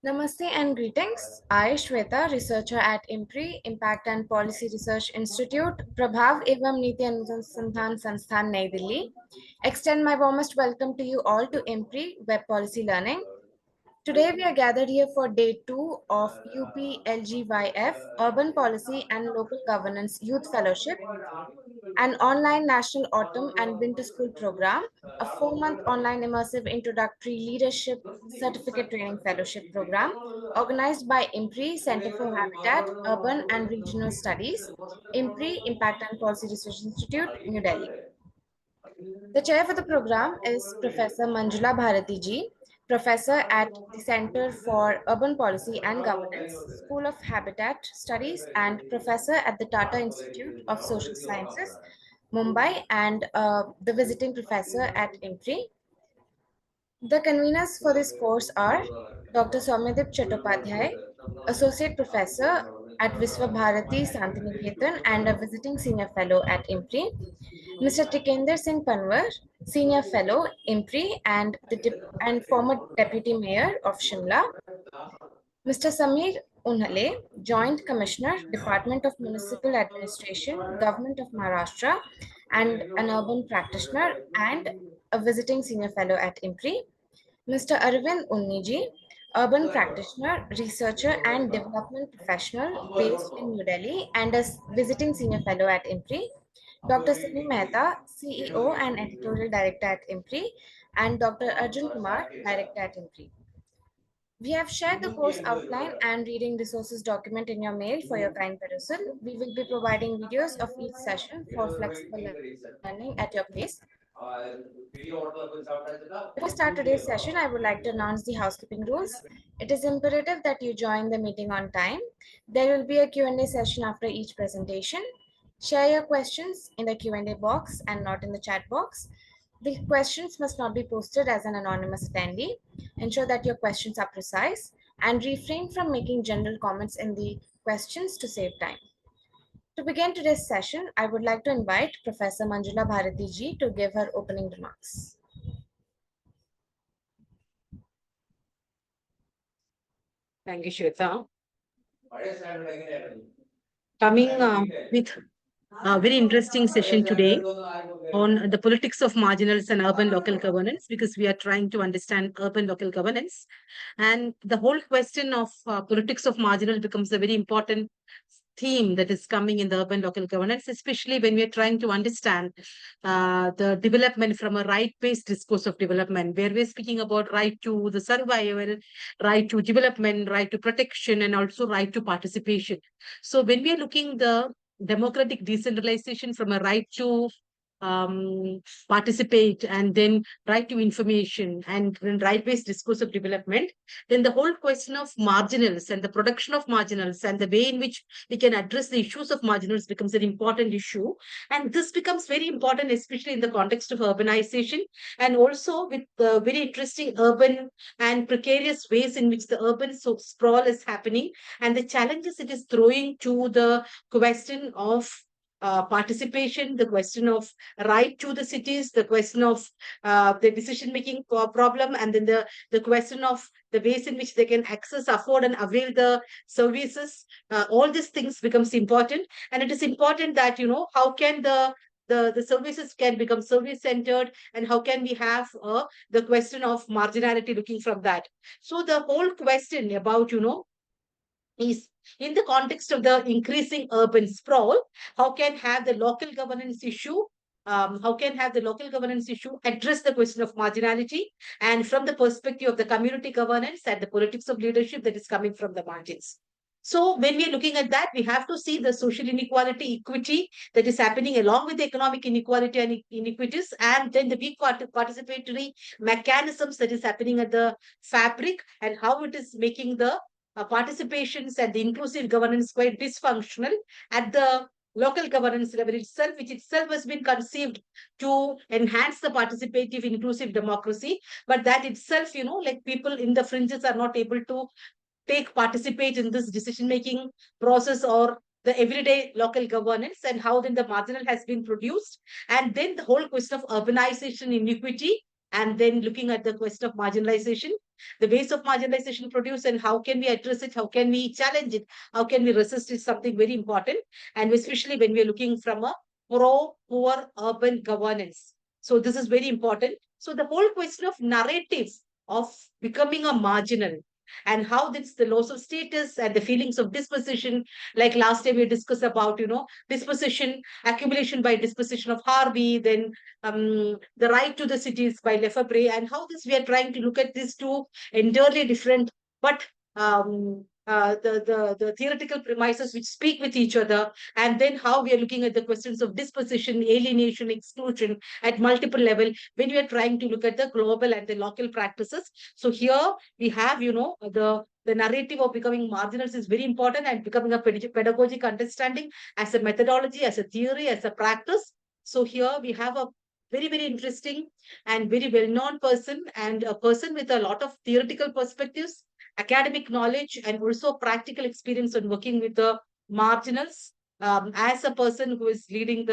Namaste and greetings. I, Shweta, researcher at IMPRI, Impact and Policy Research Institute, Prabhav एवं नीति अनुसंधान संस्थान नई Delhi, extend my warmest welcome to you all to IMPRI Web Policy Learning. Today we are gathered here for day 2 of UPLGYF Urban Policy and Local Governance Youth Fellowship, an online national autumn and winter school program, a 4-month online immersive introductory leadership certificate training fellowship program organized by IMPRI Center for Habitat, Urban and Regional Studies, IMPRI Impact and Policy Research Institute, New Delhi. The chair for the program is Professor Manjula Bharathy ji, professor at the Center for Urban Policy and Governance, School of Habitat Studies, and professor at the Tata Institute of Social Sciences, Mumbai, and the visiting professor at IMPRI. The conveners for this course are Dr. Soumyadip Chattopadhyay, Associate Professor at Visva Bharati Santiniketan and a visiting Senior Fellow at IMPRI, Mr. Tikender Singh Panwar, Senior Fellow, IMPRI, and former Deputy Mayor of Shimla, Mr. Samir Unhale, Joint Commissioner, Department of Municipal Administration, Government of Maharashtra, and an urban practitioner and a visiting Senior Fellow at IMPRI, Mr. Arvind Unniji, urban practitioner, researcher, and development professional based in New Delhi and a visiting senior fellow at IMPRI, Dr. Sunny Mehta, CEO and editorial director at IMPRI, and Dr. Arjun Kumar, director at IMPRI. We have shared the course outline and reading resources document in your mail for your kind perusal. We will be providing videos of each session for flexible learning at your pace. Before we start today's session, I would like to announce the housekeeping rules. It is imperative that you join the meeting on time. There will be a Q&A session after each presentation. Share your questions in the Q&A box and not in the chat box. The questions must not be posted as an anonymous attendee. Ensure that your questions are precise and refrain from making general comments in the questions to save time. To begin today's session, I would like to invite Professor Manjula Bharathy ji to give her opening remarks. Thank you, Shweta. Coming with a very interesting session today on the politics of marginals and urban local governance, because we are trying to understand urban local governance. And the whole question of politics of marginal becomes a very important theme that is coming in the urban local governance, especially when we are trying to understand the development from a right-based discourse of development, where we're speaking about right to the survival, right to development, right to protection, and also right to participation. So when we are looking the democratic decentralization from a right to participate and then right to information and then right-based discourse of development, then the whole question of marginals and the production of marginals and the way in which we can address the issues of marginals becomes an important issue. And this becomes very important, especially in the context of urbanization and also with the very interesting urban and precarious ways in which the urban sprawl is happening and the challenges it is throwing to the question of participation, the question of right to the cities, the question of the decision-making problem, and then the question of the ways in which they can access, afford, and avail the services. All these things becomes important. And it is important that, how can the services can become service-centered and how can we have the question of marginality looking from that. So the whole question about, is in the context of the increasing urban sprawl, how can have the local governance issue address the question of marginality and from the perspective of the community governance and the politics of leadership that is coming from the margins. So when we are looking at that, we have to see the social inequality, equity that is happening along with the economic inequality and inequities, and then the big participatory mechanisms that is happening at the fabric and how it is making the participations and the inclusive governance quite dysfunctional at the local governance level itself, which itself has been conceived to enhance the participative, inclusive democracy. But that itself, like people in the fringes are not able to participate in this decision-making process or the everyday local governance and how then the marginal has been produced. And then the whole question of urbanization inequity and then looking at the question of marginalization the ways of marginalization produced and how can we address it, how can we challenge it, how can we resist is something very important. And especially when we're looking from a pro-poor urban governance. So this is very important. So the whole question of narrative of becoming a marginal and how this the loss of status and the feelings of dispossession, like last time we discussed about, dispossession, accumulation by dispossession of Harvey, then the right to the cities by Lefebvre, and how this we are trying to look at these two entirely different, but the theoretical premises which speak with each other, and then how we are looking at the questions of dispossession, alienation, exclusion at multiple level when we are trying to look at the global and the local practices. So here we have, the narrative of becoming marginals is very important, and becoming a pedagogic understanding as a methodology, as a theory, as a practice. So here we have a very, very interesting and very well-known person, and a person with a lot of theoretical perspectives, academic knowledge, and also practical experience on working with the marginals. As a person who is leading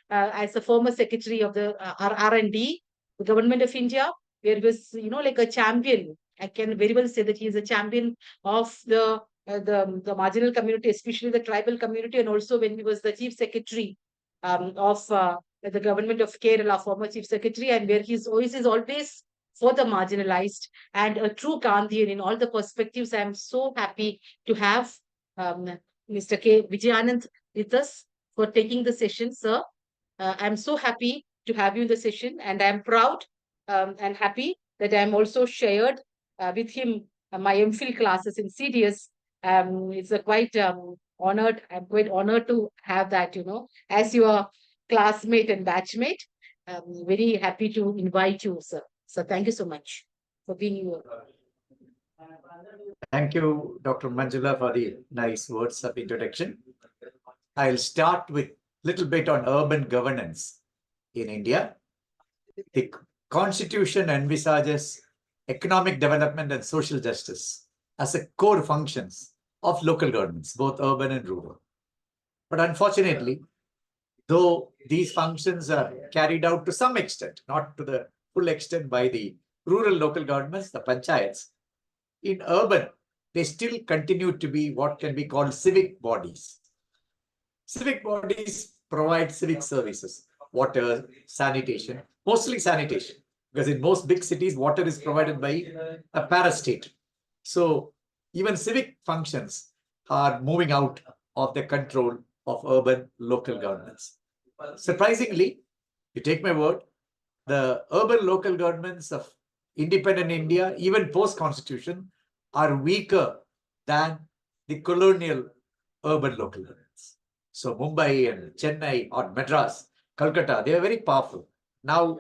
as a former secretary of the R&D, the government of India, where he was, like a champion. I can very well say that he is a champion of the marginal community, especially the tribal community, and also when he was the chief secretary of the government of Kerala, former chief secretary, and where his voice is always for the marginalized and a true Gandhian in all the perspectives. I am so happy to have Mr. K. Vijayanand with us for taking the session, sir. I'm so happy to have you in the session, and I'm proud and happy that I'm also shared with him my MPhil classes in CDS. It's a quite honored. I'm quite honored to have that, as your classmate and batchmate. Very happy to invite you, sir. So thank you so much for being here. Thank you, Dr. Manjula, for the nice words of introduction. I'll start with a little bit on urban governance in India. The Constitution envisages economic development and social justice as a core functions of local governments, both urban and rural. But unfortunately, though these functions are carried out to some extent, not to the full extent by the rural local governments, the panchayats, in urban, they still continue to be what can be called civic bodies. Civic bodies provide civic services, water, sanitation, mostly sanitation, because in most big cities, water is provided by a parastate. So even civic functions are moving out of the control of urban local governments. Surprisingly, you take my word, the urban local governments of independent India, even post-constitution, are weaker than the colonial urban local governments. So Mumbai and Chennai or Madras, Calcutta, they are very powerful. Now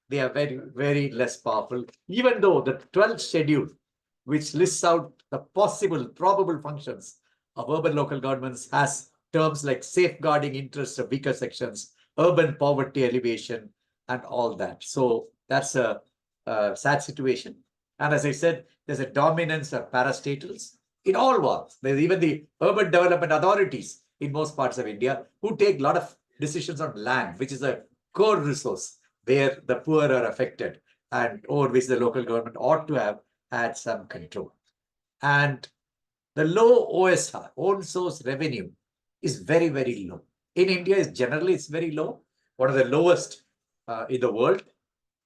they are very, very less powerful, even though the 12th schedule, which lists out the possible, probable functions of urban local governments, has terms like safeguarding interests of weaker sections, urban poverty elevation, and all that. So that's a sad situation. And as I said, there's a dominance of parastatals in all walks. There's even the urban development authorities in most parts of India who take a lot of decisions on land, which is a core resource where the poor are affected and over which the local government ought to have had some control. And the low OSR, own source revenue, is very, very low. In India, generally, it's very low, one of the lowest in the world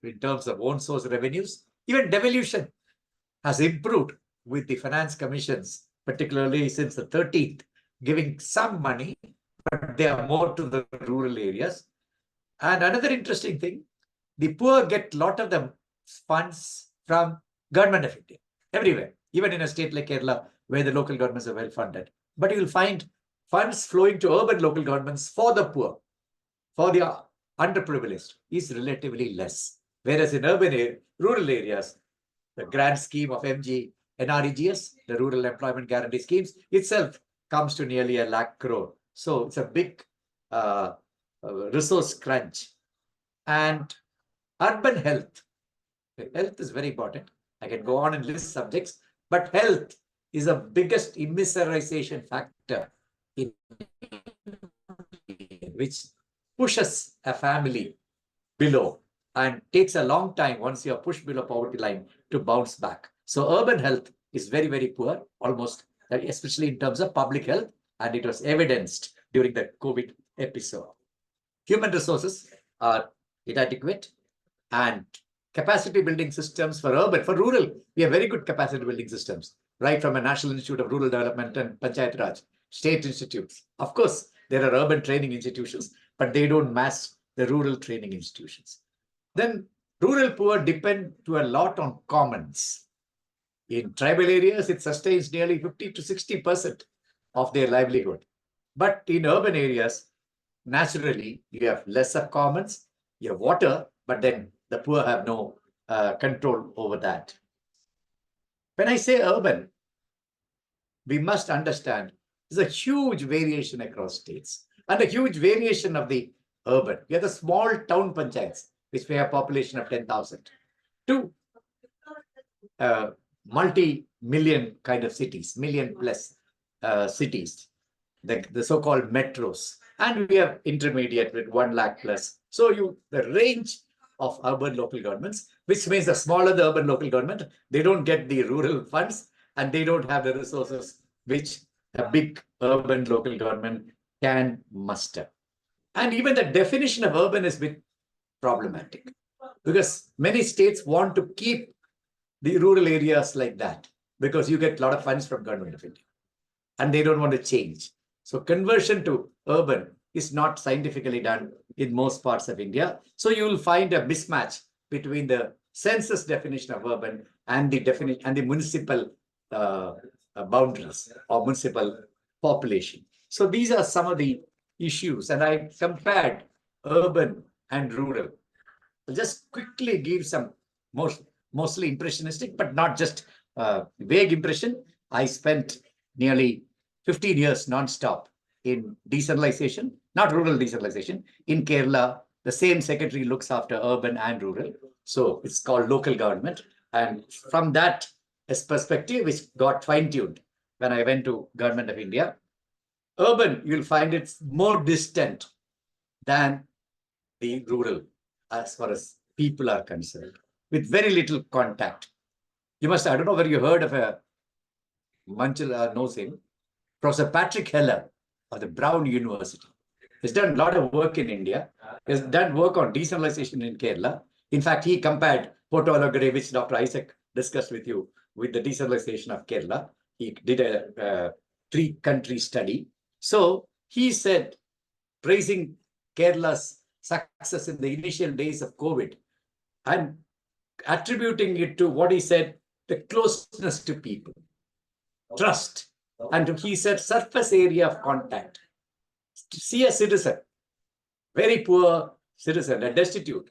in terms of own source revenues. Even devolution has improved with the finance commissions, particularly since the 13th, giving some money, but they are more to the rural areas. And another interesting thing, the poor get a lot of the funds from government of India, everywhere, even in a state like Kerala, where the local governments are well funded. But you will find funds flowing to urban local governments for the poor, for the underprivileged, is relatively less. Whereas in rural areas, the grand scheme of MG, NREGS, the Rural Employment Guarantee Schemes, itself comes to nearly 1 lakh crore. So it's a big resource crunch. And urban health. Health is very important. I can go on and list subjects, but health is the biggest immiserization factor in which pushes a family below and takes a long time once you are pushed below poverty line to bounce back. So urban health is very, very poor, almost, especially in terms of public health, and it was evidenced during the COVID episode. Human resources are inadequate, and capacity building systems for urban, for rural, we have very good capacity building systems, right from a National Institute of Rural Development and Panchayat Raj, state institutes. Of course, there are urban training institutions, but they don't match the rural training institutions. Then rural poor depend to a lot on commons. In tribal areas, it sustains nearly 50 to 60% of their livelihood. But in urban areas, naturally, you have lesser commons, you have water, but then the poor have no control over that. When I say urban, we must understand there's a huge variation across states and a huge variation of the urban. We have the small town panchayats, which may have a population of 10,000, to multi-million kind of cities, million plus cities, the so-called metros. And we have intermediate with 1 lakh plus. So the range of urban local governments, which means the smaller the urban local government, they don't get the rural funds and they don't have the resources which a big urban local government can muster. And even the definition of urban is a bit problematic, because many states want to keep the rural areas like that, because you get a lot of funds from government of India and they don't want to change. So conversion to urban is not scientifically done in most parts of India. So you will find a mismatch between the census definition of urban and the definition and the municipal boundaries or municipal population. So these are some of the issues, and I compared urban and rural. I'll just quickly give some mostly impressionistic, but not just vague impression. I spent nearly 15 years non-stop in decentralization, not rural decentralization. In Kerala, the same secretary looks after urban and rural. So it's called local government. And from that perspective, which got fine-tuned when I went to Government of India, urban, you'll find it's more distant than the rural as far as people are concerned, with very little contact. You must, I don't know whether you heard of a Manjula knows him, Professor Patrick Heller of the Brown University. He's done a lot of work in India. He's done work on decentralization in Kerala. In fact, he compared Porto Alegre, which Dr. Isaac discussed with you, with the decentralization of Kerala. He did a 3-country study. So he said, praising Kerala's success in the initial days of COVID and attributing it to what he said, the closeness to people, trust. And he said surface area of contact. To see a citizen, very poor citizen, a destitute,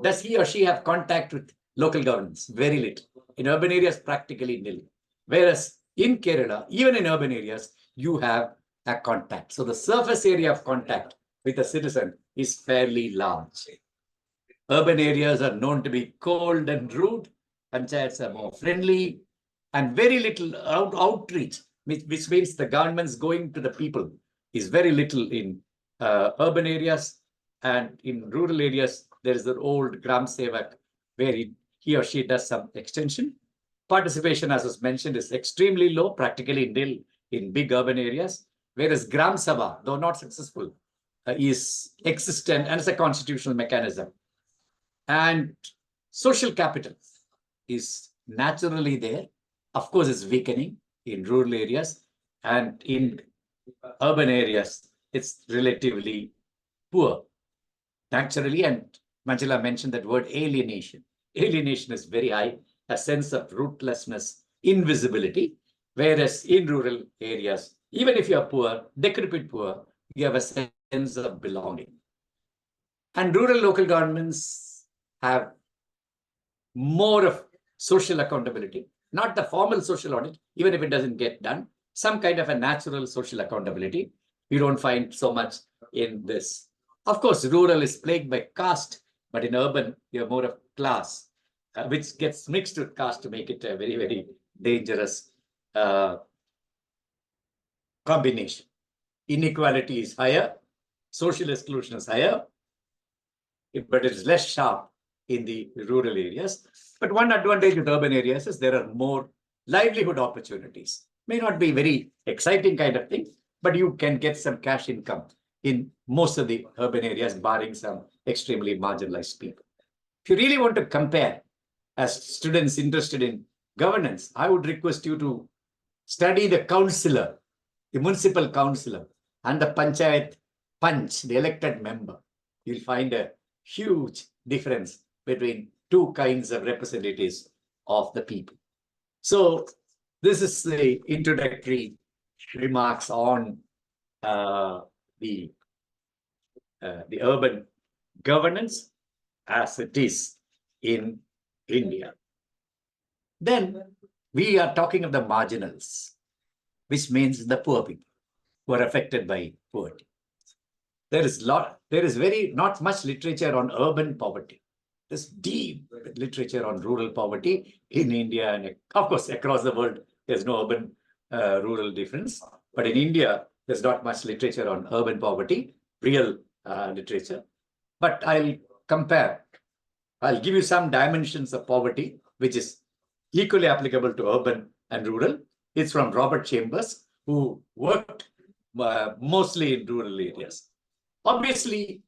does he or she have contact with local governments? Very little. In urban areas, practically nil. Whereas in Kerala, even in urban areas, you have a contact. So the surface area of contact with a citizen is fairly large. Urban areas are known to be cold and rude. Panchayats are more friendly, and very little outreach, which means the government's going to the people is very little in urban areas. And in rural areas, there is the old Gram Sevak where he or she does some extension. Participation, as was mentioned, is extremely low, practically nil in big urban areas, whereas Gram Sabha, though not successful, is existent and it's a constitutional mechanism. And social capital is naturally there. Of course, it's weakening in rural areas, and in urban areas, it's relatively poor, naturally. And Manjula mentioned that word alienation. Alienation is very high, a sense of rootlessness, invisibility, whereas in rural areas, even if you're poor, decrepit poor, you have a sense of belonging. And rural local governments have more of social accountability, not the formal social audit, even if it doesn't get done, some kind of a natural social accountability. You don't find so much in this. Of course, rural is plagued by caste, but in urban, you have more of class, which gets mixed with caste to make it a very, very dangerous combination. Inequality is higher, social exclusion is higher, but it is less sharp in the rural areas. But one advantage with urban areas is there are more livelihood opportunities. May not be very exciting kind of thing, but you can get some cash income in most of the urban areas, barring some extremely marginalized people. If you really want to compare as students interested in governance, I would request you to study the councillor, the municipal councillor, and the panchayat panch, the elected member. You'll find a huge difference between two kinds of representatives of the people. So this is the introductory remarks on the urban governance as it is in India. Then we are talking of the marginals, which means the poor people who are affected by poverty. There is not much literature on urban poverty. There's deep literature on rural poverty in India, and of course across the world. There's no urban rural difference, but in India there's not much literature on urban poverty, real literature. But I'll compare. I'll give you some dimensions of poverty, which is equally applicable to urban and rural. It's from Robert Chambers, who worked mostly in rural areas. Obviously,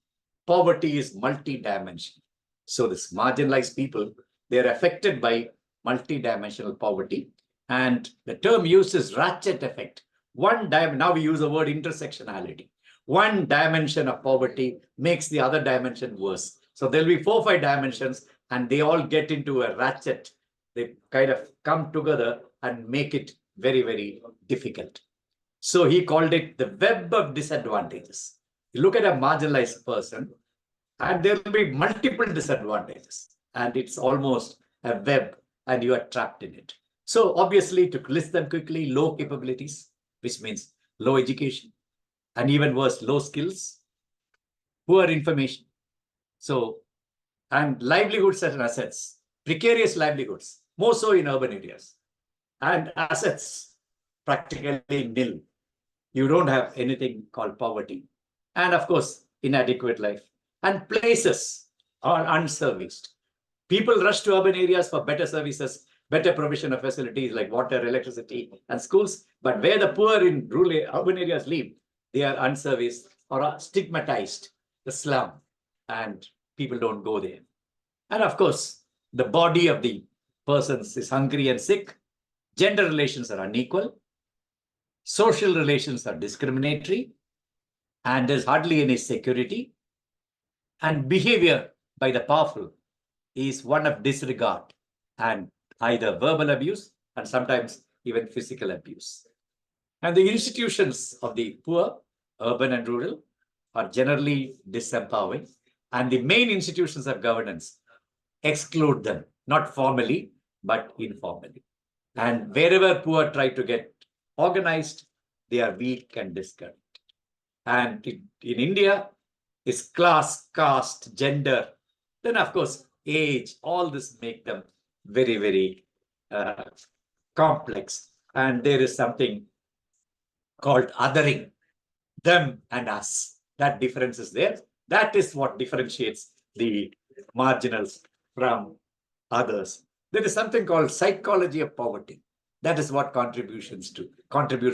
poverty is multidimensional. So this marginalized people, they're affected by multidimensional poverty. And the term used is ratchet effect. Now we use the word intersectionality. One dimension of poverty makes the other dimension worse. So there'll be 4 or 5 dimensions, and they all get into a ratchet. They kind of come together and make it very, very difficult. So he called it the web of disadvantages. You look at a marginalized person, and there will be multiple disadvantages, and it's almost a web, and you are trapped in it. So obviously, to list them quickly, low capabilities, which means low education, and even worse, low skills, poor information. So, and livelihoods and assets, precarious livelihoods, more so in urban areas, and assets practically nil. You don't have anything called poverty. And of course, inadequate life. And places are unserviced. People rush to urban areas for better services, better provision of facilities like water, electricity, and schools. But where the poor in rural urban areas live, they are unserviced or are stigmatized, the slum, and people don't go there. And of course, the body of the persons is hungry and sick. Gender relations are unequal. Social relations are discriminatory. And there's hardly any security. And behavior by the powerful is one of disregard and either verbal abuse and sometimes even physical abuse. And the institutions of the poor, urban and rural, are generally disempowering. And the main institutions of governance exclude them, not formally, but informally. And wherever poor try to get organized, they are weak and discouraged. And in India, is class, caste, gender, then of course, age, all this make them very, very complex. And there is something called othering, them and us. That difference is there. That is what differentiates the marginals from others. There is something called psychology of poverty. That is what contributes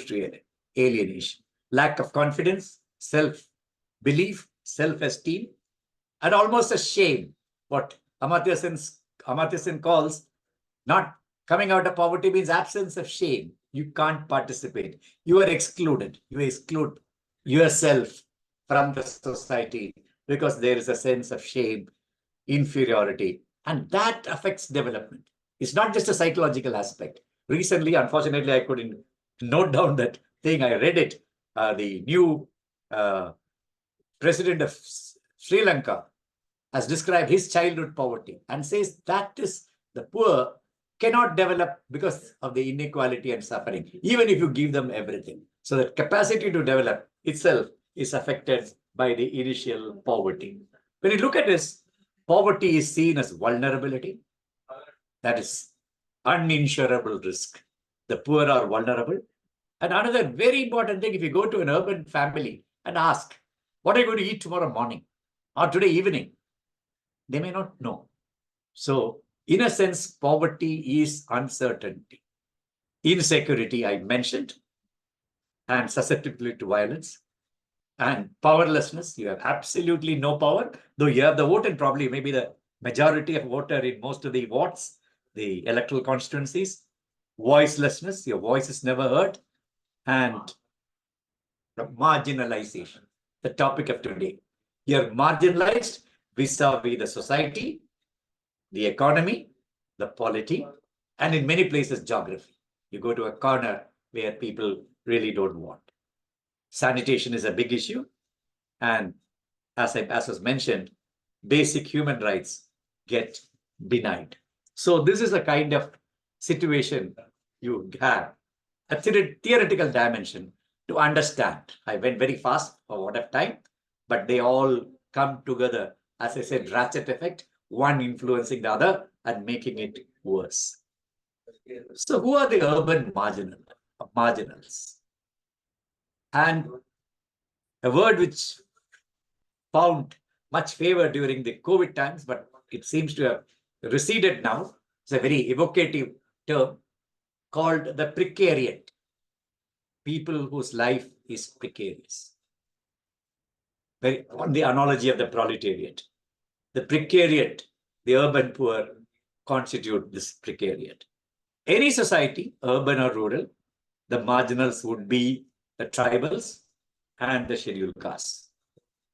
to alienation. Lack of confidence, self-belief, self-esteem, and almost a shame. What Amartya Sen calls not coming out of poverty means absence of shame. You can't participate. You are excluded. You exclude yourself from the society because there is a sense of shame, inferiority, and that affects development. It's not just a psychological aspect. Recently, unfortunately, I couldn't note down that thing. I read it. The new president of Sri Lanka has described his childhood poverty and says that is the poor cannot develop because of the inequality and suffering, even if you give them everything. So the capacity to develop itself is affected by the initial poverty. When you look at this, poverty is seen as vulnerability. That is uninsurable risk. The poor are vulnerable. And another very important thing, if you go to an urban family and ask, what are you going to eat tomorrow morning or today evening? They may not know. So, in a sense, poverty is uncertainty. Insecurity, I mentioned, and susceptibility to violence. And powerlessness, you have absolutely no power, though you have the vote and probably maybe the majority of voter in most of the wards, the electoral constituencies. Voicelessness, your voice is never heard. And the marginalization, the topic of today. You're marginalized vis-a-vis the society, the economy, the polity, and in many places, geography. You go to a corner where people really don't want. Sanitation is a big issue. And as was mentioned, basic human rights get denied. So this is a kind of situation you have, a theoretical dimension to understand. I went very fast for what of time, but they all come together, as I said, ratchet effect, one influencing the other and making it worse. So who are the urban marginals? And a word which found much favor during the COVID times, but it seems to have receded now. It's a very evocative term called the precariat. People whose life is precarious. On the analogy of the proletariat. The precariat, the urban poor, constitute this precariat. Any society, urban or rural, the marginals would be the tribals and the scheduled castes.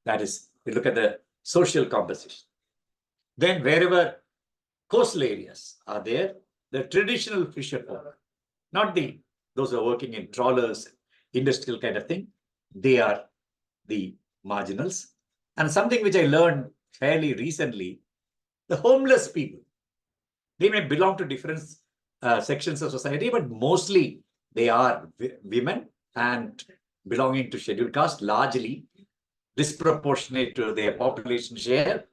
That is, we look at the social composition. Then wherever coastal areas are there, the traditional fisher folk, not those who are working in trawlers, industrial kind of thing, they are the marginals. And something which I learned fairly recently, the homeless people, they may belong to different sections of society, but mostly they are women and belonging to scheduled caste, largely disproportionate to their population share.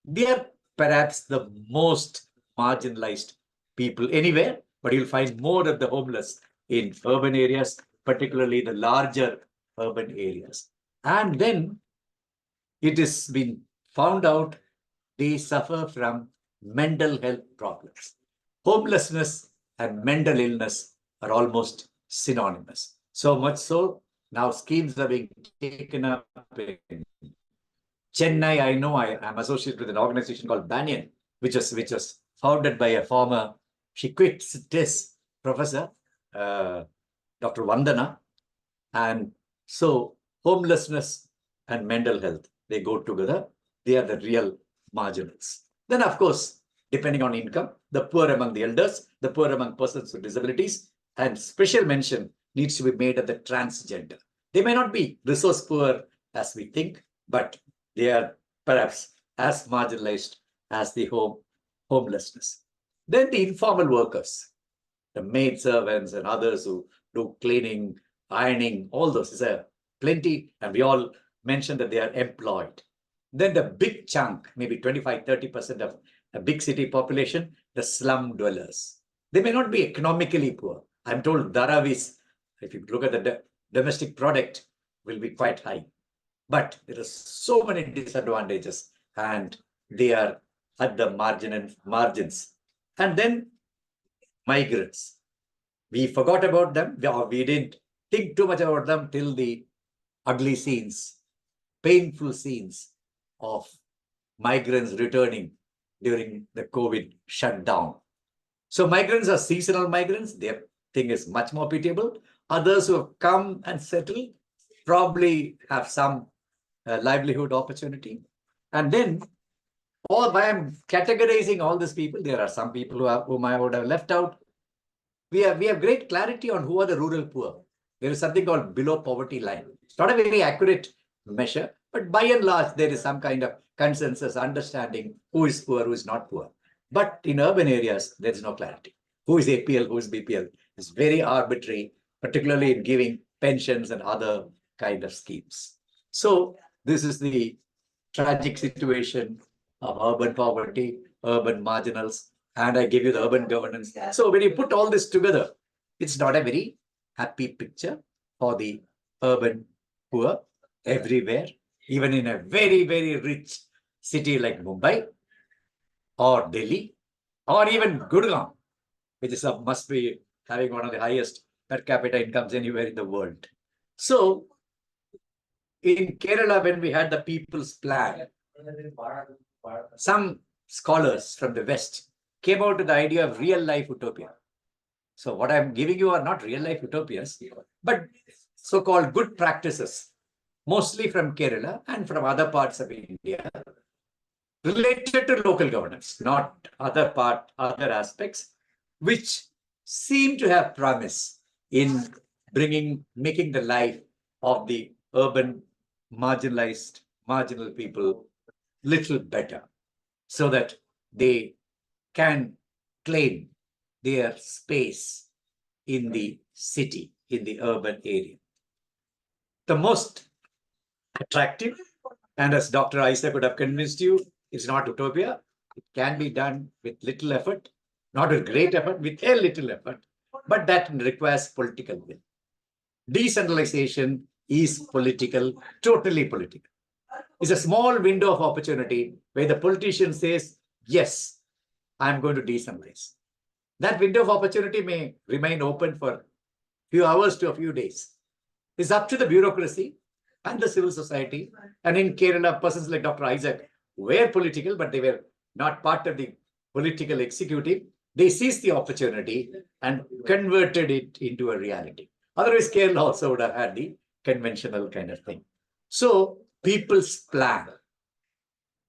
They are perhaps the most marginalized people anywhere, but you'll find more of the homeless in urban areas, particularly the larger urban areas. And then it has been found out they suffer from mental health problems. Homelessness and mental illness are almost synonymous. So much so, now schemes are being taken up in Chennai. I know I'm associated with an organization called Banyan, which was founded by a former, she quit TIS professor, Dr. Vandana. And so homelessness and mental health, they go together. They are the real marginals. Then, of course, depending on income, the poor among the elders, the poor among persons with disabilities, and special mention needs to be made of the transgender. They may not be resource poor as we think, but they are perhaps as marginalized as the homelessness. Then the informal workers, the maid servants and others who do cleaning, ironing, all those is a plenty, and we all mentioned that they are employed. Then the big chunk, maybe 25-30% of a big city population, the slum dwellers. They may not be economically poor. I'm told Dharavi's, if you look at the domestic product, will be quite high. But there are so many disadvantages, and they are at the margins. And then migrants. We forgot about them, or we didn't think too much about them till the ugly scenes, painful scenes of migrants returning during the COVID shutdown. So migrants are seasonal migrants. Their thing is much more pitiable. Others who have come and settled probably have some livelihood opportunity. And then, or by categorizing all these people, there are some people whom I would have left out. We have great clarity on who are the rural poor. There is something called below poverty line. It's not a very accurate measure, but by and large, there is some kind of consensus understanding who is poor, who is not poor. But in urban areas, there is no clarity. Who is APL, who is BPL? It's very arbitrary, particularly in giving pensions and other kind of schemes. So this is the tragic situation of urban poverty, urban marginals, and I give you the urban governance. So when you put all this together, it's not a very happy picture for the urban poor everywhere, even in a very, very rich city like Mumbai or Delhi, or even Gurgaon, which is must be having one of the highest per capita incomes anywhere in the world. So in Kerala, when we had the People's Plan, some scholars from the West came out with the idea of real life utopia. So what I'm giving you are not real life utopias, but so-called good practices, mostly from Kerala and from other parts of India, related to local governance, not other aspects, which seem to have promise in making the life of the urban marginal people little better, so that they can claim their space in the city, in the urban area. The most attractive, and as Dr. Isaac could have convinced you, it's not utopia. It can be done with little effort, not with great effort, with a little effort, but that requires political will. Decentralization is political, totally political. It's a small window of opportunity where the politician says, yes, I'm going to decentralize. That window of opportunity may remain open for a few hours to a few days. It's up to the bureaucracy and the civil society. And in Kerala, persons like Dr. Isaac were political, but they were not part of the political executive. They seized the opportunity and converted it into a reality. Otherwise, Kerala also would have had the conventional kind of thing. So, People's Plan,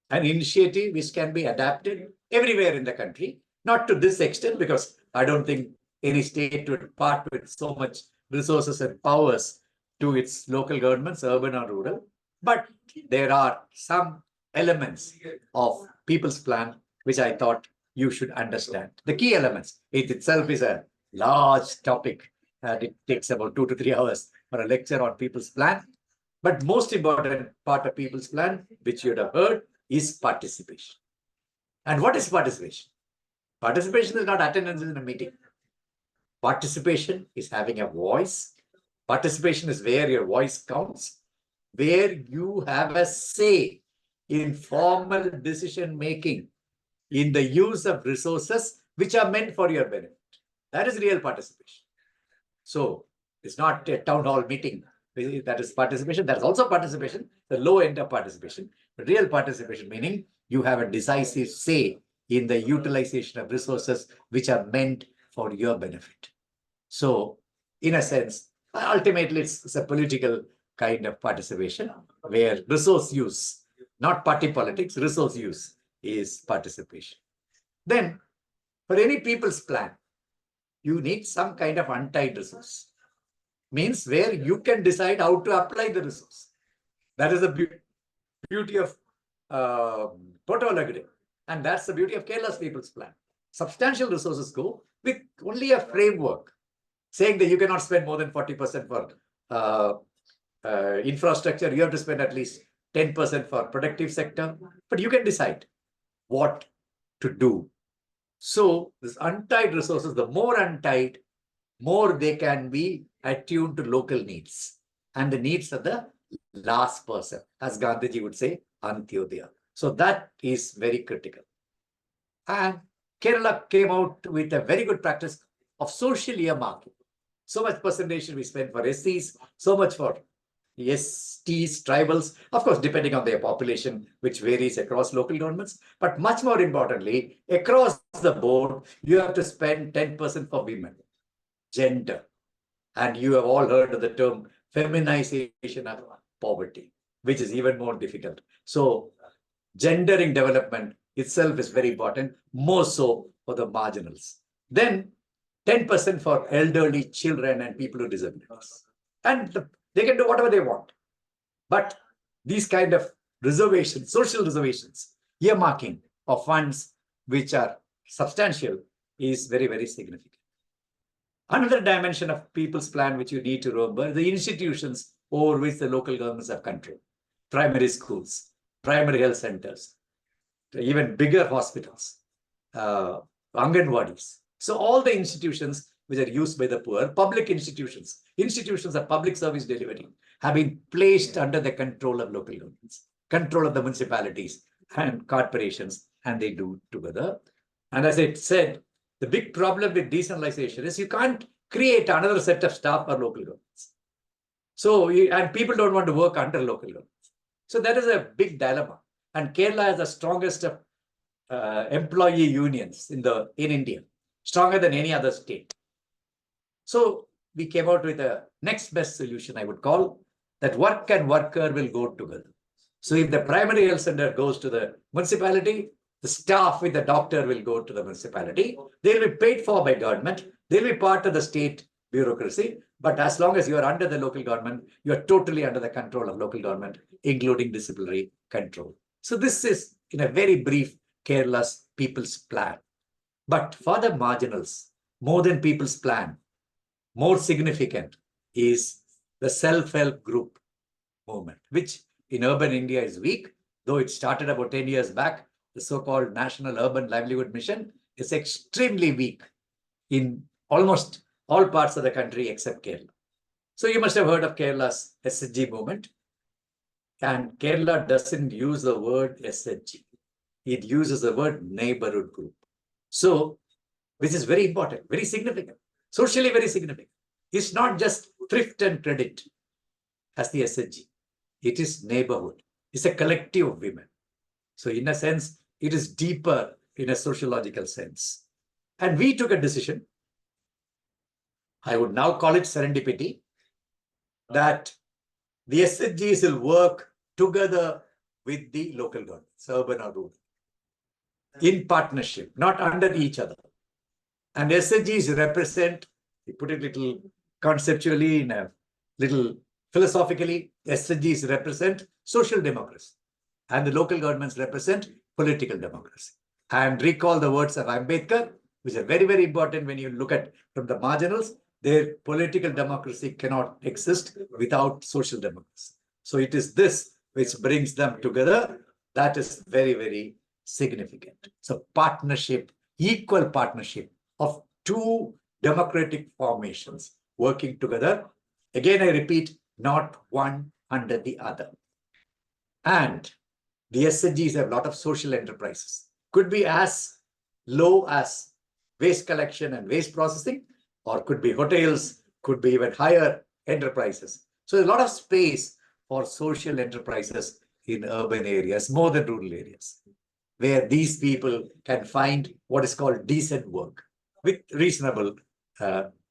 an initiative which can be adapted everywhere in the country, not to this extent, because I don't think any state would part with so much resources and powers to its local governments, urban or rural. But there are some elements of People's Plan which I thought you should understand. The key elements, it itself is a large topic, and it takes about 2 to 3 hours for a lecture on People's Plan. But most important part of People's Plan, which you would have heard, is participation. And what is participation? Participation is not attendance in a meeting. Participation is having a voice. Participation is where your voice counts, where you have a say in formal decision making, in the use of resources which are meant for your benefit. That is real participation. So it's not a town hall meeting. That is participation. That is also participation, the low end of participation. But real participation meaning you have a decisive say in the utilization of resources which are meant for your benefit. So, in a sense, ultimately it's a political kind of participation where resource use, not party politics, resource use is participation. Then, for any People's Plan, you need some kind of untied resource. Means where you can decide how to apply the resource. That is the beauty of Portolagre. And that's the beauty of Kerala's People's Plan. Substantial resources go with only a framework saying that you cannot spend more than 40% for infrastructure. You have to spend at least 10% for productive sector. But you can decide what to do. So this untied resources, the more untied, more they can be attuned to local needs and the needs of the last person, as Gandhiji would say, Antyodaya. So that is very critical. And Kerala came out with a very good practice of social earmarking. So much percentage we spend for SCs, so much for STs, tribals, of course, depending on their population, which varies across local governments. But much more importantly, across the board, you have to spend 10% for women, gender. And you have all heard of the term feminization of poverty, which is even more difficult. So gendering development itself is very important, more so for the marginals. Then 10% for elderly children and people with disabilities. And they can do whatever they want. But these kind of reservations, social reservations, earmarking of funds which are substantial is very, very significant. Another dimension of People's Plan which you need to remember, the institutions over which the local governments have control. Primary schools, primary health centers, even bigger hospitals, Anganwadis. So all the institutions which are used by the poor, public institutions of public service delivery have been placed under the control of local governments, control of the municipalities and corporations. and they do together. And as I said, the big problem with decentralization is you can't create another set of staff for local governments. So, and people don't want to work under local governments. So that is a big dilemma. And Kerala has the strongest of employee unions in India, stronger than any other state. So we came out with a next best solution, I would call, that work and worker will go together. So if the primary health center goes to the municipality, the staff with the doctor will go to the municipality. They'll be paid for by government. They'll be part of the state bureaucracy. But as long as you are under the local government, you are totally under the control of local government, including disciplinary control. So this is, in a very brief, Kerala's people's plan. But for the marginals, more than people's plan, more significant is the self-help group movement, which in urban India is weak, though it started about 10 years back. The so-called National Urban Livelihood Mission is extremely weak in almost all parts of the country except Kerala. So you must have heard of Kerala's SHG movement. And Kerala doesn't use the word SHG. It uses the word neighborhood group. So, which is very important, very significant, socially very significant. It's not just thrift and credit as the SHG. It is neighborhood. It's a collective of women. So in a sense, it is deeper in a sociological sense. And we took a decision, I would now call it serendipity, that the SHGs will work together with the local governments, urban or rural, in partnership, not under each other. And SHGs represent, we put it little conceptually, in a little philosophically, SHGs represent social democracy, and the local governments represent political democracy. And recall the words of Ambedkar, which are very, very important when you look at from the marginals. Their political democracy cannot exist without social democracy. So it is this which brings them together. That is very, very significant. So partnership, equal partnership of two democratic formations working together. Again, I repeat, not one under the other. And the SHGs have a lot of social enterprises. Could be as low as waste collection and waste processing, or could be hotels, could be even higher enterprises. So there's a lot of space for social enterprises in urban areas, more than rural areas, where these people can find what is called decent work with reasonable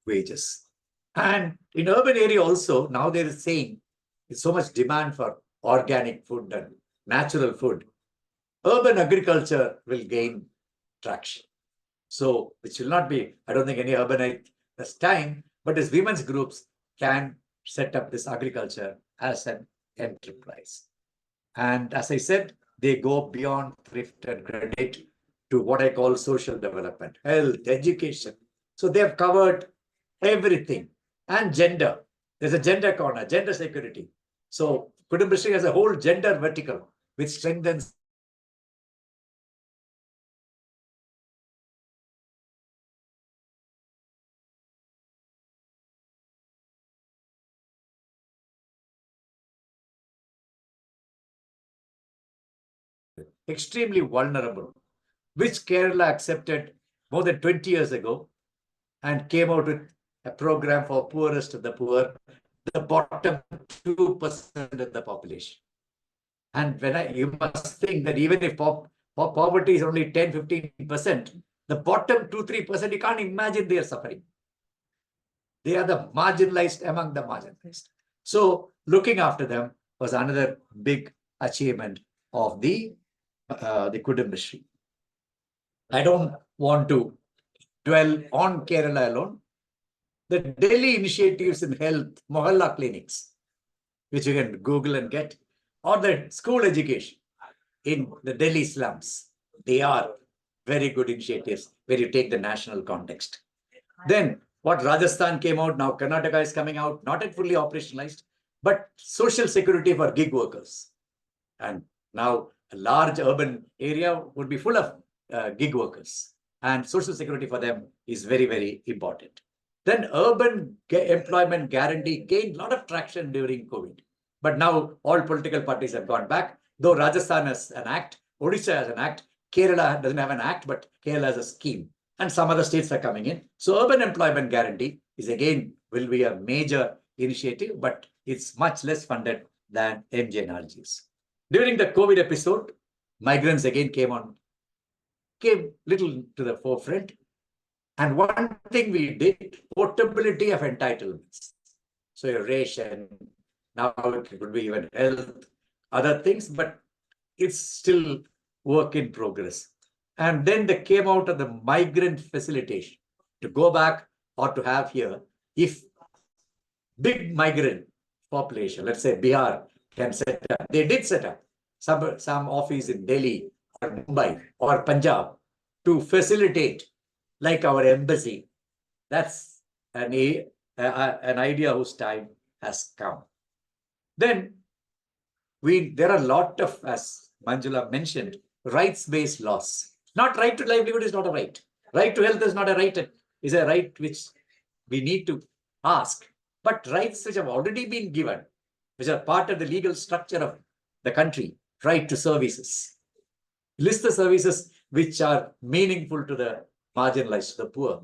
wages. And in urban area also, now there is saying there's so much demand for organic food and natural food. Urban agriculture will gain traction. So, which will not be, I don't think any urbanite has time, but as women's groups can set up this agriculture as an enterprise. And as I said, they go beyond thrift and credit to what I call social development, health, education. So they have covered everything. And gender. There's a gender corner, gender security. So Kudumbashree has a whole gender vertical, which strengthens extremely vulnerable, which Kerala accepted more than 20 years ago and came out with a program for poorest of the poor, the bottom 2% of the population. And when you must think that even if poverty is only 10-15%, the bottom 2-3%, you can't imagine they are suffering. They are the marginalized among the marginalized. So looking after them was another big achievement of the Kudumbashree. I don't want to dwell on Kerala alone. The Delhi initiatives in health, Mohalla clinics, which you can Google and get, or the school education in the Delhi slums, they are very good initiatives where you take the national context. Then what Rajasthan came out, now Karnataka is coming out, not yet fully operationalized, but social security for gig workers. And now a large urban area would be full of gig workers, and social security for them is very, very important. Then urban employment guarantee gained a lot of traction during COVID. But now all political parties have gone back, though Rajasthan has an act, Odisha has an act, Kerala doesn't have an act, but Kerala has a scheme. And some other states are coming in. So urban employment guarantee is again will be a major initiative, but it's much less funded than MGNRGs. During the COVID episode, migrants again came little to the forefront. And one thing we did, portability of entitlements. So your ration, now it could be even health, other things, but it's still work in progress. And then they came out of the migrant facilitation to go back or to have here, if big migrant population, let's say Bihar, can set up, they did set up some office in Delhi or Mumbai or Punjab to facilitate, like our embassy. That's an idea whose time has come. Then there are a lot of, as Manjula mentioned, rights-based laws. Not right to livelihood is not a right. Right to health is not a right. Is a right which we need to ask. But rights which have already been given, which are part of the legal structure of the country, right to services. List the services which are meaningful to the marginalized, the poor.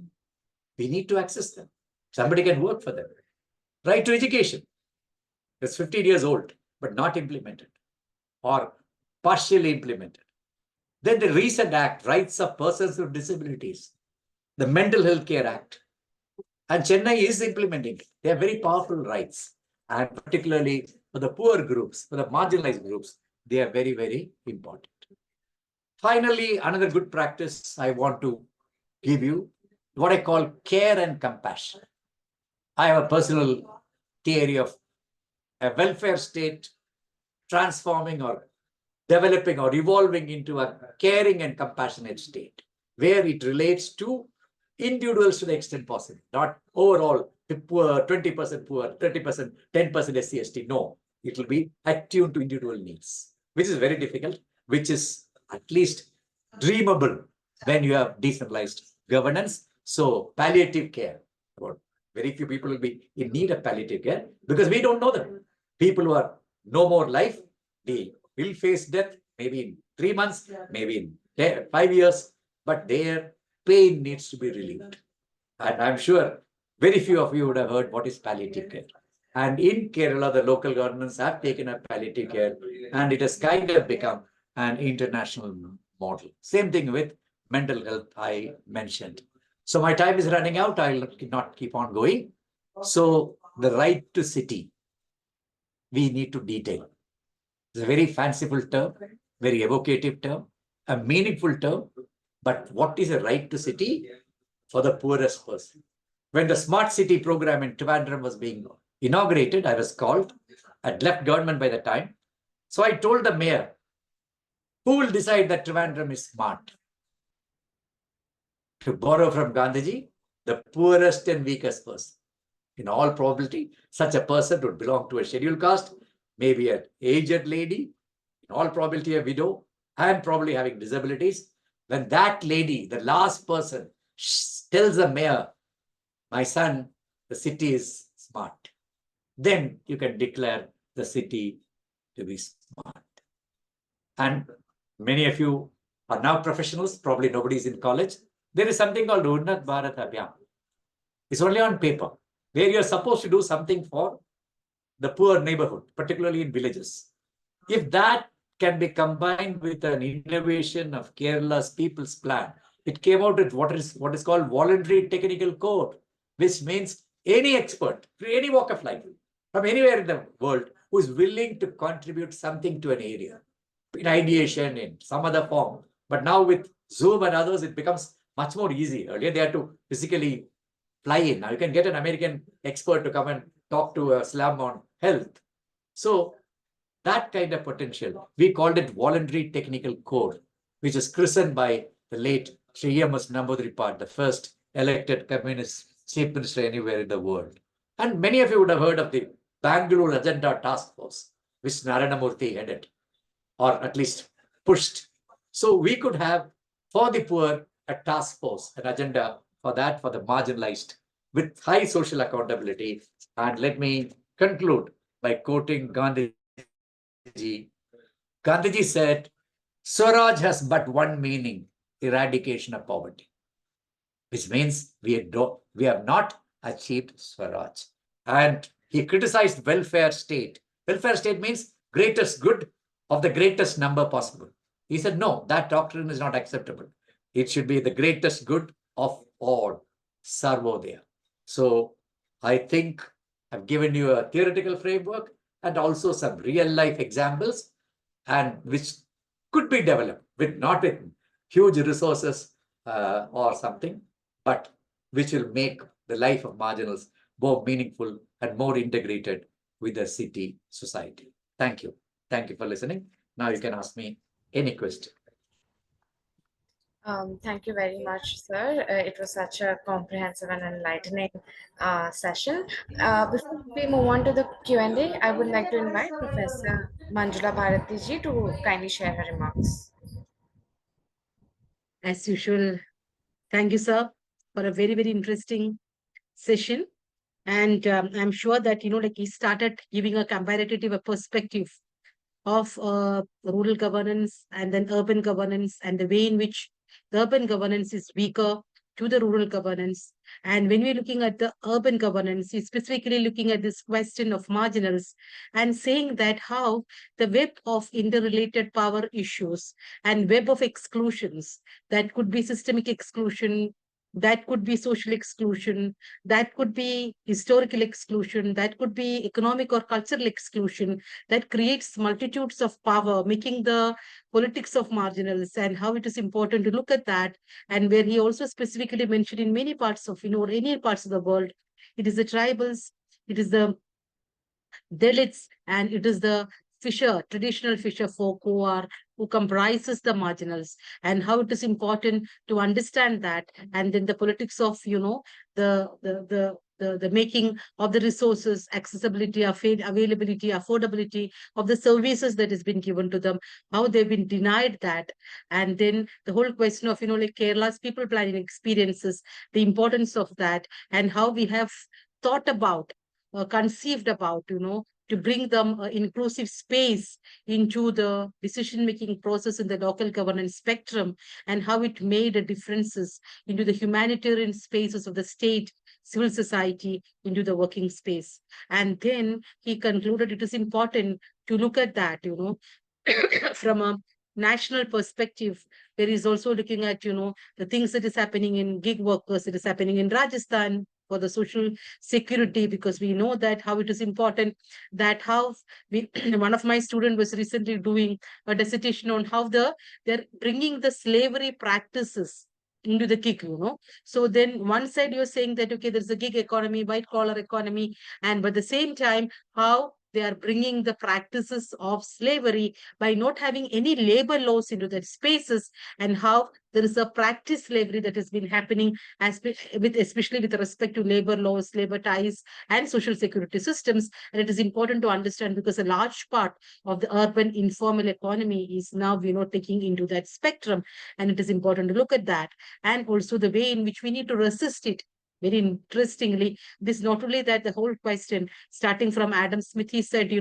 We need to access them. Somebody can work for them. Right to education. It's 15 years old, but not implemented or partially implemented. Then the recent act, Rights of Persons with Disabilities, the Mental Health Care Act. And Chennai is implementing it. They are very powerful rights. And particularly for the poor groups, for the marginalized groups, they are very, very important. Finally, another good practice I want to give you, what I call care and compassion. I have a personal theory of a welfare state transforming or developing or evolving into a caring and compassionate state, where it relates to individuals to the extent possible, not overall poor, 20% poor, 30%, 10% SC/ST. No, it will be attuned to individual needs, which is very difficult, which is at least dreamable when you have decentralized governance. So palliative care, very few people will be in need of palliative care because we don't know them. People who are no more life, they will face death maybe in 3 months, maybe in 5 years, but their pain needs to be relieved. And I'm sure very few of you would have heard what is palliative care. And in Kerala, the local governments have taken up palliative care, and it has kind of become an international model. Same thing with mental health I mentioned. So my time is running out. I'll not keep on going. So the right to city, we need to detail. It's a very fanciful term, very evocative term, a meaningful term. But what is a right to city for the poorest person? When the Smart City program in Trivandrum was being inaugurated, I was called. I'd left government by the time. So I told the mayor, who will decide that Trivandrum is smart? To borrow from Gandhiji, the poorest and weakest person. In all probability, such a person would belong to a scheduled caste, maybe an aged lady, in all probability a widow, and probably having disabilities. When that lady, the last person, tells the mayor, my son, the city is smart, then you can declare the city to be smart. And many of you are now professionals, probably nobody is in college. There is something called Unnat Bharat Abhiyan. It's only on paper, where you're supposed to do something for the poor neighborhood, particularly in villages. If that can be combined with an innovation of Kerala's People's Plan, it came out with what is called voluntary technical code, which means any expert, any walk of life, from anywhere in the world, who is willing to contribute something to an area, in ideation, in some other form. But now with Zoom and others, it becomes much more easy. Earlier, they had to physically fly in. Now you can get an American expert to come and talk to a slum on health. So that kind of potential, we called it voluntary technical code, which is christened by the late Sri E.M.S. Namboodiripad, the first elected communist chief minister anywhere in the world. And many of you would have heard of the Bangalore Agenda Task Force, which Narayana Murthy headed, or at least pushed. So we could have, for the poor, a task force, an agenda for that, for the marginalized, with high social accountability. And let me conclude by quoting Gandhiji. Gandhiji said, Swaraj has but one meaning, eradication of poverty, which means we have not achieved Swaraj. And he criticized welfare state. Welfare state means greatest good of the greatest number possible. He said, no, that doctrine is not acceptable. It should be the greatest good of all, Sarvodaya. So I think I've given you a theoretical framework and also some real life examples, and which could be developed with not with huge resources or something, but which will make the life of marginals more meaningful and more integrated with the city society. Thank you. Thank you for listening. Now you can ask me any question. Thank you very much, sir. It was such a comprehensive and enlightening session. Before we move on to the Q&A, I would like to invite Professor Manjula Bharathy ji to kindly share her remarks. As usual, thank you, sir, for a very, very interesting session. And I'm sure that, like he started giving a comparative perspective of rural governance and then urban governance, and the way in which the urban governance is weaker to the rural governance. And when we're looking at the urban governance, we're specifically looking at this question of marginals and saying that how the web of interrelated power issues and web of exclusions, that could be systemic exclusion, that could be social exclusion, that could be historical exclusion, that could be economic or cultural exclusion, that creates multitudes of power, making the politics of marginals, and how it is important to look at that. And where he also specifically mentioned in many parts of, any parts of the world, it is the tribals, it is the Dalits, and it is the traditional fisher folk who comprises the marginals, and how it is important to understand that. And then the politics of, the making of the resources, accessibility, availability, affordability of the services that has been given to them, how they've been denied that. And then the whole question of, like Kerala's people planning experiences, the importance of that, and how we have thought about, conceived about, to bring them inclusive space into the decision-making process in the local governance spectrum, and how it made a differences into the humanitarian spaces of the state, civil society, into the working space. And then he concluded it is important to look at that, from a national perspective, where he's also looking at, the things that is happening in gig workers, it is happening in Rajasthan for the social security, because we know that how it is important, that how we one of my students was recently doing a dissertation on how they're bringing the slavery practices into the gig, So then one side you're saying that, okay, there's a gig economy, white collar economy, and but at the same time, how they are bringing the practices of slavery by not having any labor laws into their spaces, and how there is a practice slavery that has been happening, especially with respect to labor laws, labor ties, and social security systems. And it is important to understand, because a large part of the urban informal economy is now, taking into that spectrum. And it is important to look at that, and also the way in which we need to resist it. Very interestingly, this not only that, the whole question, starting from Adam Smith, he said,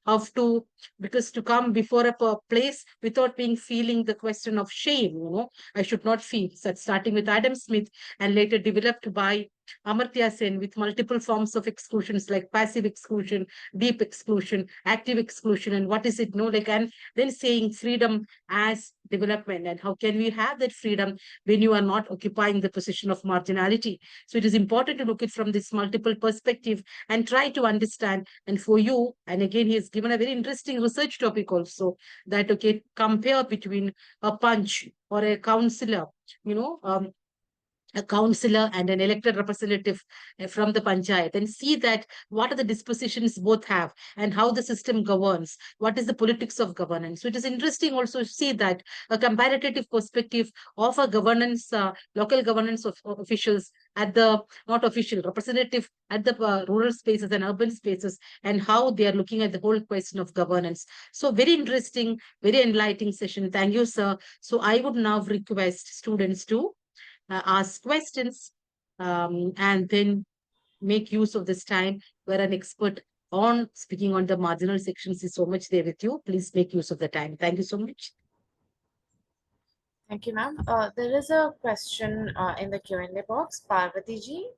how to, because to come before a place without being feeling the question of shame, I should not feel. So starting with Adam Smith, and later developed by Amartya Sen, with multiple forms of exclusions like passive exclusion, deep exclusion, active exclusion, and what is it, and then saying freedom as development, and how can we have that freedom when you are not occupying the position of marginality. So it is important to look at from this multiple perspective and try to understand. And for you, and again, he has given a very interesting research topic also, that, okay, compare between a punch or a counselor, a councillor and an elected representative from the panchayat, and see that what are the dispositions both have, and how the system governs, what is the politics of governance. So it is interesting also to see that a comparative perspective of a governance, local governance of officials at the, not official, representative at the rural spaces and urban spaces, and how they are looking at the whole question of governance. So very interesting, very enlightening session. Thank you, sir. So I would now request students to ask questions, and then make use of this time, where an expert on speaking on the marginal sections is so much there with you. Please make use of the time. Thank you so much. Thank you, ma'am. There is a question in the Q&A box. Bharathy ji.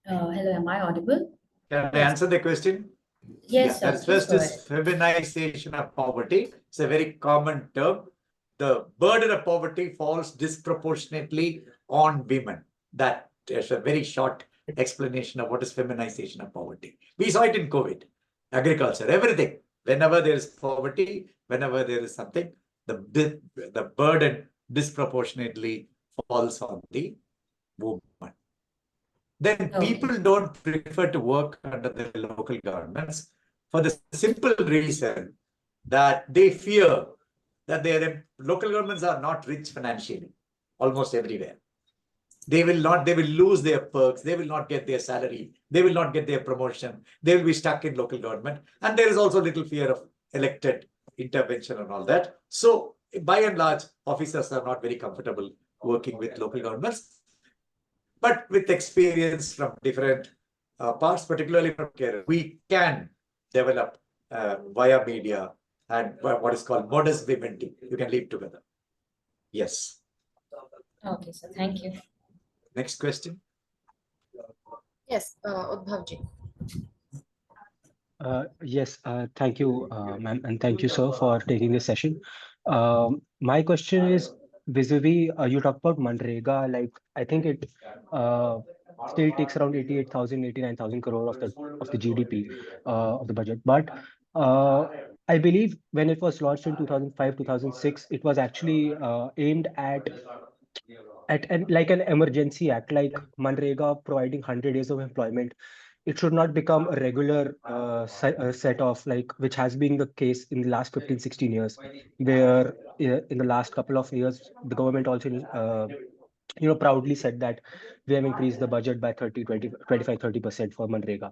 Hello, am I audible? Can I Yes. answer the question? Yes, sir. That's Please first go is ahead. feminization of poverty. It's a very common term. The burden of poverty falls disproportionately on women. That is a very short explanation of what is feminization of poverty. We saw it in COVID, agriculture, everything. Whenever there is poverty, whenever there is something, the burden disproportionately falls on the woman. Then people don't prefer to work under the local governments for the simple reason that they fear that their local governments are not rich financially, almost everywhere. They will lose their perks, they will not get their salary, they will not get their promotion, they will be stuck in local government. And there is also little fear of elected intervention and all that. So by and large, officers are not very comfortable working with local governments. But with experience from different parts, particularly from Kerala, we can develop via media and what is called modus vivendi. You can live together. Yes. Okay, sir. Thank you. Next question. Yes, Udbhav ji. Yes, thank you, ma'am, and thank you, sir, for taking this session. My question is vis-a-vis, you talked about Manrega, like I think it still takes around 88,000, 89,000 crore of the GDP of the budget. But I believe when it was launched in 2005, 2006, it was actually aimed at like an emergency act, like Manrega providing 100 days of employment. It should not become a regular set of, like, which has been the case in the last 15, 16 years, where in the last couple of years, the government also, proudly said that we have increased the budget by 30, 20, 25, 30% for Manrega.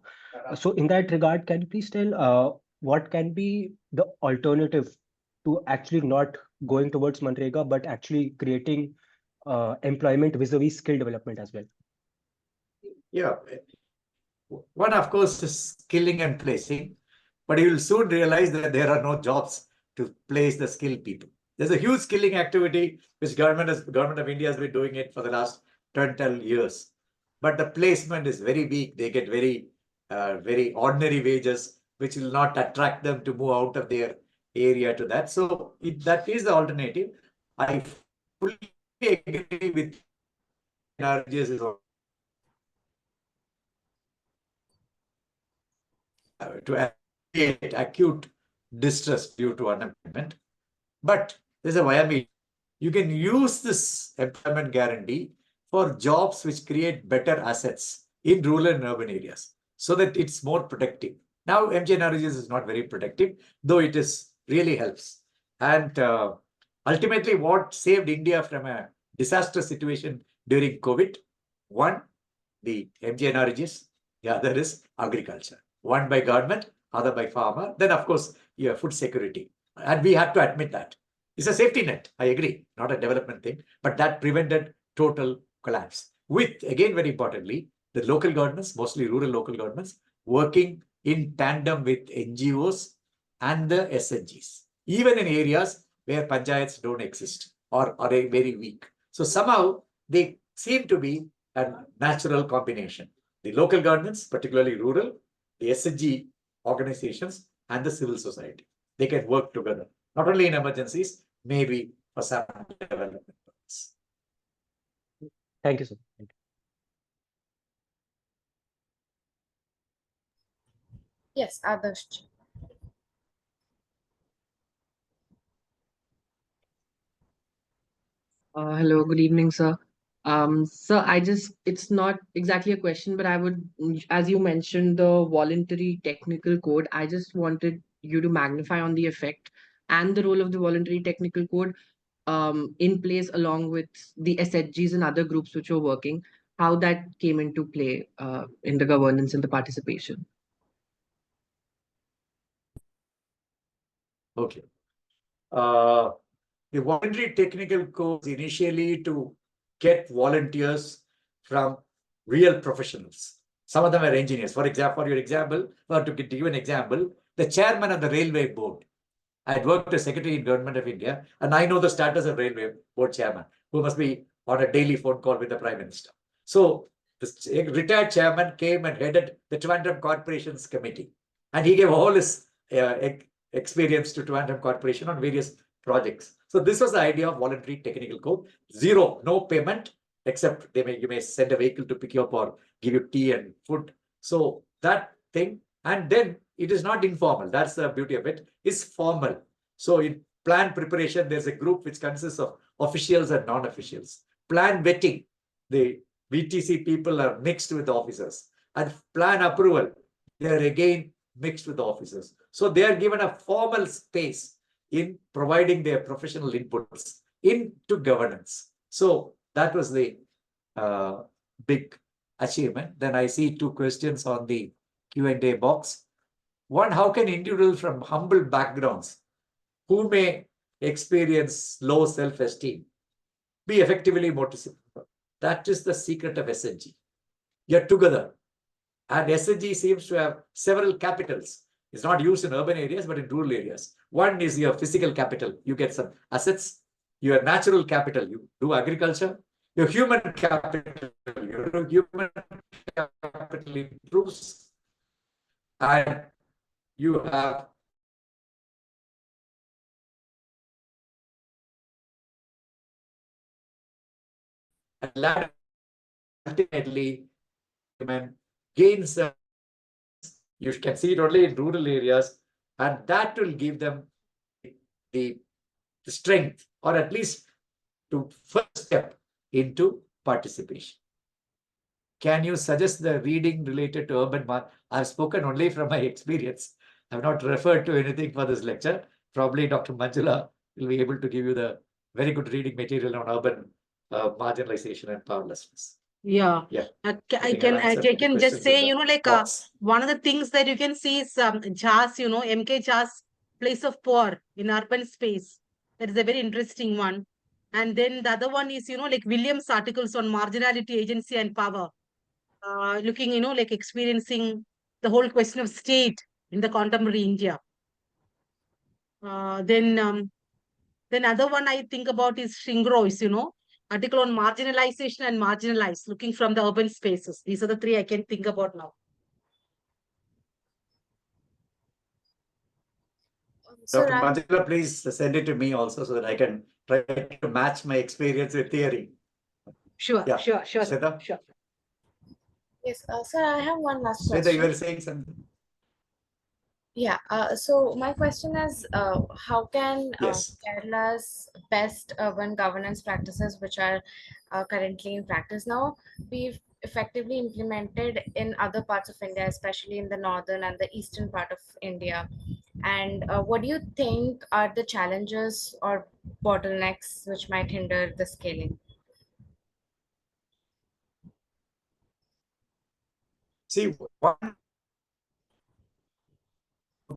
So in that regard, can you please tell what can be the alternative to actually not going towards Manrega, but actually creating employment vis-a-vis skill development as well? Yeah. One, of course, is skilling and placing, but you will soon realize that there are no jobs to place the skilled people. There's a huge skilling activity which government of India has been doing it for the last 20 years. But the placement is very weak. They get very ordinary wages, which will not attract them to move out of their area to that. So that is the alternative. I fully agree with NRGS is to alleviate acute distress due to unemployment. But there's a via you can use this employment guarantee for jobs which create better assets in rural and urban areas so that it's more protective. Now, MGNRGS is not very protective, though it is really helps. And ultimately, what saved India from a disaster situation during COVID? One, the MGNRGS, the other is agriculture. One by government, other by farmer. Then, of course, you have food security. And we have to admit that. It's a safety net, I agree, not a development thing, but that prevented total collapse. With, again, very importantly, the local governments, mostly rural local governments, working in tandem with NGOs and the SNGs, even in areas where panchayats don't exist or are very weak. So somehow they seem to be a natural combination. The local governments, particularly rural, the SNG organizations, and the civil society. They can work together, not only in emergencies, maybe for some development purpose. Thank you, sir. Thank you. Yes, Adarsh ji. Hello, good evening, sir. Sir, it's not exactly a question, but I would, as you mentioned, the voluntary technical code, I just wanted you to magnify on the effect and the role of the voluntary technical code in place along with the SHGs and other groups which were working, how that came into play in the governance and the participation. Okay. The voluntary technical course initially to get volunteers from real professionals. Some of them are engineers. For your example, or to give you an example, the chairman of the railway board. I had worked as secretary in Government of India, and I know the status of railway board chairman, who must be on a daily phone call with the Prime Minister. So the retired chairman came and headed the Trivandrum Corporations Committee, and he gave all his experience to Trivandrum Corporation on various projects. So this was the idea of voluntary technical code. Zero, no payment, except you may send a vehicle to pick you up or give you tea and food. So that thing, and then it is not informal. That's the beauty of it. It's formal. So in plan preparation, there's a group which consists of officials and non-officials. Plan vetting, the VTC people are mixed with the officers. And plan approval, they are again mixed with the officers. So they are given a formal space in providing their professional inputs into governance. So that was the big achievement. Then I see two questions on the Q&A box. One, how can individuals from humble backgrounds who may experience low self-esteem be effectively motivated? That is the secret of SNG. You're together. And SNG seems to have several capitals. It's not used in urban areas, but in rural areas. One is your physical capital. You get some assets. Your natural capital, you do agriculture. Your human capital, your human capital improves. And you have ultimately gains. You can see it only in rural areas, and that will give them the strength, or at least to first step into participation. Can you suggest the reading related to urban market? I've spoken only from my experience. I've not referred to anything for this lecture. Probably Dr. Manjula will be able to give you the very good reading material on urban marginalization and powerlessness. Yeah, Yeah. I can just say, one of the things that you can see is JAS, MK JAS, place of poor in urban space. That is a very interesting one. And then the other one is, like Williams' articles on marginality, agency, and power. Looking, experiencing the whole question of state in the contemporary India. Then other one I think about is Shingrois, article on marginalization and marginalized, looking from the urban spaces. These are the three I can think about now. Dr. Manjula, please send it to me also so that I can try to match my experience with theory. Sure, yeah. Sure. Shweta? Sure. Yes, sir, I have one last Shweta, question. you were saying something? Yeah, so my question is, how can Yes. Kerala's best urban governance practices, which are currently in practice now, be effectively implemented in other parts of India, especially in the northern and the eastern part of India? And what do you think are the challenges or bottlenecks which might hinder the scaling? See, 1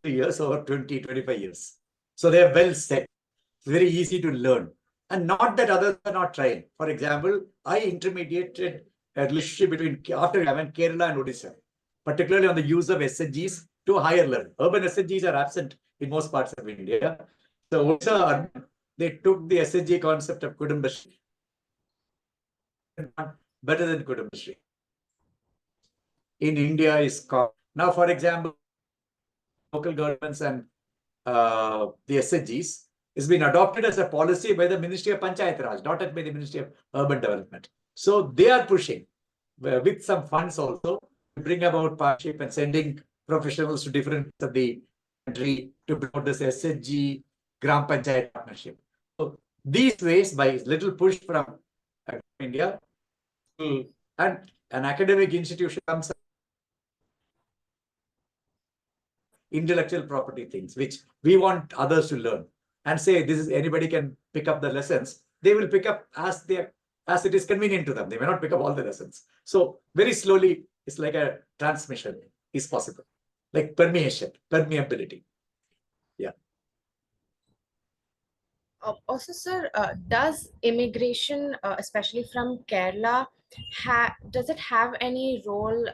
years or 20, 25 years. So they are well set. It's very easy to learn. And not that others are not trying. For example, I intermediated a relationship between after I went Kerala and Odisha, particularly on the use of SNGs to a higher level. Urban SNGs are absent in most parts of India. So Odisha, they took the SNG concept of Kudumbashri, better than Kudumbashri. In India is called. Now, for example, local governments and the SNGs has been adopted as a policy by the Ministry of Panchayat Raj, not by the Ministry of Urban Development. So they are pushing with some funds also to bring about partnership and sending professionals to different parts of the country to promote this SNG Gram Panchayat partnership. So these ways, by little push from India, and an academic institution comes intellectual property things, which we want others to learn, and say this is anybody can pick up the lessons. They will pick up as it is convenient to them. They may not pick up all the lessons. So very slowly, it's like a transmission is possible, like permeability. Yeah. Also, sir, does immigration, especially from Kerala, does it have any role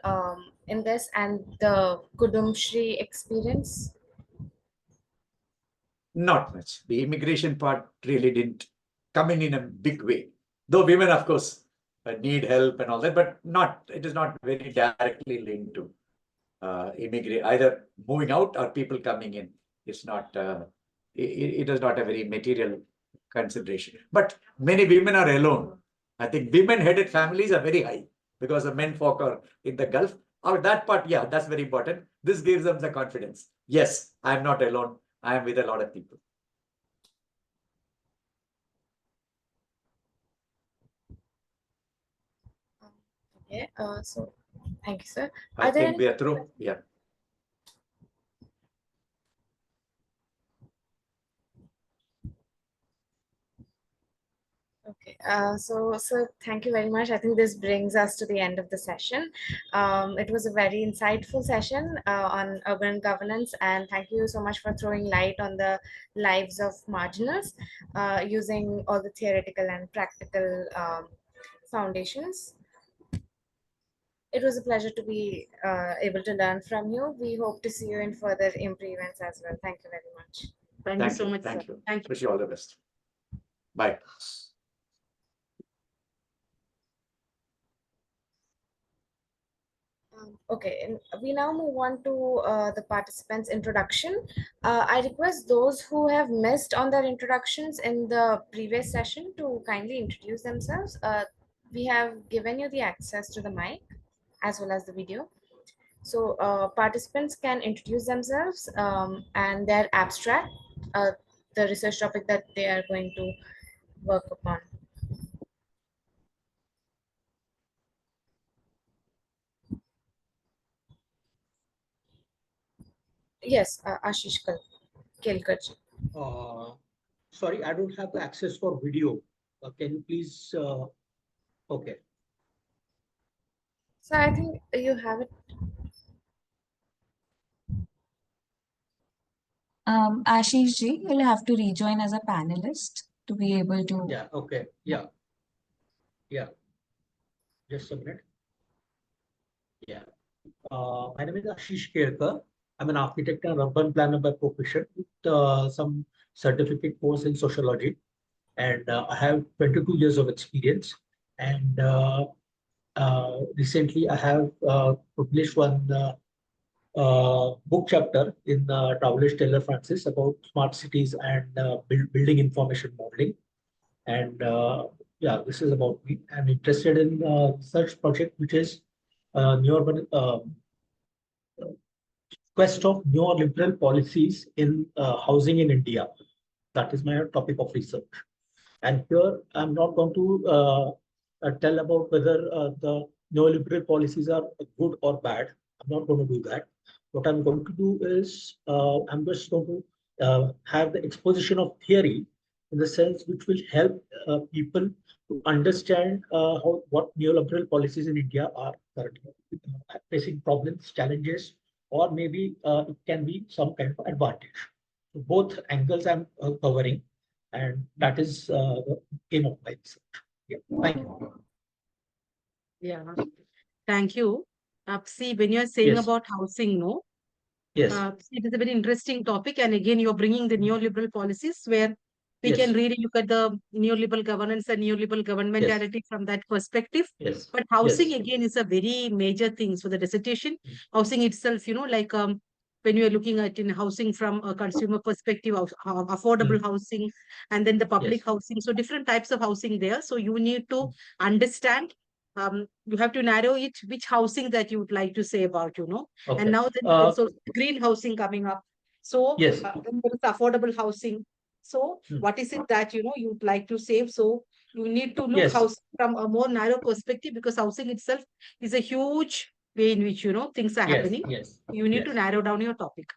in this and the Kudum Shri experience? Not much. The immigration part really didn't come in a big way. Though women, of course, need help and all that, but it is not very directly linked to immigrate, either moving out or people coming in. It's not, it is not a very material consideration. But many women are alone. I think women-headed families are very high because the men folk are in the Gulf. Or that part, yeah, that's very important. This gives them the confidence. Yes, I'm not alone. I am with a lot of people. Okay, so thank you, sir. I think we are through. Yeah. Okay, so thank you very much. I think this brings us to the end of the session. It was a very insightful session on urban governance, and thank you so much for throwing light on the lives of marginals using all the theoretical and practical foundations. It was a pleasure to be able to learn from you. We hope to see you in further IMPRI events as well. Thank you very much. Thank you so much. Thank Sir. you. Thank you. Wish you all the best. Bye. Okay, and we now move on to the participants' introduction. I request those who have missed on their introductions in the previous session to kindly introduce themselves. We have given you the access to the mic as well as the video. So participants can introduce themselves and their abstract, the research topic that they are going to work upon. Yes, Ashish Kelkarji. Sorry, I don't have the access for video. Can you please? Okay. So I think you have it. Ashish ji, you'll have to rejoin as a panelist to be able to. Yeah. Okay. Yeah. Yeah. Just a minute. Yeah. My name is Ashish Kerkar. I'm an architect and urban planner by profession with some certificate course in sociology, and I have 22 years of experience. And recently, I have published one book chapter in Travelers Taylor Francis about smart cities and building information modeling. And yeah, this is about me. I'm interested in research project which is new quest of neoliberal policies in housing in India. That is my topic of research. And here I'm not going to tell about whether the neoliberal policies are good or bad. I'm not going to do that. What I'm going to do is I'm just going to have the exposition of theory in the sense which will help people to understand what neoliberal policies in India are currently facing problems, challenges, or maybe it can be some kind of advantage. So both angles I'm covering, and that is the aim of my research. Yeah, thank you. Yeah, thank you. See, when you're saying Yes. about housing, no? Yes. See, it is a very interesting topic. And again, you're bringing the neoliberal policies where we Yes. can really look at the neoliberal governance and neoliberal governmentality from that perspective. Yes. But housing, Yes. again, is a very major thing. So the dissertation, Mm. housing itself, like when you are looking at in housing from a consumer perspective of affordable housing and then the public Yes. housing. So different types of housing there. So you need to Mm. understand, you have to narrow it, which housing that you would like to say about, Okay. and now then there's also green housing coming up. So Yes. then there is affordable housing. So what is it that, you'd like to save? So you need to look Yes. housing from a more narrow perspective because housing itself is a huge way in which, things are Yes. happening. Yes. You need to Yes. narrow down your topic.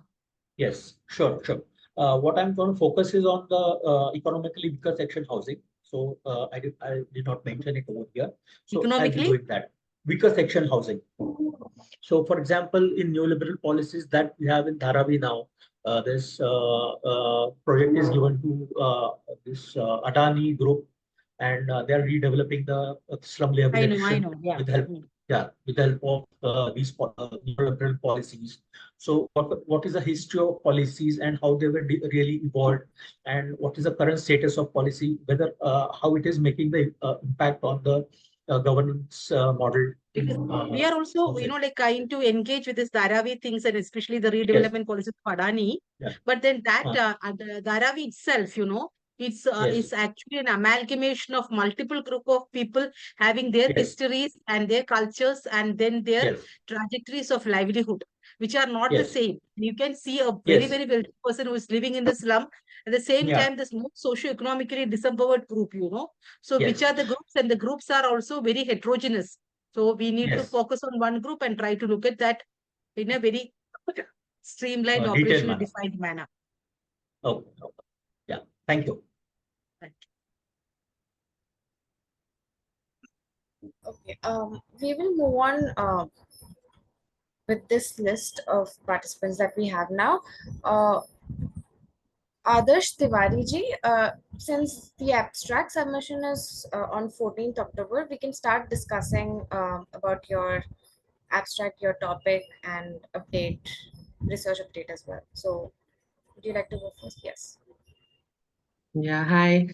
Yes. Sure. Sure. What I'm going to focus is on the economically weaker section housing. So I did not mention it over here. So I'll be Economically? doing that. Weaker section housing. So, for example, in neoliberal policies that we have in Dharavi now, this project is given to this Adani group, and they are redeveloping the slum I rehabilitation know, yeah. with help, with the help of these neoliberal policies. So what is the history of policies and how they were really evolved, and what is the current status of policy, whether how it is making the impact on the governance model Because in we are also, housing. like trying to engage with this Dharavi things and especially the Yes. redevelopment policy of Adani. Yeah. But then that the Dharavi itself, it's Yes. actually an amalgamation of multiple group of people having their Yes. histories and their cultures and then their Yes. trajectories of livelihood, which are not the Yes. same. You can see a very, Yes. very wealthy person who is living in the slum. At the same Yeah. time, this most socio-economically disempowered group, So Yes. which are the groups, and the groups are also very heterogeneous. So we need to Yes. focus on one group and try to look at that in a very streamlined, Detailed operationally manner. defined manner. Oh, yeah. Thank you. Thank Okay. We will move on with this list of participants that we have now. Adarsh Tiwari ji, since the abstract submission is on 14th October, we can start discussing about your abstract, your topic, and research update as well. So, would you like to go first? Yes. Yeah, hi.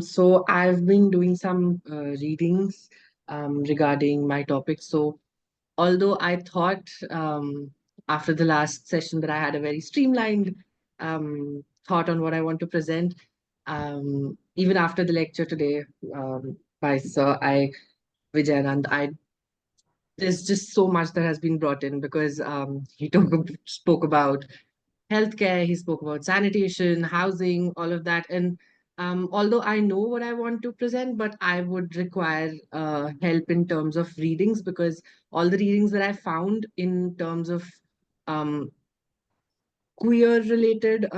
So I've been doing some readings regarding my topic. So although I thought after the last session that I had a very streamlined thought on what I want to present, even after the lecture today by Sir Vijayanand, there's just so much that has been brought in because spoke about healthcare, he spoke about sanitation, housing, all of that. And although I know what I want to present, but I would require help in terms of readings because all the readings that I found in terms of um, queer related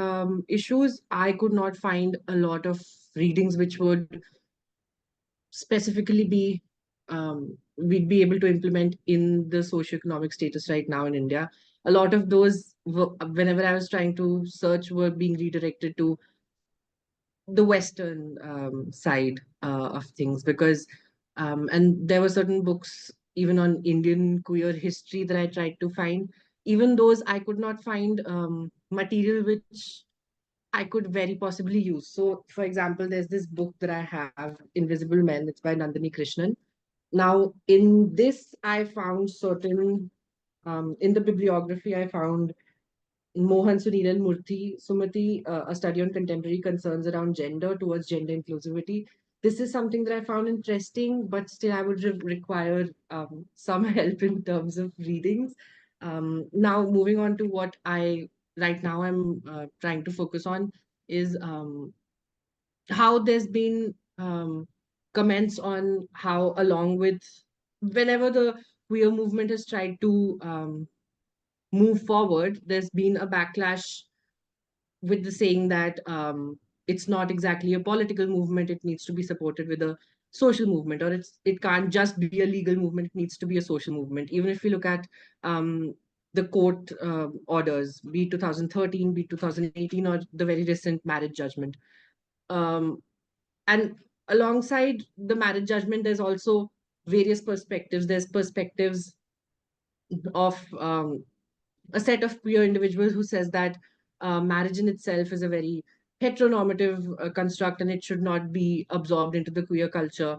issues, I could not find a lot of readings which would specifically be we'd be able to implement in the socioeconomic status right now in India. A lot of those, whenever I was trying to search, were being redirected to the Western side of things because, and there were certain books even on Indian queer history that I tried to find. Even those I could not find material which I could very possibly use. So, for example, there's this book that I have, Invisible Men. It's by Nandini Krishnan. Now, in this, I found certain, in the bibliography, I found Mohan Sunil Murthy Sumati, a study on contemporary concerns around gender towards gender inclusivity. This is something that I found interesting, but still I would require some help in terms of readings. Now, moving on to what I right now I'm trying to focus on is how there's been comments on how, along with whenever the queer movement has tried to move forward, there's been a backlash with the saying that it's not exactly a political movement, it needs to be supported with a social movement, or it can't just be a legal movement, it needs to be a social movement. Even if we look at the court orders, be it 2013, be it 2018, or the very recent marriage judgment. And alongside the marriage judgment, there's also various perspectives. There's perspectives of a set of queer individuals who says that marriage in itself is a very heteronormative construct and it should not be absorbed into the queer culture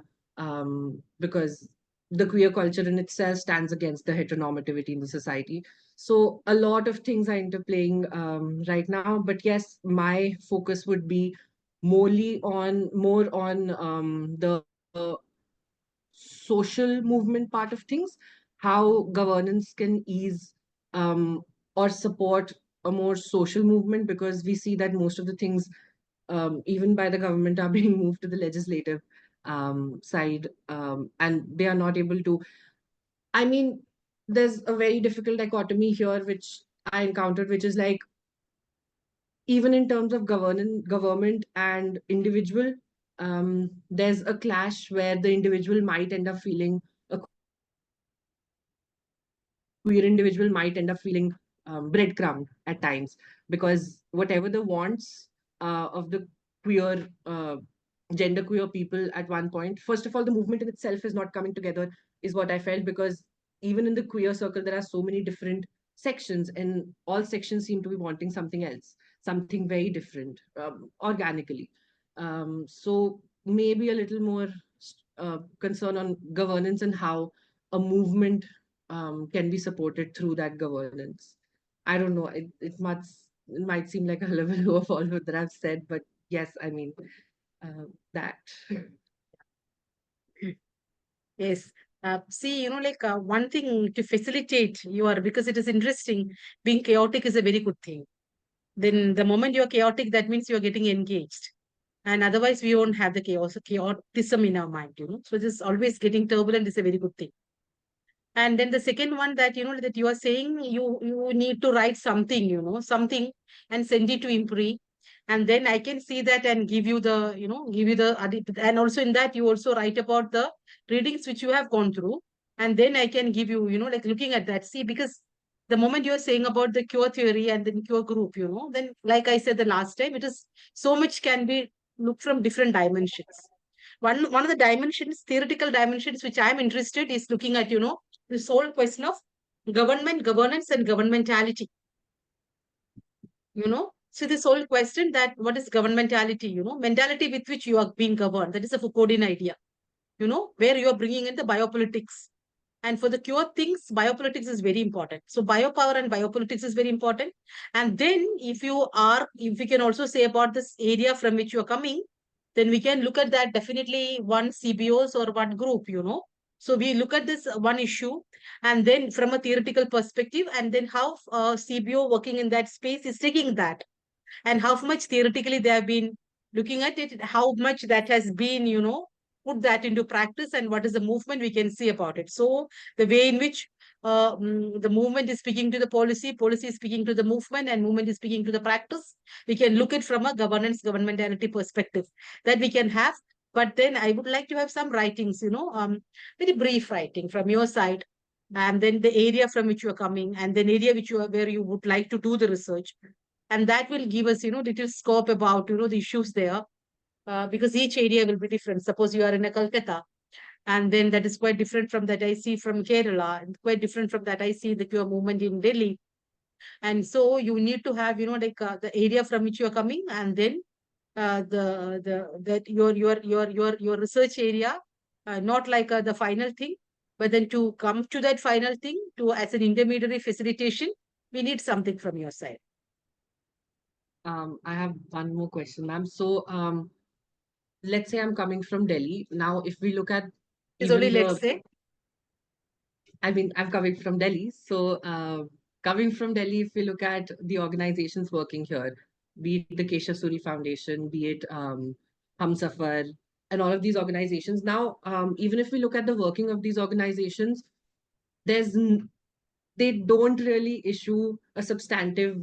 because the queer culture in itself stands against the heteronormativity in the society. So a lot of things are interplaying right now. But yes, my focus would be more on the social movement part of things, how governance can ease or support a more social movement, because we see that most of the things, even by the government, are being moved to the legislative side, and they are not able to. I mean, there's a very difficult dichotomy here, which I encountered, which is like, even in terms of government and individual, there's a clash where the individual might end up feeling a queer individual might end up feeling breadcrumb at times, because whatever the wants of the queer genderqueer people at one point. First of all, the movement in itself is not coming together, is what I felt, because even in the queer circle, there are so many different sections, and all sections seem to be wanting something else, something very different, organically. So maybe a little more concern on governance and how a movement can be supported through that governance. I don't know. It might seem like a level of all that I've said, but yes, I mean that. Yes. See, like one thing to facilitate your, because it is interesting, being chaotic is a very good thing. Then the moment you're chaotic, that means you're getting engaged. And otherwise, we won't have the chaotism in our mind. So just always getting turbulent is a very good thing. And then the second one that, that you are saying, you need to write something and send it to IMPRI. And then I can see that and give you and also in that you also write about the readings which you have gone through. And then I can give you, like looking at that. See, because the moment you're saying about the cure theory and then cure group, then like I said the last time, it is so much can be looked from different dimensions. One of the dimensions, theoretical dimensions, which I'm interested is looking at, this whole question of government, governance, and governmentality. So this whole question that what is governmentality, mentality with which you are being governed. That is a Foucauldian idea, where you are bringing in the biopolitics. And for the cure things, biopolitics is very important. So biopower and biopolitics is very important. And then if we can also say about this area from which you are coming, then we can look at that definitely one CBOs or one group, So we look at this one issue and then from a theoretical perspective, and then how CBO working in that space is taking that, and how much theoretically they have been looking at it, how much that has been, put that into practice, and what is the movement we can see about it. So the way in which the movement is speaking to the policy, policy is speaking to the movement, and movement is speaking to the practice, we can look at from a governance, governmentality perspective that we can have. But then I would like to have some writings, very brief writing from your side, and then the area from which you are coming, and then area where you would like to do the research, and that will give us little scope about the issues there, because each area will be different. Suppose you are in a Calcutta, and then that is quite different from that I see from Kerala, and quite different from that I see the pure movement in Delhi. And so you need to have like the area from which you are coming, and then your research area, not like the final thing, but then to come to that final thing, to as an intermediary facilitation, we need something from your side. I have one more question, ma'am. So, let's say I'm coming from Delhi. Now, if we look at It's even only let's say. I mean, I'm coming from Delhi. So, coming from Delhi, if we look at the organizations working here, be it the Keshav Suri Foundation, be it Humsafar, and all of these organizations. Now, even if we look at the working of these organizations, they don't really issue a substantive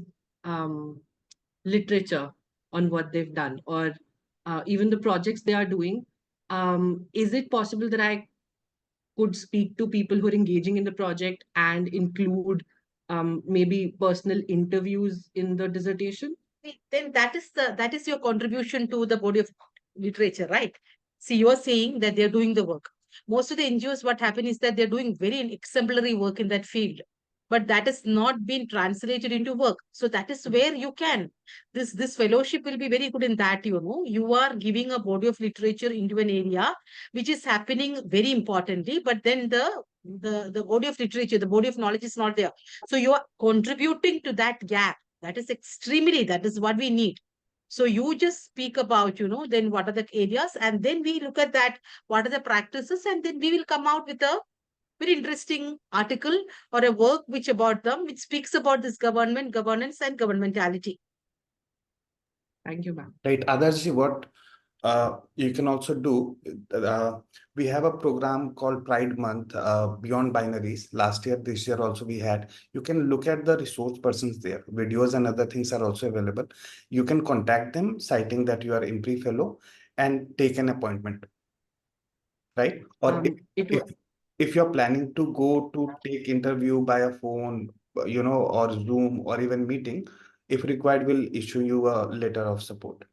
literature on what they've done, or even the projects they are doing. Is it possible that I could speak to people who are engaging in the project and include maybe personal interviews in the dissertation? Then that is your contribution to the body of literature, right? See, you are saying that they're doing the work. Most of the NGOs, what happen is that they're doing very exemplary work in that field, but that has not been translated into work. So that is where you can. This fellowship will be very good in that, You are giving a body of literature into an area which is happening very importantly, but then the body of literature, the body of knowledge is not there. So you are contributing to that gap. That is what we need. So you just speak about, then what are the areas, and then we look at that, what are the practices, and then we will come out with a very interesting article or a work which about them, which speaks about this government, governance, and governmentality. Thank you, ma'am. Right, Adarshi, what you can also do, we have a program called Pride Month, Beyond Binaries. Last year, this year also we had. You can look at the resource persons there. Videos and other things are also available. You can contact them, citing that you are IMPRI fellow, and take an appointment. Right? Or if you're planning to go to take interview by a phone, or Zoom or even meeting, if required, we'll issue you a letter of support.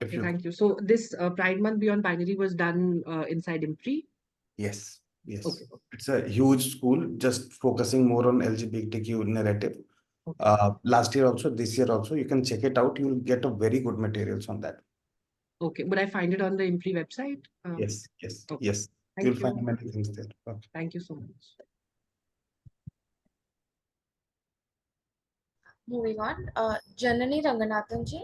If Okay, you, thank you. So this Pride Month Beyond Binary was done inside IMPRI. yes, yes. Okay. It's a huge school, just focusing more on LGBTQ narrative. Okay. Last year also, this year also, you can check it out. You will get a very good materials on that. Okay. Would I find it on the IMPRI website? Yes, yes, Okay. yes. Thank You'll find you. many things there. Okay. Thank you so much. Moving on, Janani Ranganathan ji.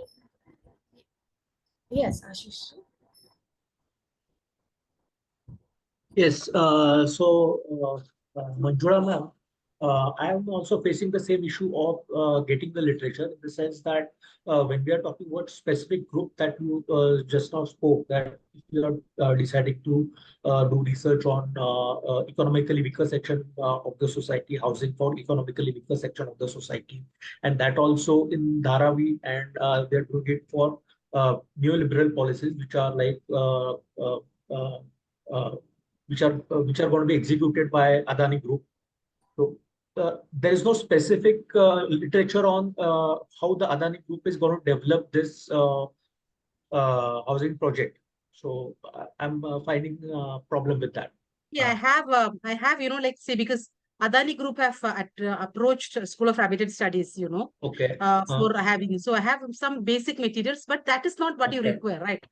Yes, Ashish. Yes, Manjula ma'am, I am also facing the same issue of getting the literature in the sense that when we are talking about specific group that you just now spoke, that if you are deciding to do research on economically weaker section of the society, housing for economically weaker section of the society, and that also in Dharavi, and they are doing it for neoliberal policies, which are like uh, uh, which are going to be executed by Adani Group. So there is no specific literature on how the Adani Group is going to develop this housing project. So I'm finding a problem with that. Yeah, I have, like say, because Adani Group have approached School of Habitat Studies, Okay. for having. So I have some basic materials, but that is not what you Okay. require, right?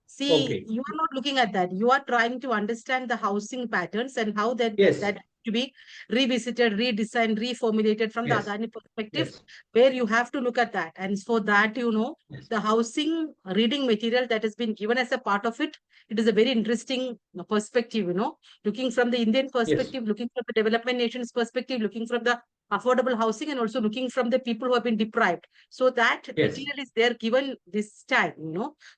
See, Okay. you are not looking at that. You are trying to understand the housing patterns and how Yes. that to be revisited, redesigned, reformulated from the Yes. Adani perspective, Yes. where you have to look at that. And for that, Yes. the housing reading material that has been given as a part of it, it is a very interesting perspective, looking from the Indian Yes. perspective, looking from the development nation's perspective, looking from the affordable housing, and also looking from the people who have been deprived. So that Yes. material is there given this time,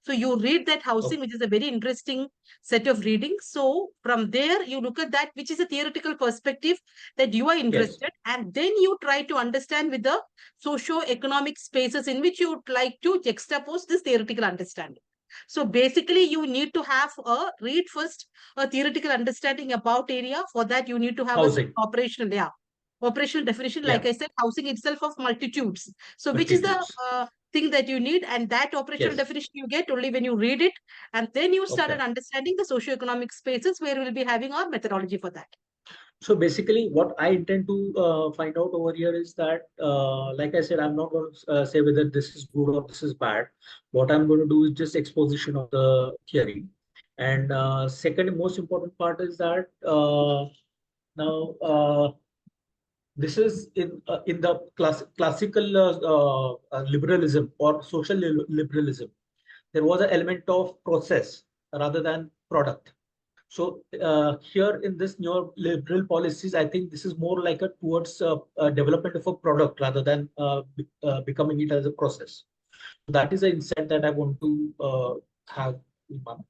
So you read that housing, Okay. which is a very interesting set of readings. So from there, you look at that, which is a theoretical perspective that you are Yes. interested, and then you try to understand with the socio-economic spaces in which you would like to juxtapose this theoretical understanding. So basically, you need to have a read first a theoretical understanding about area. For that, you need to have a Housing. operational definition. Like Yeah. I said, housing itself of multitudes. So which is the Multitudes. thing that you need, and that operational Yes. definition you get only when you read it, and then you started Okay. understanding the socio-economic spaces where we'll be having our methodology for that. So basically, what I intend to find out over here is that, like I said, I'm not going to say whether this is good or this is bad. What I'm going to do is just exposition of the theory. And second most important part is that now this is in the classical liberalism or social liberalism. There was an element of process rather than product. So here in this neoliberal policies, I think this is more like a towards development of a product rather than becoming it as a process. That is the insight that I want to have in my mind.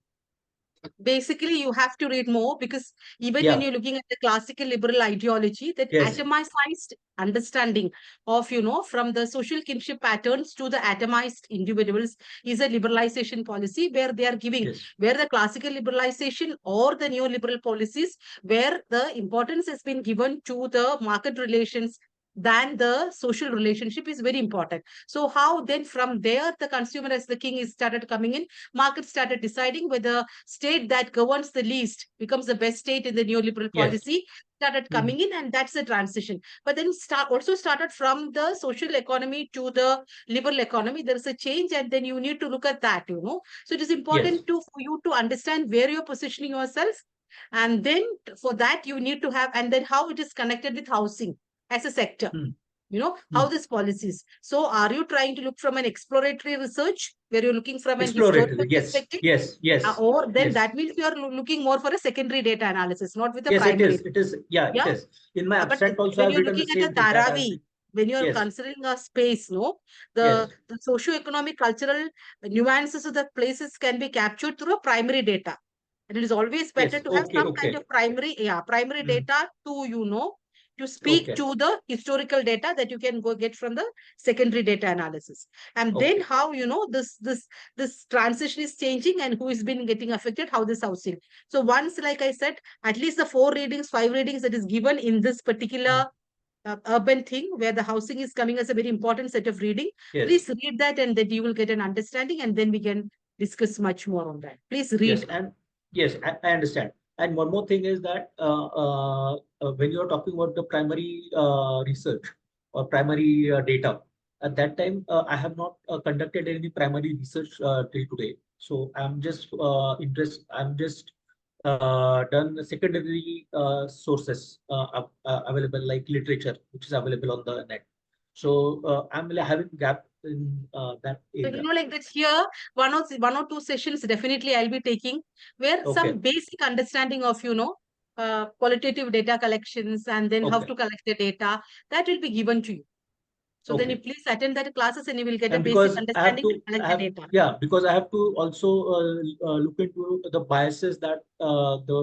Basically, you have to read more, because even when Yeah. you're looking at the classical liberal ideology, that Yes. atomized understanding of, from the social kinship patterns to the atomized individuals is a liberalization policy where they are giving, Yes. where the classical liberalization or the neoliberal policies, where the importance has been given to the market relations than the social relationship is very important. So how then from there the consumer as the king is started coming in, market started deciding whether state that governs the least becomes the best state in the neoliberal Yes. policy, started coming in, and that's the transition. But then also started from the social economy to the liberal economy. There is a change, and then you need to look at that, So it is important Yes. for you to understand where you're positioning yourself. And then for that, you need to have, and then how it is connected with housing as a sector. Hmm. How Hmm. this policies. So are you trying to look from an exploratory research where you're looking from an historical Exploratory. Yes. perspective? Yes. Yes. Or then Yes. that means you're looking more for a secondary data analysis, not with a Yes, it primary. is. It is. Yeah, it Yeah. is. In my But abstract also, when I've you're written the looking at same the thing that I've. Dharavi, when you're Yes. considering a space, Yes. the socio-economic cultural nuances of the places can be captured through a primary data. And it is always better Yes. to have Okay. some kind Okay. of primary Hmm. data to speak Okay. to the historical data that you can go get from the secondary data analysis. And then Okay. how, this transition is changing and who is been getting affected, how this housing. So once, like I said, at least the 5 readings that is given in this particular urban thing where the housing is coming as a very important set of reading. Yes. Please read that, and then you will get an understanding, and then we can discuss much more on that. Please Yes, read. and yes, I understand. And one more thing is that when you're talking about the primary research or primary data, at that time I have not conducted any primary research till today. So I'm just I'm just done the secondary sources available, like literature, which is available on the net. So I'm having gap in that So, area. like that here, one or two sessions definitely I'll be taking where Okay. some basic understanding of, qualitative data collections and then how Okay. to collect the data, that will be given to you. So then Okay. you please attend that classes and you will get a And basic because I have understanding to, and collect the data. yeah, because I have to also look into the biases that the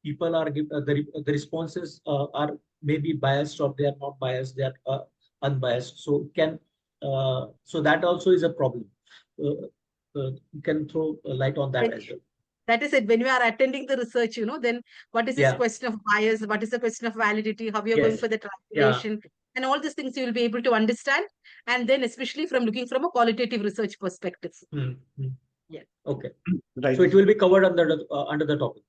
people are the responses are maybe biased, or they are not biased, they are unbiased. So so that also is a problem. You can throw a light on that When- as well. That is it. When you are attending the research, then what is this Yeah. question of bias? What is the question of validity? How you are going Yes. for the Yeah. triangulation? And all these things you will be able to understand. And then especially from looking from a qualitative research perspective. Yeah. Okay. Right. So it will be covered under the topic.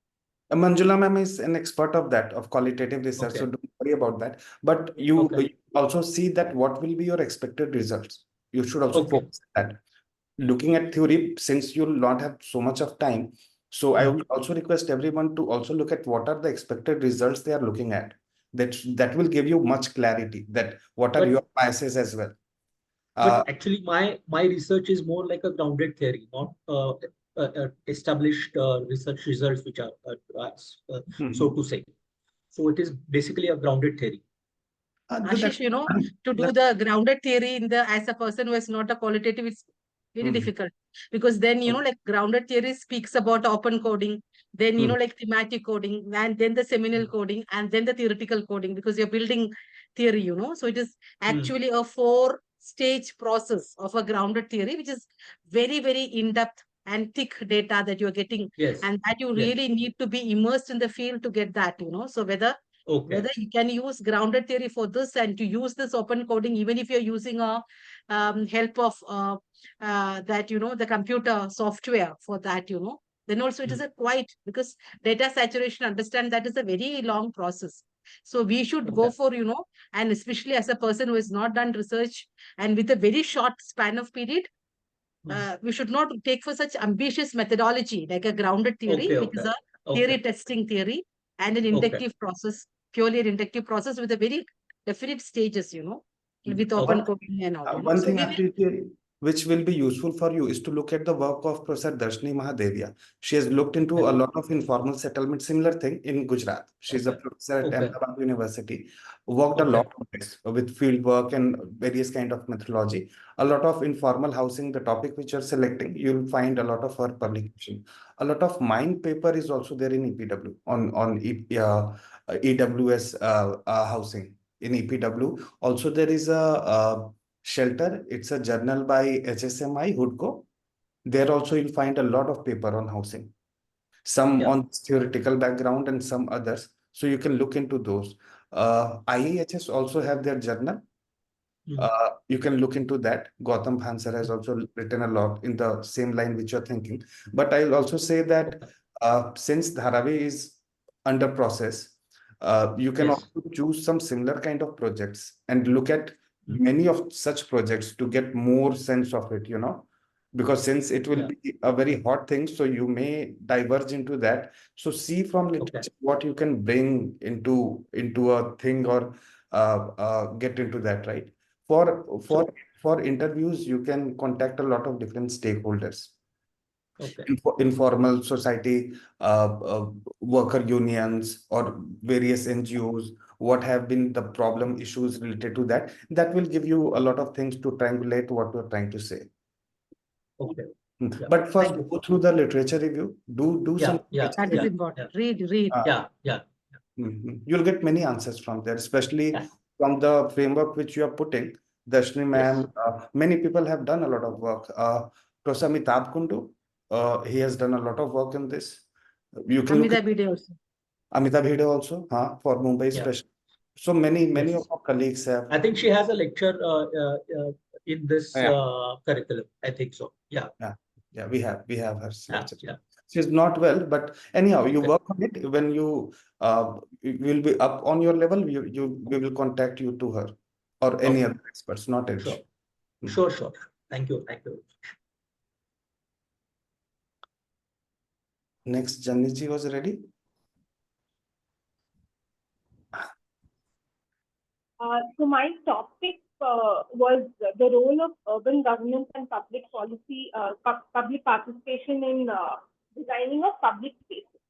Manjula ma'am is an expert of that, of qualitative research, Okay. so don't worry about that. But you Okay. also see that what will be your expected results. You should also Okay. focus on that. Looking at theory, since you'll not have so much of time, so I would also request everyone to also look at what are the expected results they are looking at. That will give you much clarity that what are But- your biases as well. But actually, my research is more like a grounded theory, not established research results, which are so to say. So it is basically a grounded theory. Ashish, to do the grounded theory as a person who is not a qualitative, it's very difficult. Because then, like grounded theory speaks about open coding, then, like thematic coding, and then the seminal coding, and then the theoretical coding, because you're building theory, So it is actually a 4-stage process of a grounded theory, which is very, very in-depth and thick data that you're getting. Yes. And that you really need to be immersed in the field to get that, So whether you can use grounded theory for this and to use this open coding, even if you're using a help of that, the computer software for that, then also it is a quite, because data saturation, understand that is a very long process. So we should go for, and especially as a person who has not done research and with a very short span of period, we should not take for such ambitious methodology like a grounded theory, which is a theory testing theory and an inductive process, purely an inductive process with a very definite stages, with open coding and all. One So thing we will, actually which will be useful for you is to look at the work of Professor Darshini Mahadevia. She has looked into a lot of informal settlement, similar thing in Gujarat. She's a professor at Ahmedabad University, worked a lot on this with field work and various kind of methodology. A lot of informal housing, the topic which you're selecting, you'll find a lot of her publication. A lot of mine paper is also there in EPW on EWS housing. In EPW, also there is a Shelter. It's a journal by HSMI, Hudko. There also you'll find a lot of paper on housing. Some on theoretical background and some others. So you can look into those. IAHS also have their journal. You can look into that. Gautam Bhansar has also written a lot in the same line which you're thinking. But I'll also say that since Dharavi is under process, you can also choose some similar kind of projects and look at many of such projects to get more sense of it, because since it will be a very hot thing, so you may diverge into that. So see from literature what you can bring into a thing or get into that, right? For interviews, you can contact a lot of different stakeholders. Informal society, worker unions, or various NGOs, what have been the problem issues related to that. That will give you a lot of things to triangulate what you're trying to say. But first, go through the literature review. Do some. that is important. Read. You'll get many answers from there, especially from the framework which you are putting. Darshini ma'am, many people have done a lot of work. Professor Amitabh Kundu, he has done a lot of work in this. You can look at Amitabh also. Amitabh Hede also, for Mumbai special. So many of our colleagues have. I think she has a lecture in this curriculum. I think so. Yeah. Yeah, we have her Yeah, signature. yeah. She's not well, but anyhow, you work on it. When you will be up on your level, we will contact you to her or any Okay. other experts, not Edge. Sure. Sure, sure. Thank you. Thank you. Next, Janiji was ready. So my topic was the role of urban governance and public policy, public participation in designing of public spaces.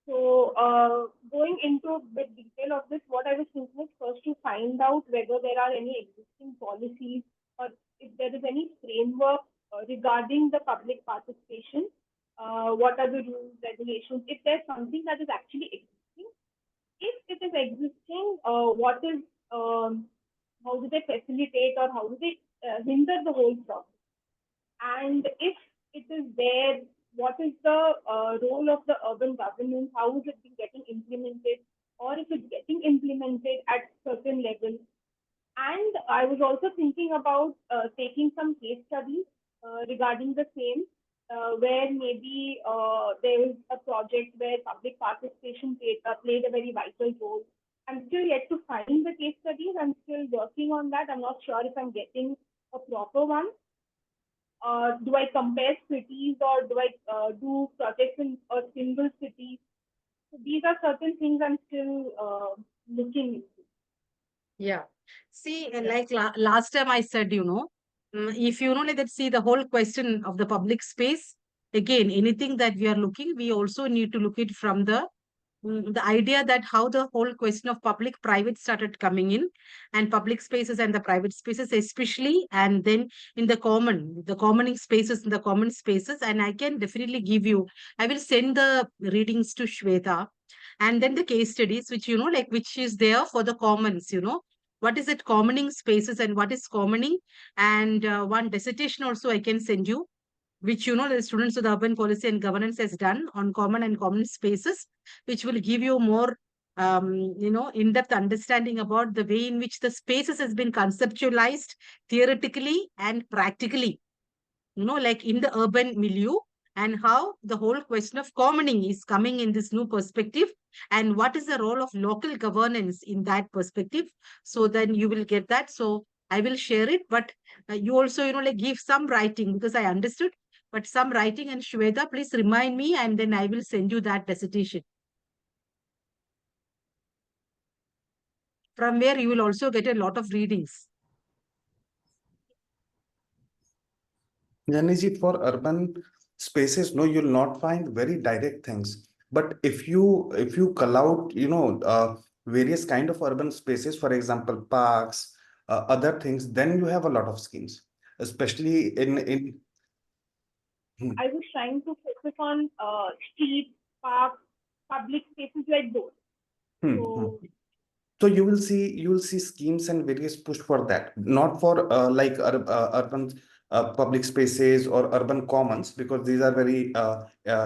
So going into a bit detail of this, what I was thinking is first to find out whether there are any existing policies or if there is any framework regarding the public participation. What are the rules, regulations? If there's something that is actually existing, if it is existing, what is how do they facilitate or how do they hinder the whole process? And if it is there, what is the role of the urban governance? How is it being getting implemented? Or if it's getting implemented at certain levels? And I was also thinking about taking some case studies regarding the same, where maybe there is a project where public participation played a very vital role. I'm still yet to find the case studies. I'm still working on that. I'm not sure if I'm getting a proper one. Do I compare cities or do I do projects in a single city? So these are certain things I'm still looking into. Yeah. See, like last time I said, if you know, let's see the whole question of the public space. Again, anything that we are looking, we also need to look it from the idea that how the whole question of public private started coming in, and public spaces and the private spaces especially, and then in the commoning spaces, in the common spaces. And I can definitely give you, I will send the readings to Shweta, and then the case studies which like which is there for the commons. What is it commoning spaces and what is commoning, and one dissertation also I can send you, which the students of the urban policy and governance has done on common and common spaces, which will give you more in-depth understanding about the way in which the spaces has been conceptualized theoretically and practically, like in the urban milieu, and how the whole question of commoning is coming in this new perspective, and what is the role of local governance in that perspective. So then you will get that. So I will share it, but you also, like give some writing, because I understood, but some writing. And Shweta, please remind me, and then I will send you that dissertation, from where you will also get a lot of readings. Janiji, for urban spaces, no, you'll not find very direct things. But if you call out, various kind of urban spaces, for example, parks, other things, then you have a lot of schemes, especially in. I was trying to focus on streets, parks, public spaces like those. So you will see schemes and various push for that, not for like urban public spaces or urban commons, because these are very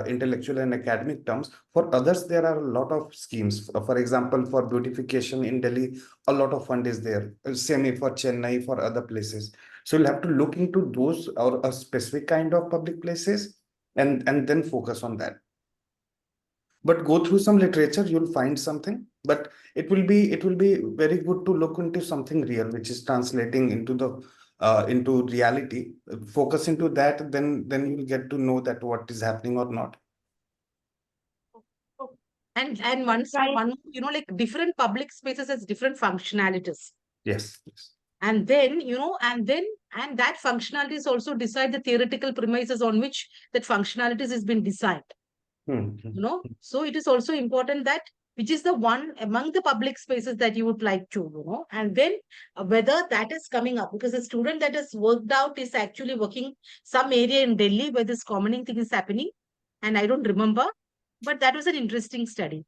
intellectual and academic terms. For others, there are a lot of schemes. For example, for beautification in Delhi, a lot of fund is there. Same for Chennai, for other places. So you'll have to look into those or a specific kind of public places and then focus on that. But go through some literature, you'll find something. But it will be very good to look into something real, which is translating into the into reality. Focus into that, then you'll get to know that what is happening or not. And one, like different public spaces has different functionalities. Yes. And then, and that functionalities also decide the theoretical premises on which that functionalities has been designed. So it is also important that which is the one among the public spaces that you would like to, and then whether that is coming up, because the student that has worked out is actually working some area in Delhi where this commoning thing is happening. And I don't remember, but that was an interesting study.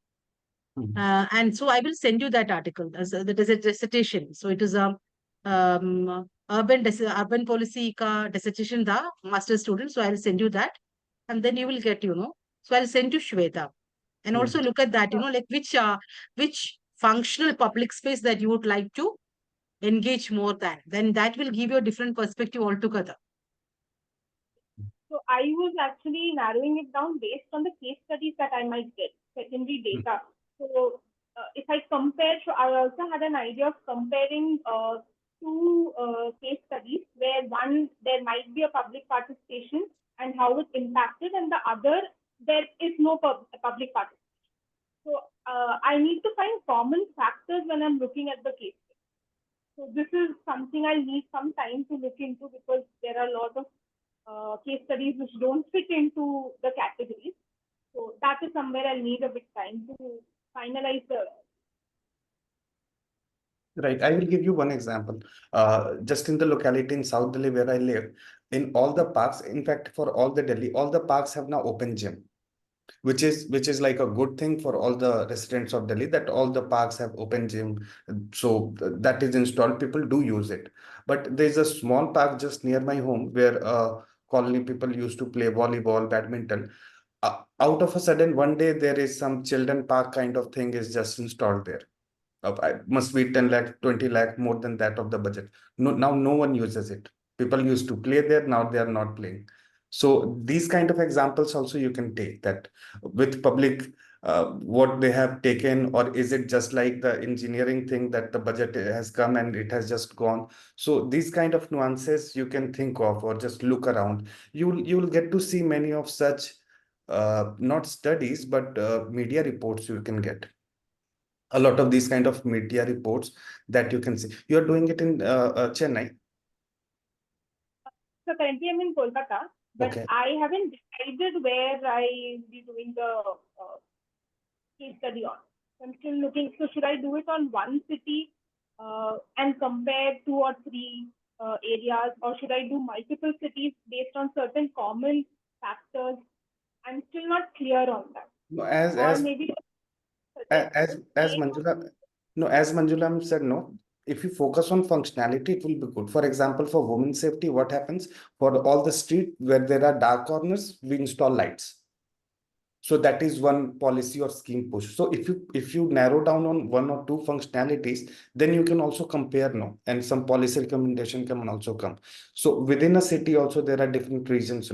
And so I will send you that article. That is a dissertation. So it is a urban policy ka dissertation da master student. So I'll send you that, and then you will get, So I'll send you Shweta, and also look at that, like which functional public space that you would like to engage more than. Then that will give you a different perspective altogether. So I was actually narrowing it down based on the case studies that I might get, secondary data. So if I compare, so I also had an idea of comparing two case studies where one, there might be a public participation and how it impacted, and the other, there is no public participation. So I need to find common factors when I'm looking at the case. So this is something I need some time to look into because there are a lot of case studies which don't fit into the categories. So that is somewhere I'll need a bit time to finalize the. Right. I will give you one example. Just in the locality in South Delhi where I live, in all the parks, in fact, for all the Delhi, all the parks have now open gym, which is like a good thing for all the residents of Delhi, that all the parks have open gym. So that is installed. People do use it. But there's a small park just near my home where colony people used to play volleyball, badminton. Out of a sudden, one day there is some children park kind of thing is just installed there. Must be 10 lakh, 20 lakh, more than that of the budget. No, now no one uses it. People used to play there, now they are not playing. So these kind of examples also you can take that with public, what they have taken, or is it just like the engineering thing that the budget has come and it has just gone. So these kind of nuances you can think of or just look around. You'll get to see many of such, not studies, but media reports you can get. A lot of these kind of media reports that you can see. You're doing it in Chennai. So currently I'm in Kolkata, but Okay. I haven't decided where I will be doing the case study on. So I'm still looking. So should I do it on one city and compare two or three areas, or should I do multiple cities based on certain common factors? I'm still not clear on that. No, Or maybe as Manjula, no, as Manjula said, no. If you focus on functionality, it will be good. For example, for women safety, what happens for all the street where there are dark corners, we install lights. So that is one policy or scheme push. So if you narrow down on one or two functionalities, then you can also compare, no, and some policy recommendation can also come. So within a city also there are different regions,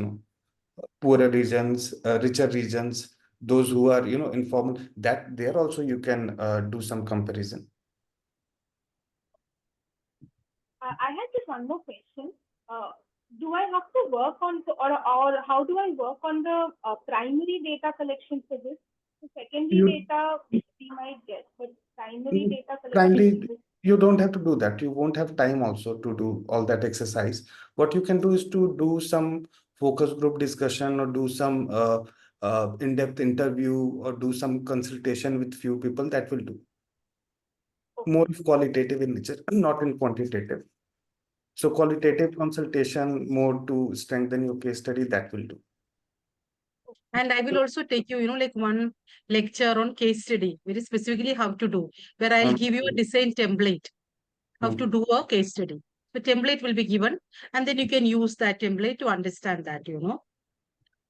poorer regions, richer regions, those who are informal. That there also you can do some comparison. I had just one more question. Do I have to work on, or how do I work on the primary data collection for this? The secondary data we might get, but primary data collection. You don't have to do that. You won't have time also to do all that exercise. What you can do is to do some focus group discussion or do some in-depth interview or do some consultation with few people. That will do. More qualitative in nature, not in quantitative. So qualitative consultation more to strengthen your case study, that will do. And I will also take you, like one lecture on case study, very specifically how to do, where I'll give you a design template, how to do a case study. The template will be given, and then you can use that template to understand that.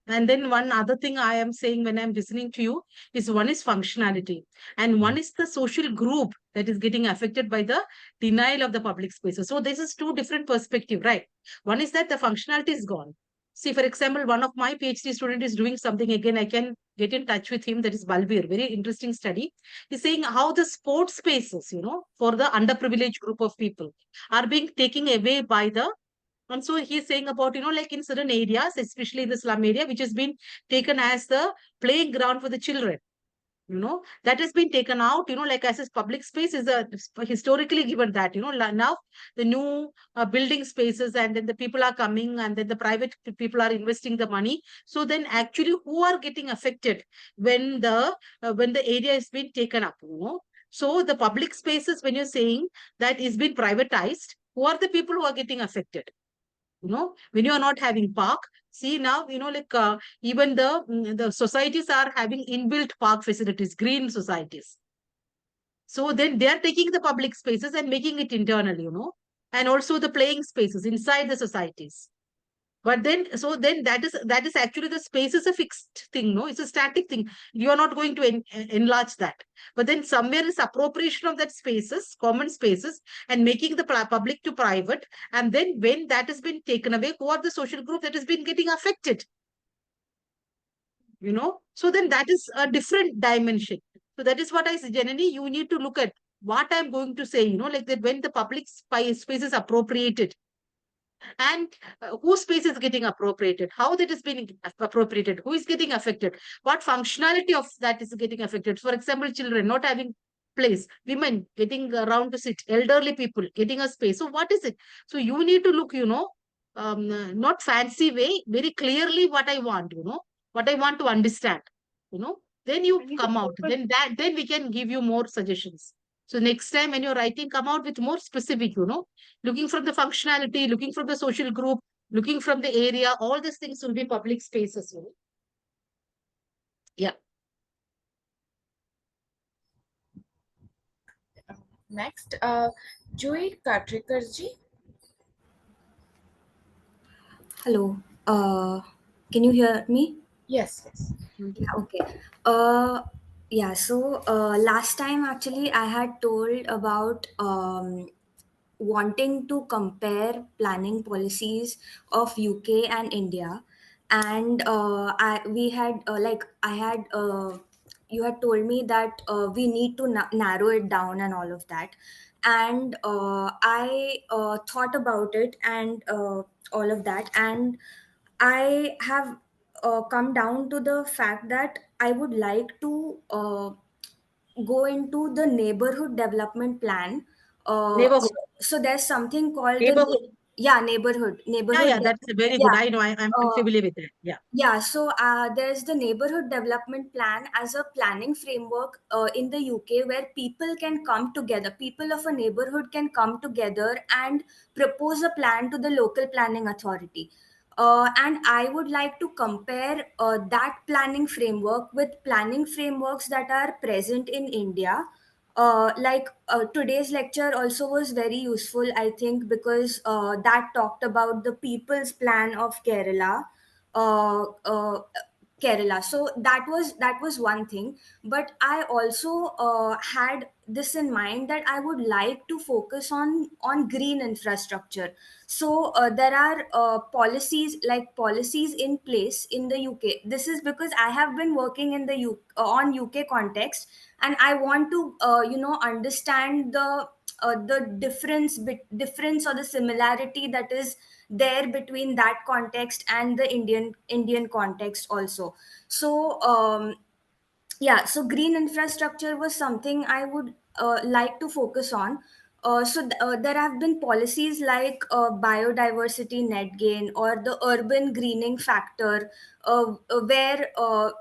And then one other thing I am saying when I'm listening to you is one is functionality and one is the social group that is getting affected by the denial of the public spaces. So this is two different perspectives, right? One is that the functionality is gone. See, for example, one of my PhD student is doing something again. I can get in touch with him. That is Balbir, very interesting study. He's saying how the sports spaces, for the underprivileged group of people are being taken away by the. And so he's saying about, like in certain areas, especially in the slum area, which has been taken as the playing ground for the children, that has been taken out, like as a public space is historically given that, now the new building spaces and then the people are coming and then the private people are investing the money. So then actually who are getting affected when the area is being taken up, So the public spaces, when you're saying that is being privatized, who are the people who are getting affected? When you are not having park, see now, like even the societies are having inbuilt park facilities, green societies. So then they are taking the public spaces and making it internal, and also the playing spaces inside the societies. But then, so then that is actually the space is a fixed thing, no? It's a static thing. You are not going to enlarge that. But then somewhere is appropriation of that spaces, common spaces, and making the public to private. And then when that has been taken away, who are the social group that has been getting affected? So then that is a different dimension. So that is what I say, Janani, you need to look at what I'm going to say, like that when the public space is appropriated, and whose space is getting appropriated, how that is being appropriated, who is getting affected, what functionality of that is getting affected. For example, children not having place, women getting around to sit, elderly people getting a space. So what is it? So you need to look, not fancy way, very clearly what I want, what I want to understand, then you come out, then we can give you more suggestions. So next time when you're writing, come out with more specific, looking from the functionality, looking from the social group, looking from the area, all these things will be public spaces. Yeah. Next, Joy Katrikarji. Hello. Can you hear me? Yes. Yeah, okay. Yeah, so last time actually I had told about wanting to compare planning policies of UK and India, and you had told me that we need to narrow it down and all of that, and I thought about it and all of that, and I have come down to the fact that I would like to go into the neighborhood development plan. Neighborhood. So there's something called Neighborhood. neighborhood. Yeah, that's very good. Yeah. I know. I'm familiar with that. Yeah. Yeah, so there's the neighborhood development plan as a planning framework in the UK where people can come together. People of a neighborhood can come together and propose a plan to the local planning authority. And I would like to compare that planning framework with planning frameworks that are present in India. Today's lecture also was very useful, I think, because that talked about the people's plan of uh, uh, Kerala. So that was one thing. But I also had this in mind that I would like to focus on green infrastructure. So there are policies in place in the UK. This is because I have been working in the on UK context, and I want to understand the difference or the similarity that is there between that context and the Indian context also. So yeah, so green infrastructure was something I would like to focus on. There have been policies like biodiversity net gain or the urban greening factor, where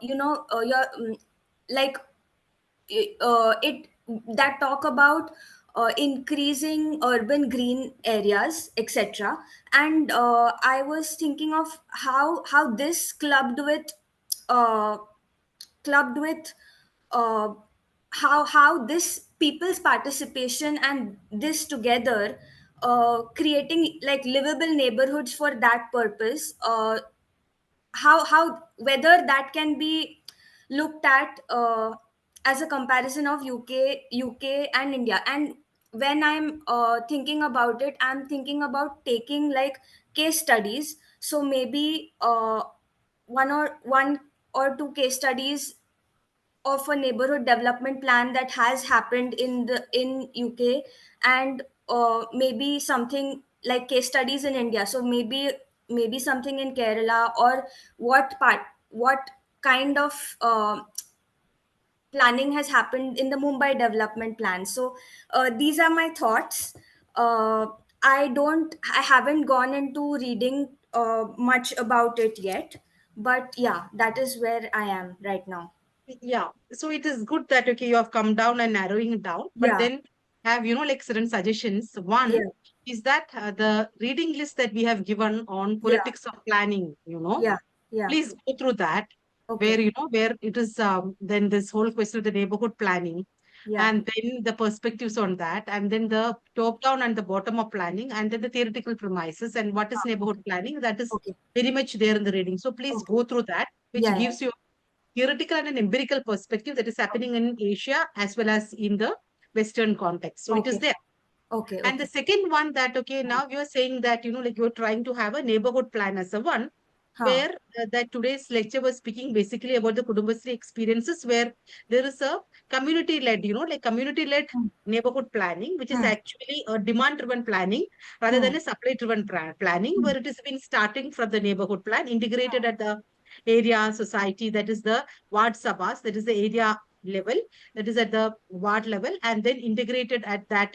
you're like it that talk about increasing urban green areas, etc. And I was thinking of how this uh, clubbed with uh, how this people's participation and this together creating like livable neighborhoods for that purpose, how whether that can be looked at as a comparison of UK and India. And when I'm thinking about it, I'm thinking about taking like case studies. So maybe one or two case studies of a neighborhood development plan that has happened in UK, and maybe something like case studies in India. So maybe something in Kerala, or what kind of planning has happened in the Mumbai development plan. So these are my thoughts. Uh, I haven't gone into reading much about it yet, but yeah, that is where I am right now. Yeah. So it is good that, okay, you have come down and narrowing it down, but Yeah. then have, like certain suggestions. One Yeah. is that the reading list that we have given on Yeah. politics of planning, Yeah. Yeah. please go through that, Okay. where it is, then this whole question of the neighborhood planning. and then the perspectives on that, and then the top down and the bottom up planning, and then the theoretical premises and what is neighborhood planning. That is very much there in the reading. So please go through that, which gives you theoretical and an empirical perspective that is happening in Asia as well as in the Western context. So it is there. And the second one that, now you're saying that, like you're trying to have a neighborhood plan as a one, where that today's lecture was speaking basically about the Kudumbasri experiences, where there is a community-led, like community-led neighborhood planning, which is actually a demand-driven planning rather than a supply-driven planning, where it has been starting from the neighborhood plan, integrated at the area society, that is the ward sabhas, that is the area level, that is at the ward level, and then integrated at that,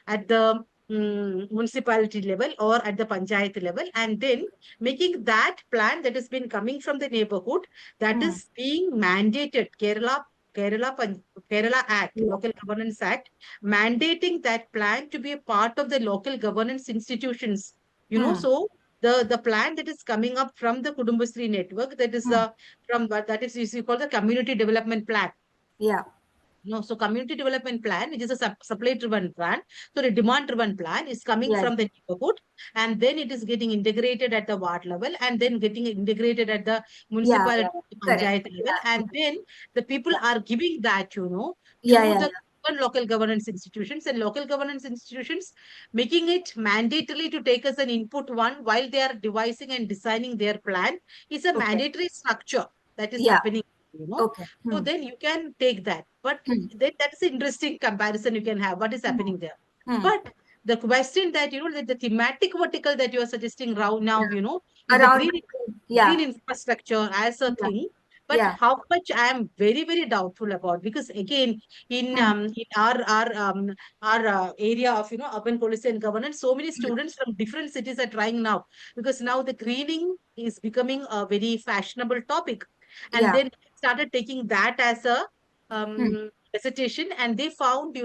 at the municipality level or at the panchayat level, and then making that plan that has been coming from the neighborhood, that is being mandated. Kerala Act, Local Governance Act, mandating that plan to be a part of the local governance institutions. So the plan that is coming up from the Kudumbasri network, that is that is you call the community development plan. So community development plan, which is a supply-driven plan, so the demand-driven plan is coming from the neighborhood, and then it is getting integrated at the ward level, and then getting integrated at the municipality panchayat level, and then the people are giving that, to the local governance institutions, and local governance institutions making it mandatory to take as an input one while they are devising and designing their plan. Is a mandatory structure that is happening. So then you can take that. But then that's an interesting comparison you can have. What is happening there? But the question that, the thematic vertical that you are suggesting now, is the green infrastructure as a thing. But how much I am very, very doubtful about, because again, in our area of, urban policy and governance, so many students from different cities are trying now, because now the greening is becoming a very fashionable topic. And then started taking that as a recitation, and they found,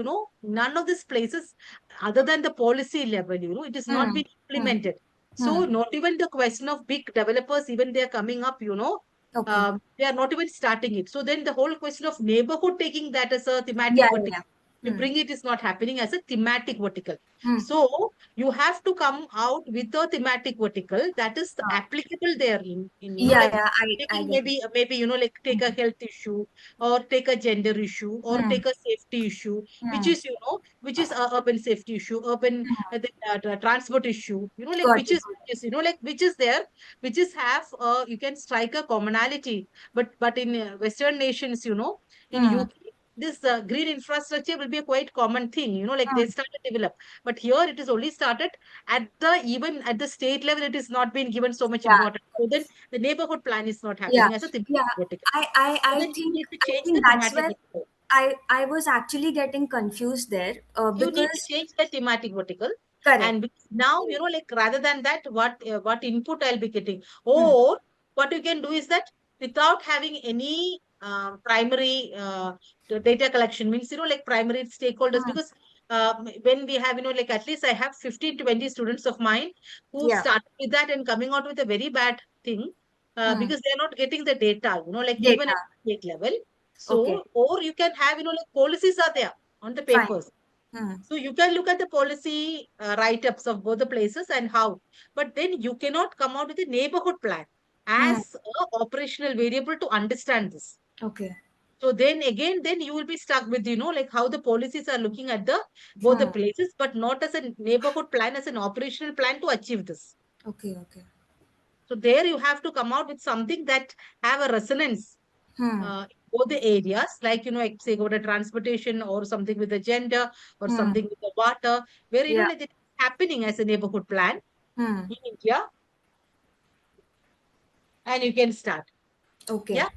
none of these places, other than the policy level, it is not been implemented. So not even the question of big developers, even they are coming up, they are not even starting it. So then the whole question of neighborhood taking that as a thematic vertical, to bring it is not happening as a thematic vertical. So you have to come out with a thematic vertical that is applicable there in like taking maybe like take a health issue, or take a gender issue, or take a safety issue, which is which is a urban safety issue, urban the transport issue, like which is like which is there, which is have you can strike a commonality. But in Western nations, in UK, this green infrastructure will be a quite common thing, like they started to develop. But here it is only started at the, even at the state level, it is not being given so much importance. So then the neighborhood plan is not happening as a thematic vertical. I You need to change think the that's thematic where vertical. I was actually getting confused there You need to because change the thematic vertical. correct. And now, like rather than that, what input I'll be getting, or what you can do is that without having any primary data collection, means like primary stakeholders, because when we have like at least I have 15-20 students of mine who started with that and coming out with a very bad thing, because they're not getting the data, like even at state level. So or you can have like policies are there on the papers. So you can look at the policy write-ups of both the places and how, but then you cannot come out with a neighborhood plan as a operational variable to understand this. So then again, then you will be stuck with, like how the policies are looking at the both the places, but not as a neighborhood plan, as an operational plan to achieve this. So there you have to come out with something that have a resonance both the areas, like, say, go to transportation or something with the gender or something with the water, where, like it's happening as a neighborhood plan in India, and you can start. Yeah.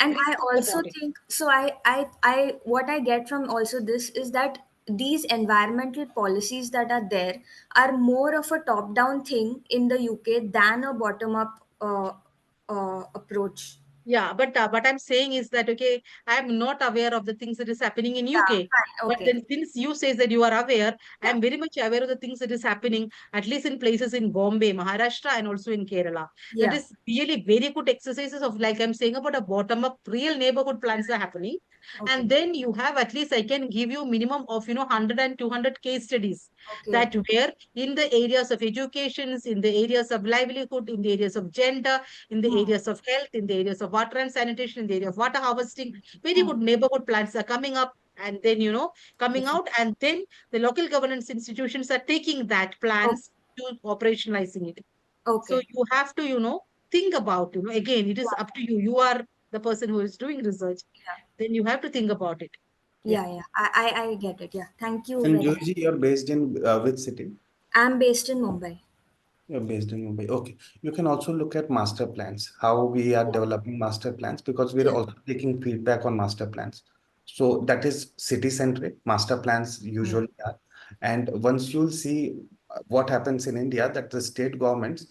And Please I think also about it. think so. I what I get from also this is that these environmental policies that are there are more of a top-down thing in the UK than a bottom-up approach. Yeah, but I'm saying is that okay, I am not aware of the things that is happening in Yeah, UK. fine. But Okay. then since you say that you are aware, I Yeah. am very much aware of the things that is happening, at least in places in Bombay, Maharashtra, and also in Kerala. That Yeah. is really very good exercises of, like I'm saying, about a bottom-up real neighborhood plans are happening. Okay. And then you have, at least I can give you minimum of 100 and 200 case studies Okay. that where in the areas of education, in the areas of livelihood, in the areas of gender, in the areas of health, in the areas of water and sanitation, in the area of water harvesting, very good neighborhood plans are coming up and then, coming out. And then the local governance institutions are taking that plans to operationalizing it. So Okay. you have to, think about, again, it is Yeah. up to you. You are the person who is doing research. Yeah. Then you have to think about it. Yeah. Yeah. I get it. Yeah. Thank you And very much. Joji, you're based in which city? I'm based in Mumbai. You're based in Mumbai. Okay. You can also look at master plans, how we are developing master plans, because we're Yeah. also taking feedback on master plans. So that is city-centric, master plans usually are. And once you'll see what happens in India, that the state governments,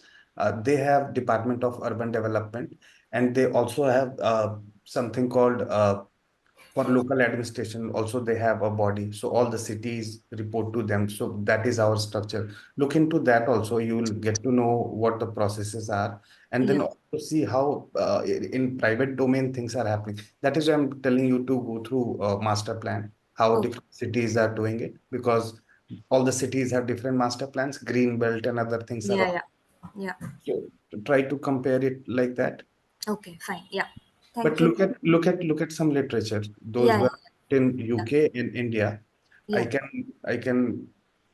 they have Department of Urban Development, and they also have something called for local administration also they have a body, so all the cities report to them, so that is our structure. Look into that also, you will get to know what the processes are, and then Yeah. also see how in private domain things are happening. That is why I'm telling you to go through a master plan, how Okay. different cities are doing it, because all the cities have different master plans, green belt and other things are Yeah. all. Yeah. Yeah. So try to compare it like that. Okay. Fine. Yeah. Thank But you. look at some literature. Those Yeah. were in Yeah. UK, in India. I Yeah. can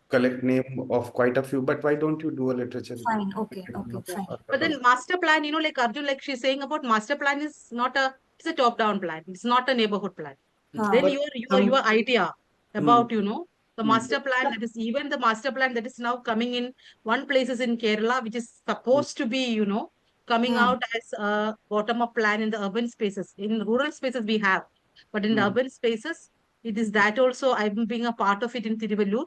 collect name of quite a few, but why don't you do a literature review? Fine. Okay. Okay. Yeah. Fine. But then master plan, like Arjun, like she's saying about master plan is not it's a top-down plan. It's not a neighborhood plan. Then Huh. But your idea hmm, about, the master plan, that is even the master plan that is now coming in one places in Kerala, which is hmm, supposed to be, coming Hmm. out as a bottom-up plan in the urban spaces. In rural spaces we have, but in the hmm, urban spaces, it is that also I'm being a part of it in Tiruvallur.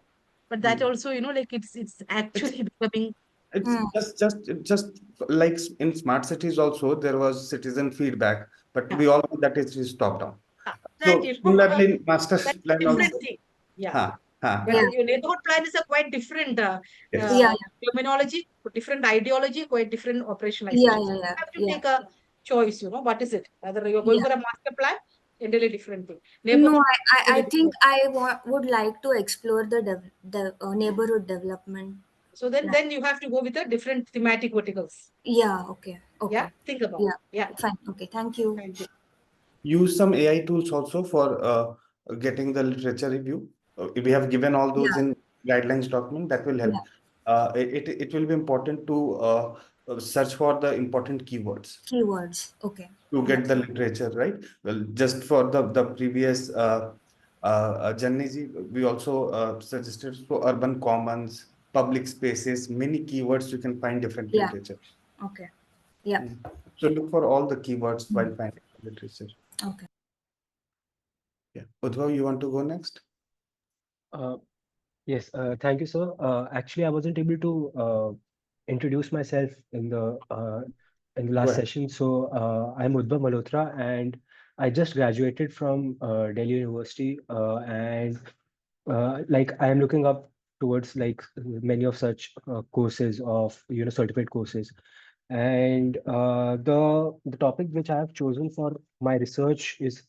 But that hmm. also, like it's It's actually becoming. it's Hmm. just like in smart cities also there was citizen feedback, but Yeah. we all know that it is top down. That So similarly, master that's a plan different also. thing. Yeah. Ha, ha, Yeah. Yeah. ha. Your neighborhood plan is a quite different Yes. Yeah. terminology, different ideology, quite different Yeah. operationalization. So Yeah. you Yeah. have to Yeah. take a choice, what is it? Whether you're going Yeah. for a master plan, entirely different thing. No, Neighborhood, I entirely think different. would like to explore the neighborhood development So then, plan. then you have to go with a different thematic verticals. Yeah. Okay. Yeah. Okay. Think about. Yeah. Yeah. Fine. Okay. Thank you. Thank you. Use some AI tools also for getting the literature review. We have given all those Yeah. in guidelines document that will help. Yeah. It will be important to search for the important keywords Keywords. Okay. to Yeah. get the literature right. Well, just for the previous Janni we also suggested for urban commons, public spaces, many keywords you can find different Yeah. literature. Okay. Yeah. Mm. So look for all the keywords while finding literature. Okay. Yeah. Udhav, you want to go next? Uh, yes, thank you, sir. Actually, I wasn't able to introduce myself in the Go last ahead. session. So I'm Udbhav Malhotra, and I just graduated from Delhi University, and like I am looking up towards like many of such courses of certificate courses, and the topic which I have chosen for my research is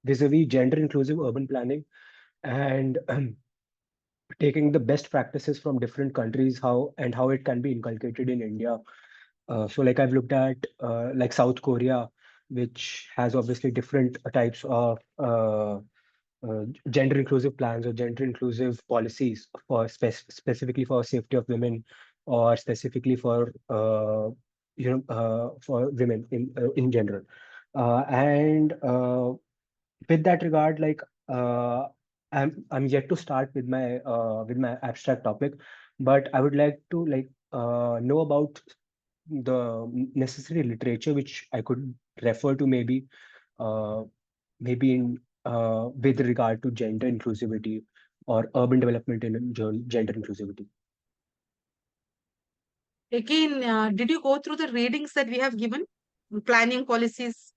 vis-a-vis gender inclusive urban planning and taking the best practices from different countries, how it can be inculcated in India. So like I've looked at like South Korea, which has obviously different types of gender inclusive plans or gender inclusive policies for specifically for safety of women, or specifically for for women in general. And with that regard, like I'm yet to start with my abstract topic, but I would like to like know about the necessary literature which I could refer to, uh, maybe in with regard to gender inclusivity or urban development in gender inclusivity. Again, did you go through the readings that we have given? Planning policies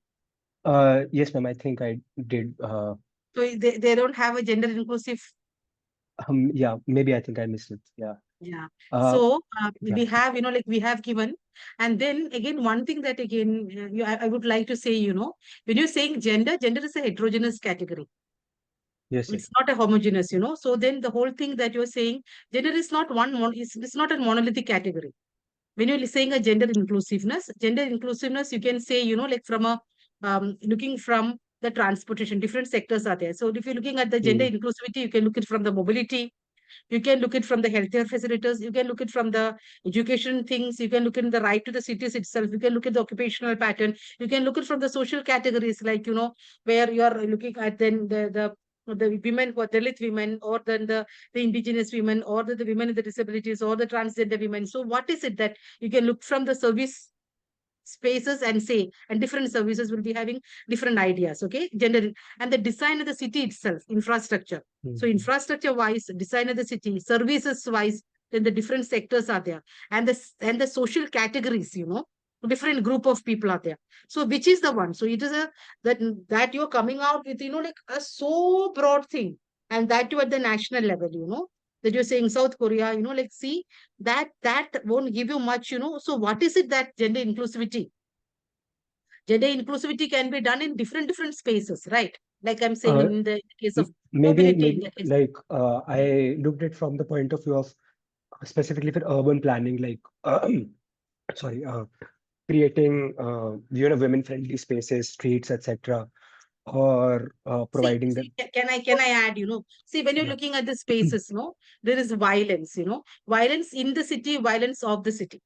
Yes, ma'am, I think I did. So they don't have a gender inclusive. Yeah, maybe I think I missed it. Yeah. Yeah. Uh, So yeah. we have, like we have given. And then again, one thing that again, I would like to say, when you're saying gender, gender is a heterogeneous category. Yes, It's not a homogeneous, So then the whole thing that you're saying, gender is not it's not a monolithic category. When you're saying a gender inclusiveness, you can say, like from a looking from the transportation, different sectors are there. So if you're looking at the gender Mm. inclusivity, you can look at from the mobility, you can look at from the healthcare facilities, you can look at from the education things, you can look at the right to the cities itself, you can look at the occupational pattern, you can look at from the social categories, like, where you are looking at then the women who are Dalit women, or then the indigenous women, or the women with the disabilities, or the transgender women. So what is it that you can look from the service spaces and say, and different services will be having different ideas, okay? Gender and the design of the city itself, infrastructure. So infrastructure wise, design of the city, services wise, then the different sectors are there, and the social categories, different group of people are there. So which is the one? So it is that you're coming out with, like a so broad thing, and that you at the national level, that you're saying South Korea, like see, that won't give you much, So what is it that gender inclusivity? Gender inclusivity can be done in different spaces, right? Like I'm saying, Uh, in the case of maybe mobility, in maybe the case. like I looked at from the point of view of specifically for urban planning, like sorry, creating women friendly spaces, streets, etc., or providing them. Can I add, see, when you're Yeah. looking at the spaces, there is violence, violence in the city, violence of the city.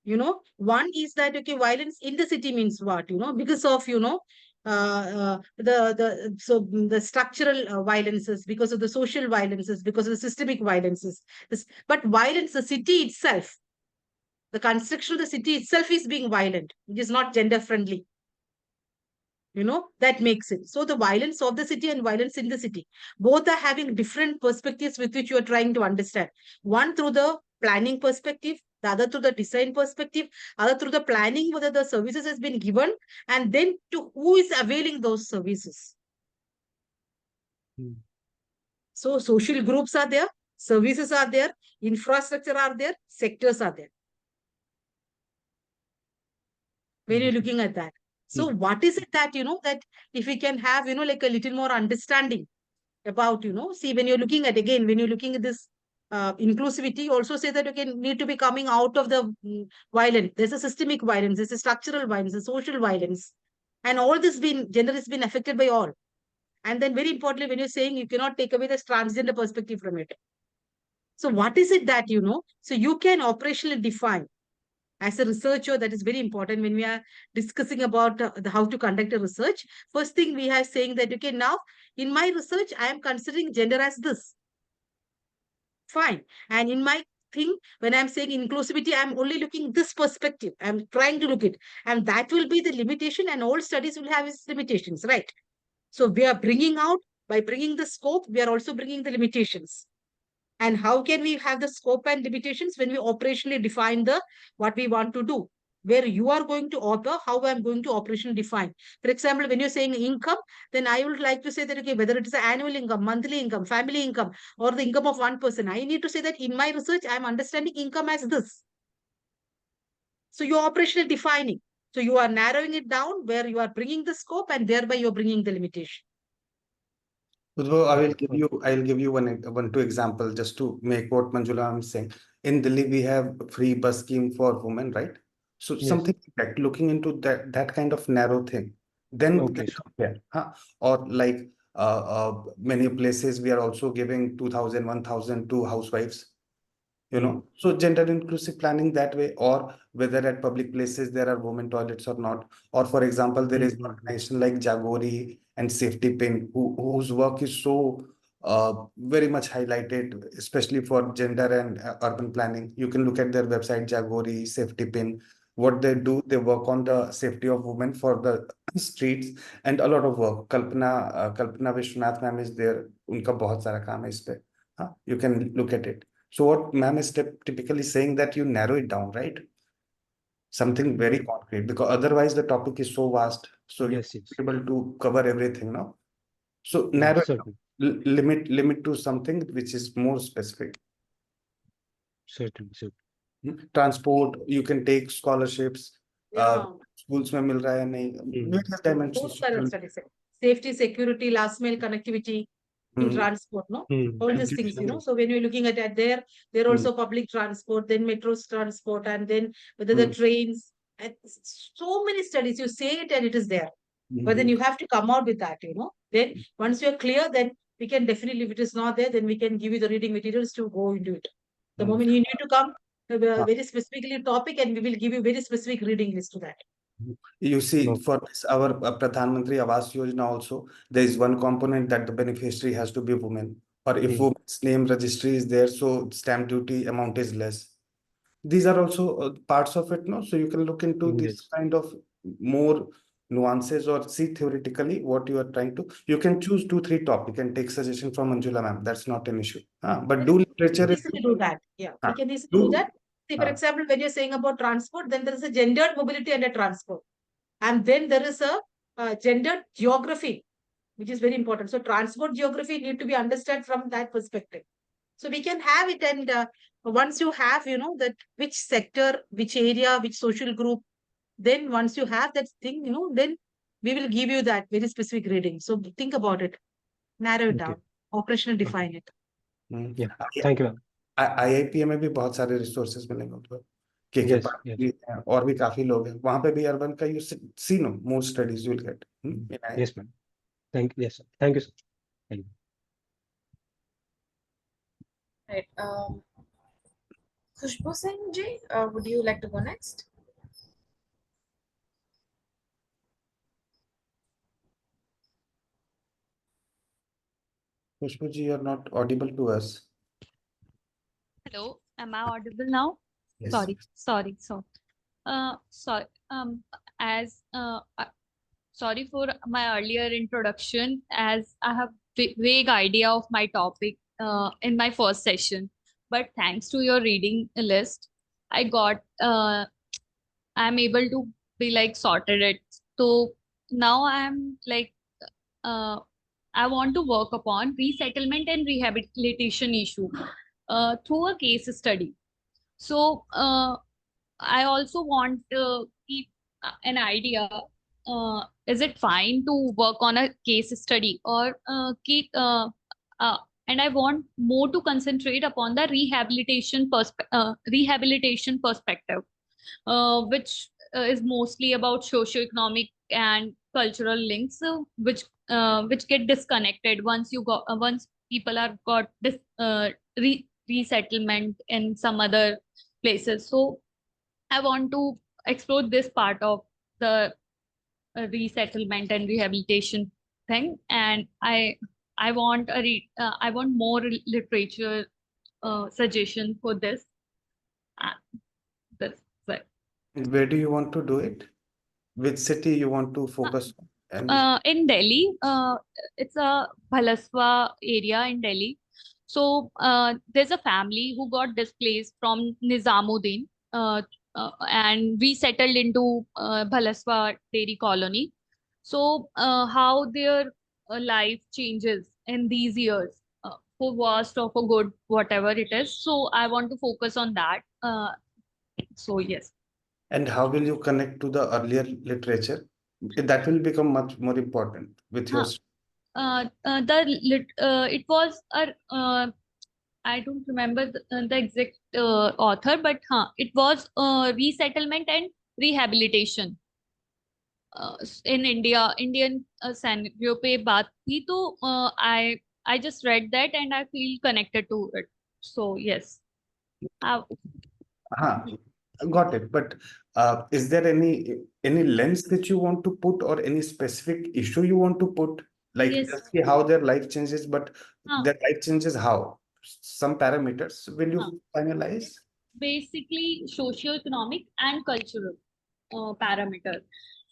One is that, okay, violence in the city means what, because of, the structural violences, because of the social violences, because of the systemic violences. But violence, the city itself, the construction of the city itself is being violent, which is not gender friendly. That makes it. So the violence of the city and violence in the city, both are having different perspectives with which you are trying to understand. One through the planning perspective, the other through the design perspective, other through the planning, whether the services has been given, and then to who is availing those services. So social groups are there, services are there, infrastructure are there, sectors are there. When you're looking at that. So what is it that, that if we can have, like a little more understanding about, see, when you're looking at, again, when you're looking at this inclusivity, also say that, okay, need to be coming out of the violence. There's a systemic violence, there's a structural violence, a social violence. And all this gender has been affected by all. And then very importantly, when you're saying you cannot take away this transgender perspective from it. So what is it that, so you can operationally define as a researcher, that is very important when we are discussing about how to conduct a research. First thing we are saying that, okay, now in my research, I am considering gender as this. Fine. And in my thing, when I'm saying inclusivity, I'm only looking this perspective. I'm trying to look it. And that will be the limitation, and all studies will have its limitations, right? So we are bringing out, by bringing the scope, we are also bringing the limitations. And how can we have the scope and limitations when we operationally define what we want to do? Where you are going to author, how I'm going to operationally define. For example, when you're saying income, then I would like to say that, okay, whether it is an annual income, monthly income, family income, or the income of one person, I need to say that in my research, I'm understanding income as this. So you're operationally defining. So you are narrowing it down where you are bringing the scope, and thereby you're bringing the limitation. I'll give you one two example just to make what Manjula I'm saying. In Delhi, we have free bus scheme for women, right? So Yes. something like looking into that kind of narrow thing, then Okay. compare, or like many places we are also giving 2,000, 1,000 to housewives. So gender inclusive planning that way, or whether at public places there are women toilets or not. Or for example, there is an organization like Jagori and Safety Pin, whose work is so very much highlighted, especially for gender and urban planning. You can look at their website, Jagori, Safety Pin. What they do, they work on the safety of women for the streets and a lot of work. Kalpana Vishwanath ma'am is there. Unka bahut sara kaam hai is pe. You can look at it. So what ma'am is typically saying that you narrow it down, right? something very concrete, because otherwise the topic is so vast. So Yes, you're yes. able to cover everything now. So narrow it down. Certainly, Limit to something which is more specific. certainly. Transport, you can take scholarships. Yeah. Schools में मिल रहा है नहीं, various Those dimensions. kind of studies. Safety, security, last mile connectivity in transport, no? All these things, you know. So when you're looking at that, there also public transport, then metro transport, and then whether the trains, and so many studies. You say it and it is there. But then you have to come out with that, you know. Then once you're clear, then we can definitely, if it is not there, then we can give you the reading materials to go into it. The moment you need to come very specifically topic, and we will give you very specific reading list to that. You see, for this, our Pradhan Mantri Awas Yojana also, there is one component that the beneficiary has to be a woman. Or if woman's name registry is there, so stamp duty amount is less. These are also parts of it, no? So you can look into this kind of more nuances, or see theoretically what you are trying to. You can choose 2-3 topic and take suggestion from Manjula ma'am. That's not an issue. But do literature. Easily do that. Yeah, we can easily do that. See, for example, when you're saying about transport, then there is a gendered mobility under transport. And then there is a gendered geography, which is very important. So transport geography need to be understood from that perspective. So we can have it, and once you have, you know, that which sector, which area, which social group, then once you have that thing, you know, then we will give you that very specific reading. So think about it, narrow it down, operational define it. Yeah, thank you. IIP में भी बहुत सारे resources मिलेंगे आपको, के पास भी हैं, और भी काफी लोग हैं वहां पे भी अर्बन का you see no more studies you will get. Yes, ma'am. Thank you. Yes, sir. Thank you, sir. Thank you. Right. Khushbu Singh ji, would you like to go next? Khushbu ji, you are not audible to us. Hello, am I audible now? Yes. Sorry. Sorry. Sorry for my earlier introduction, as I have vague idea of my topic in my first session. But thanks to your reading list, I got I'm able to be like sorted it. So now I'm like I want to work upon resettlement and rehabilitation issue through a case study. So I also want to keep an idea. Is it fine to work on a case study, or and I want more to concentrate upon the rehabilitation perspective, which is mostly about socioeconomic and cultural links, which get disconnected once people are got this resettlement in some other places. So I want to explore this part of the resettlement and rehabilitation thing, and I want I want more literature suggestion for this. Where do you want to do it? Which city you want to focus on? In Delhi, it's a Bhalaswa area in Delhi. So there's a family who got displaced from Nizamuddin and resettled into Bhalaswa Dairy Colony. So how their life changes in these years, for worse or for good, whatever it is. So I want to focus on that. So yes. And how will you connect to the earlier literature? That will become much more important with your. It was I don't remember the exact author, but it was resettlement and rehabilitation in India, Indian scenario पे बात थी, तो I just read that and I feel connected to it. So yes. Got it. But is there any lens that you want to put, or any specific issue you want to put? Like, just see how their life changes, but their life changes how? Some parameters will you finalize? Basically, socio-economic and cultural parameter.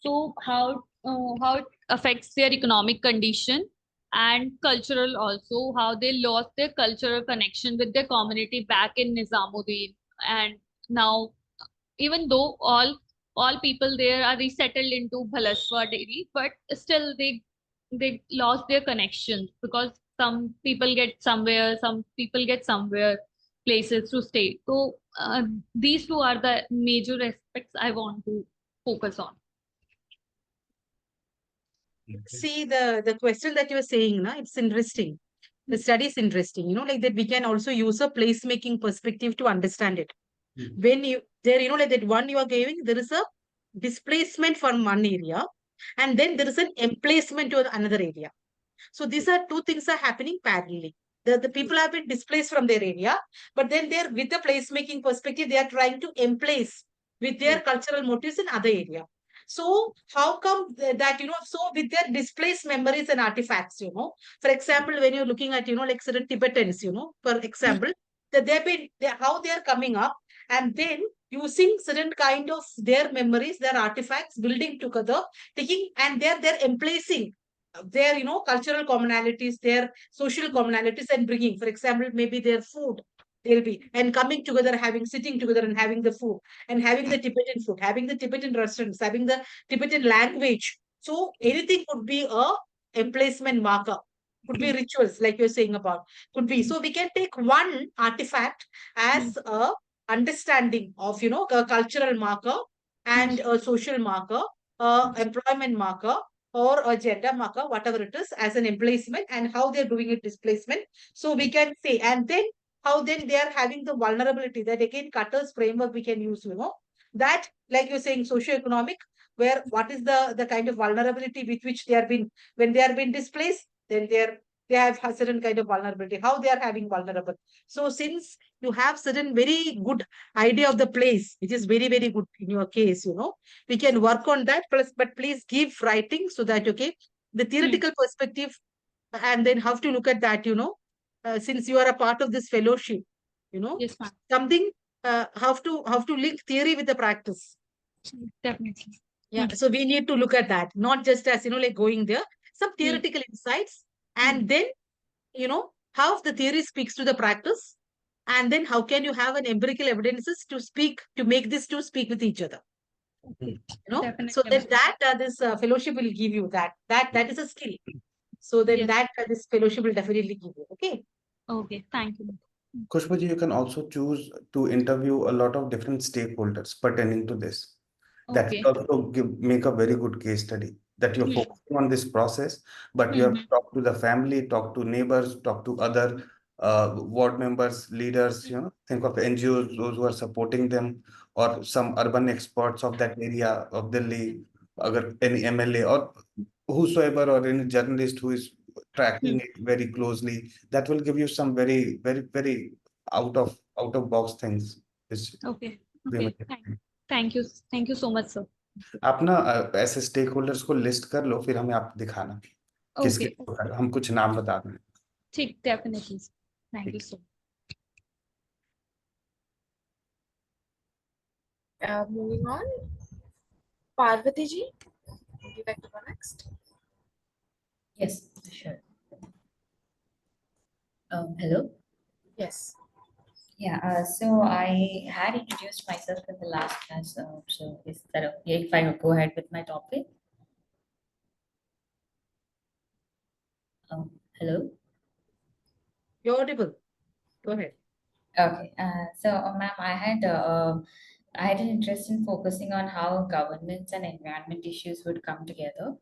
So how it affects their economic condition, and cultural also, how they lost their cultural connection with their community back in Nizamuddin, and now, even though all all people there are resettled into Bhalaswa Dairy, but still they lost their connection because some people get somewhere, some people get somewhere places to stay. So these two are the major aspects I want to focus on. See, the question that you were saying, na, it's interesting. The study is interesting, like that we can also use a placemaking perspective to understand it. When you there, like that one you are giving, there is a displacement from one area, and then there is an emplacement to another area. So these are two things are happening parallelly. The people have been displaced from their area, but then they're with the placemaking perspective, they are trying to emplace with their cultural motives in other area. So how come that, so with their displaced memories and artifacts, for example, when you're looking at, like certain Tibetans, for example, that how they are coming up, and then using certain kind of their memories, their artifacts, building together, taking, and they're emplacing their, cultural commonalities, their social commonalities, and bringing, for example, maybe their food, they'll be, and coming together, sitting together and having the food, and having the Tibetan food, having the Tibetan restaurants, having the Tibetan language. So anything could be a emplacement marker, could be rituals, like you're saying about, could be. So we can take one artifact as a understanding of, a cultural marker and a social marker, employment marker, or a gender marker, whatever it is, as an emplacement, and how they're doing it displacement. So we can say, and then how then they are having the vulnerability, that again Cutter's framework we can use, that, like you're saying, socioeconomic, where what is the kind of vulnerability with which they are being, when they are being displaced, then they have a certain kind of vulnerability, how they are having vulnerable. So since you have certain very good idea of the place, which is very, very good in your case, we can work on that. Plus, but please give writing so that, okay, the theoretical perspective, and then how to look at that, since you are a part of this fellowship, Yes, ma'am. something, how to link theory with the practice. Definitely. Yeah, so we need to look at that, not just as, like going there, some theoretical insights, and then, how the theory speaks to the practice, and then how can you have an empirical evidences to speak, to make this to speak with each other. Definitely. So that this fellowship will give you that is a skill. So then Yes. that this fellowship will definitely give you. Okay. Okay, thank you. Kushbuji, you can also choose to interview a lot of different stakeholders pertaining to this. That Okay. will also make a very good case study, that you're focusing on this process, but you have to talk to the family, talk to neighbors, talk to other ward members, leaders, think of NGOs, those who are supporting them, or some urban experts of that area of Delhi, any MLA or whosoever, or any journalist who is tracking it very closely. That will give you some very, very, very out of box things. Okay. Okay. Thank you so much, sir. आप ना ऐसे stake holders को list कर लो, फिर हमें आप दिखाना किसके, हम कुछ नाम बता दें. ठीक, definitely. Thank you so much. Moving on, Parvati ji, would you like to go next? Yes, sure. Hello. Yes. Yeah, so I had introduced myself in the last class. So is that okay if I go ahead with my topic? Hello. You're audible. Go ahead. Okay. So, ma'am, I had an interest in focusing on how governance and environment issues would come together.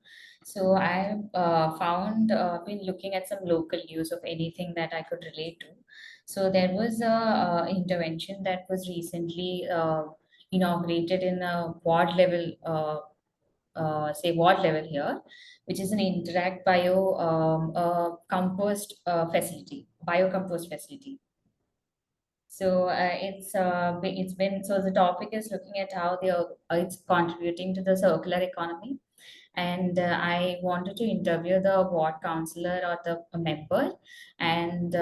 So I found been looking at some local news of anything that I could relate to. So there was a intervention that was recently inaugurated in a ward level, ward level here, which is an interact compost facility, biocompost facility. So it's been, so the topic is looking at how it's contributing to the circular economy, and I wanted to interview the ward councillor or the member, and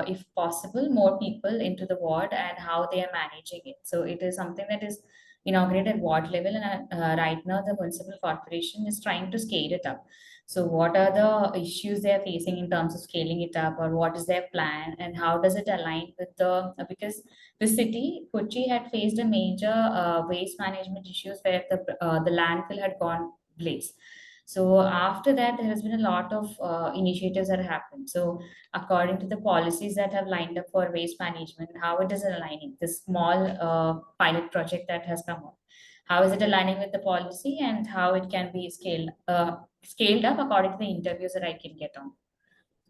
if possible, more people into the ward and how they are managing it. So it is something that is inaugurated at ward level, and right now the municipal corporation is trying to scale it up. So what are the issues they're facing in terms of scaling it up, or what is their plan, and how does it align with the, because the city, Kochi, had faced a major waste management issues where the landfill had gone blaze. So after that, there has been a lot of initiatives that happened. So according to the policies that have lined up for waste management, how it is aligning, this small pilot project that has come up, how is it aligning with the policy, and how it can be scaled up according to the interviews that I can get on.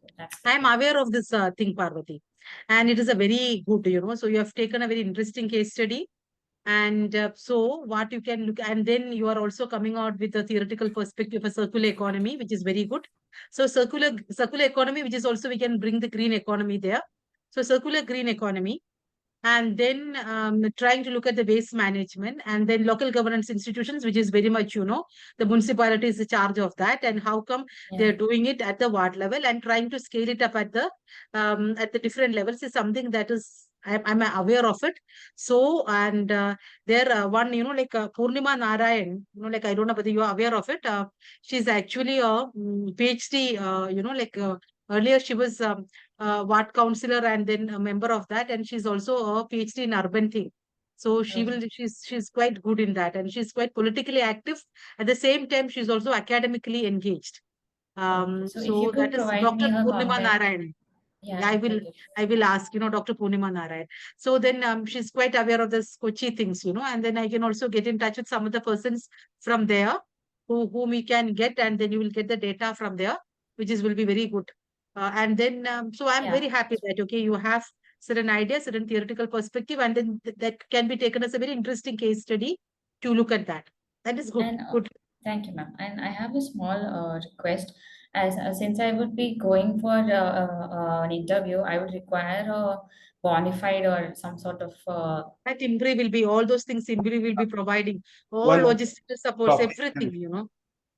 So that's I am aware of this thing, Parvati, and it is a very good, so you have taken a very interesting case study. And so what you can look, and then you are also coming out with a theoretical perspective of a circular economy, which is very good. So circular economy, which is also, we can bring the green economy there. So circular green economy, and then trying to look at the waste management, and then local governance institutions, which is very much, the municipality is in charge of that, and how come they're doing it at the ward level, and trying to scale it up at the different levels is something that is, I'm aware of it. So, and there one, like Purnima Narayan, like, I don't know whether you are aware of it. She's actually a PhD, earlier she was ward councillor and then a member of that, and she's also a PhD in urban thing. So she's quite good in that, and she's quite politically active. At the same time, she's also academically engaged. So if you So could that is provide me Dr. her Purnima contact. Narayan. Yeah, I will ask, Dr. Purnima Narayan. So then she's quite aware of this Kochi things, and then I can also get in touch with some of the persons from there whom we can get, and then you will get the data from there, which will be very good. And then, so I'm very happy that, okay, you have certain ideas, certain theoretical perspective, and then that can be taken as a very interesting case study to look at that. That is good. And Good. thank you, ma'am. And I have a small request. As since I would be going for an interview, I would require a bona fide or some sort of. That IMPRI will be, all those things IMPRI will be providing, all One logistical supports, topic. everything,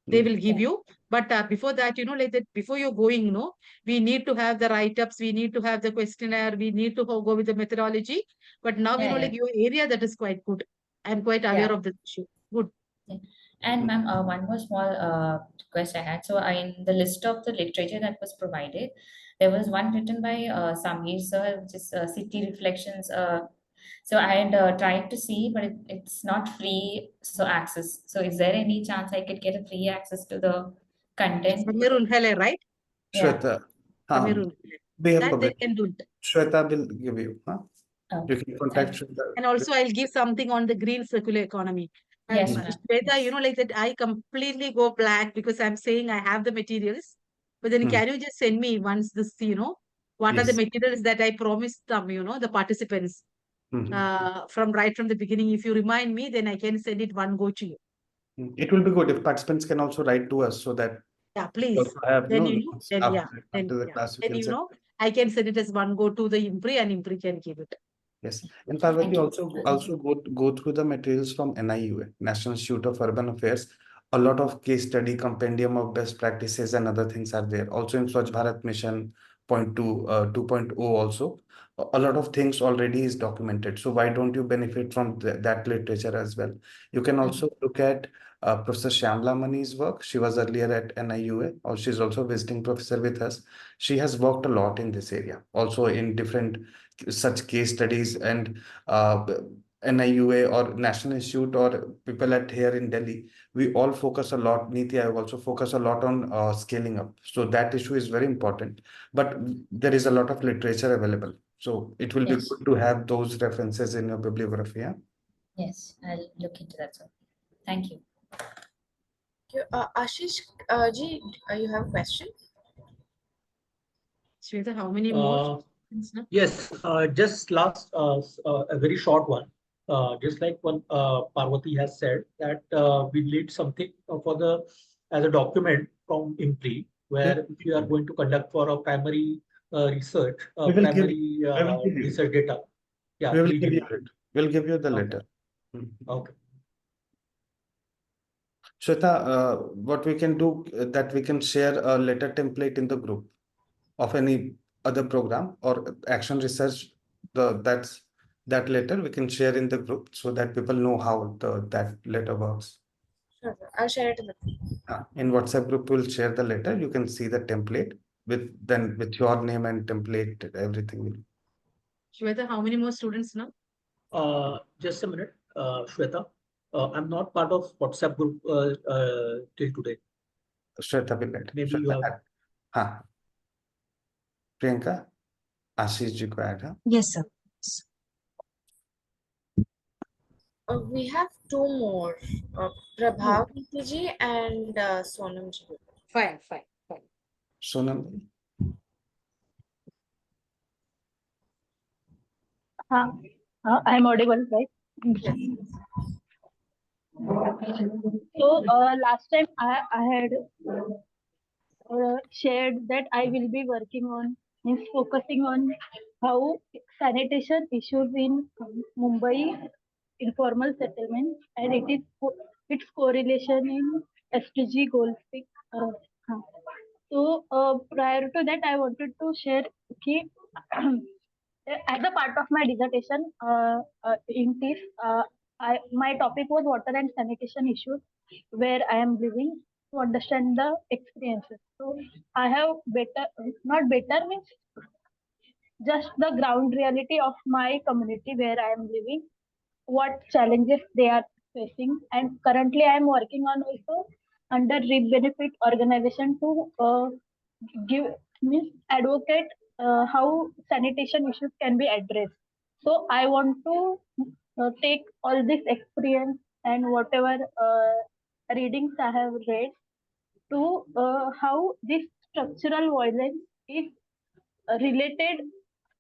they will give you. But before that, like that, before you're going, we need to have the write-ups, we need to have the questionnaire, we need to go with the methodology. But now, like your area, that is quite good. I'm quite aware of this issue. Good. Yeah. And ma'am, one more small request I had. So in the list of the literature that was provided, there was one written by Samir sir, which is City Reflections. So I had tried to see, but it's not free so access. So is there any chance I could get a free access to the content? UNhale, right? Shweta, we have that they public. can do it. Shweta will give you. You can contact Shweta. And also, I'll give something on the green circular economy. And Yes, ma'am. Shweta, like that, I completely go blank because I'm saying I have the materials. But then can you just send me once this, what are the materials that I promised them, the participants right from the beginning. If you remind me, then I can send it one go to you. It will be good if participants can also write to us so that. Yeah, please. Also have, Then after the class, I can send it as one go to the IMPRI, and IMPRI can give it. Yes, and Parvati also go through the materials from NIUA, National Institute of Urban Affairs. A lot of case study, compendium of best practices and other things are there. Also in Swachh Bharat Mission 2.0 also, a lot of things already is documented. So why don't you benefit from that literature as well? You can also look at Professor Shyamla Mani's work. She was earlier at NIUA, or she's also visiting professor with us. She has worked a lot in this area, also in different such case studies, and NIUA or National Institute or people at here in Delhi, we all focus a lot. Niti Aayog also focus a lot on scaling up. So that issue is very important, but there is a lot of literature available. So it will be good to have those references in your bibliography. Yeah? Yes, I'll look into that, sir. Thank you. Ashish ji, you have a question? Shweta, how many more? Yes, just last, a very short one. Just like one Parvati has said that we need something as a document from IMPRI, where if you are going to conduct for a primary research, research data. Yeah, we'll give you the letter. Okay. Shweta, what we can do that we can share a letter template in the group of any other program or action research. That letter we can share in the group so that people know how that letter works. Sure, sir. I'll share it in the group. In WhatsApp group, we'll share the letter. You can see the template with your name and template, everything. Shweta, how many more students now? Just a minute, Shweta. I'm not part of WhatsApp group till today. Shweta will let. Maybe you Shweta, have. हाँ. Priyanka, Ashish ji ko add, huh? Yes, sir. We have two more, Prabhav ji and Sonam ji. Fine. Sonam. I'm audible, right? Yes. So last time I had shared that I will be working on, means focusing on how sanitation issues in Mumbai informal settlements and its correlation in SDG goals. So prior to that, I wanted to share key as a part of my dissertation in this, my topic was water and sanitation issues where I am living to understand the experiences. So I have not better means just the ground reality of my community where I am living, what challenges they are facing, and currently I am working on also under RIP benefit organization to give means advocate how sanitation issues can be addressed. So I want to take all this experience and whatever readings I have read to how this structural violence is related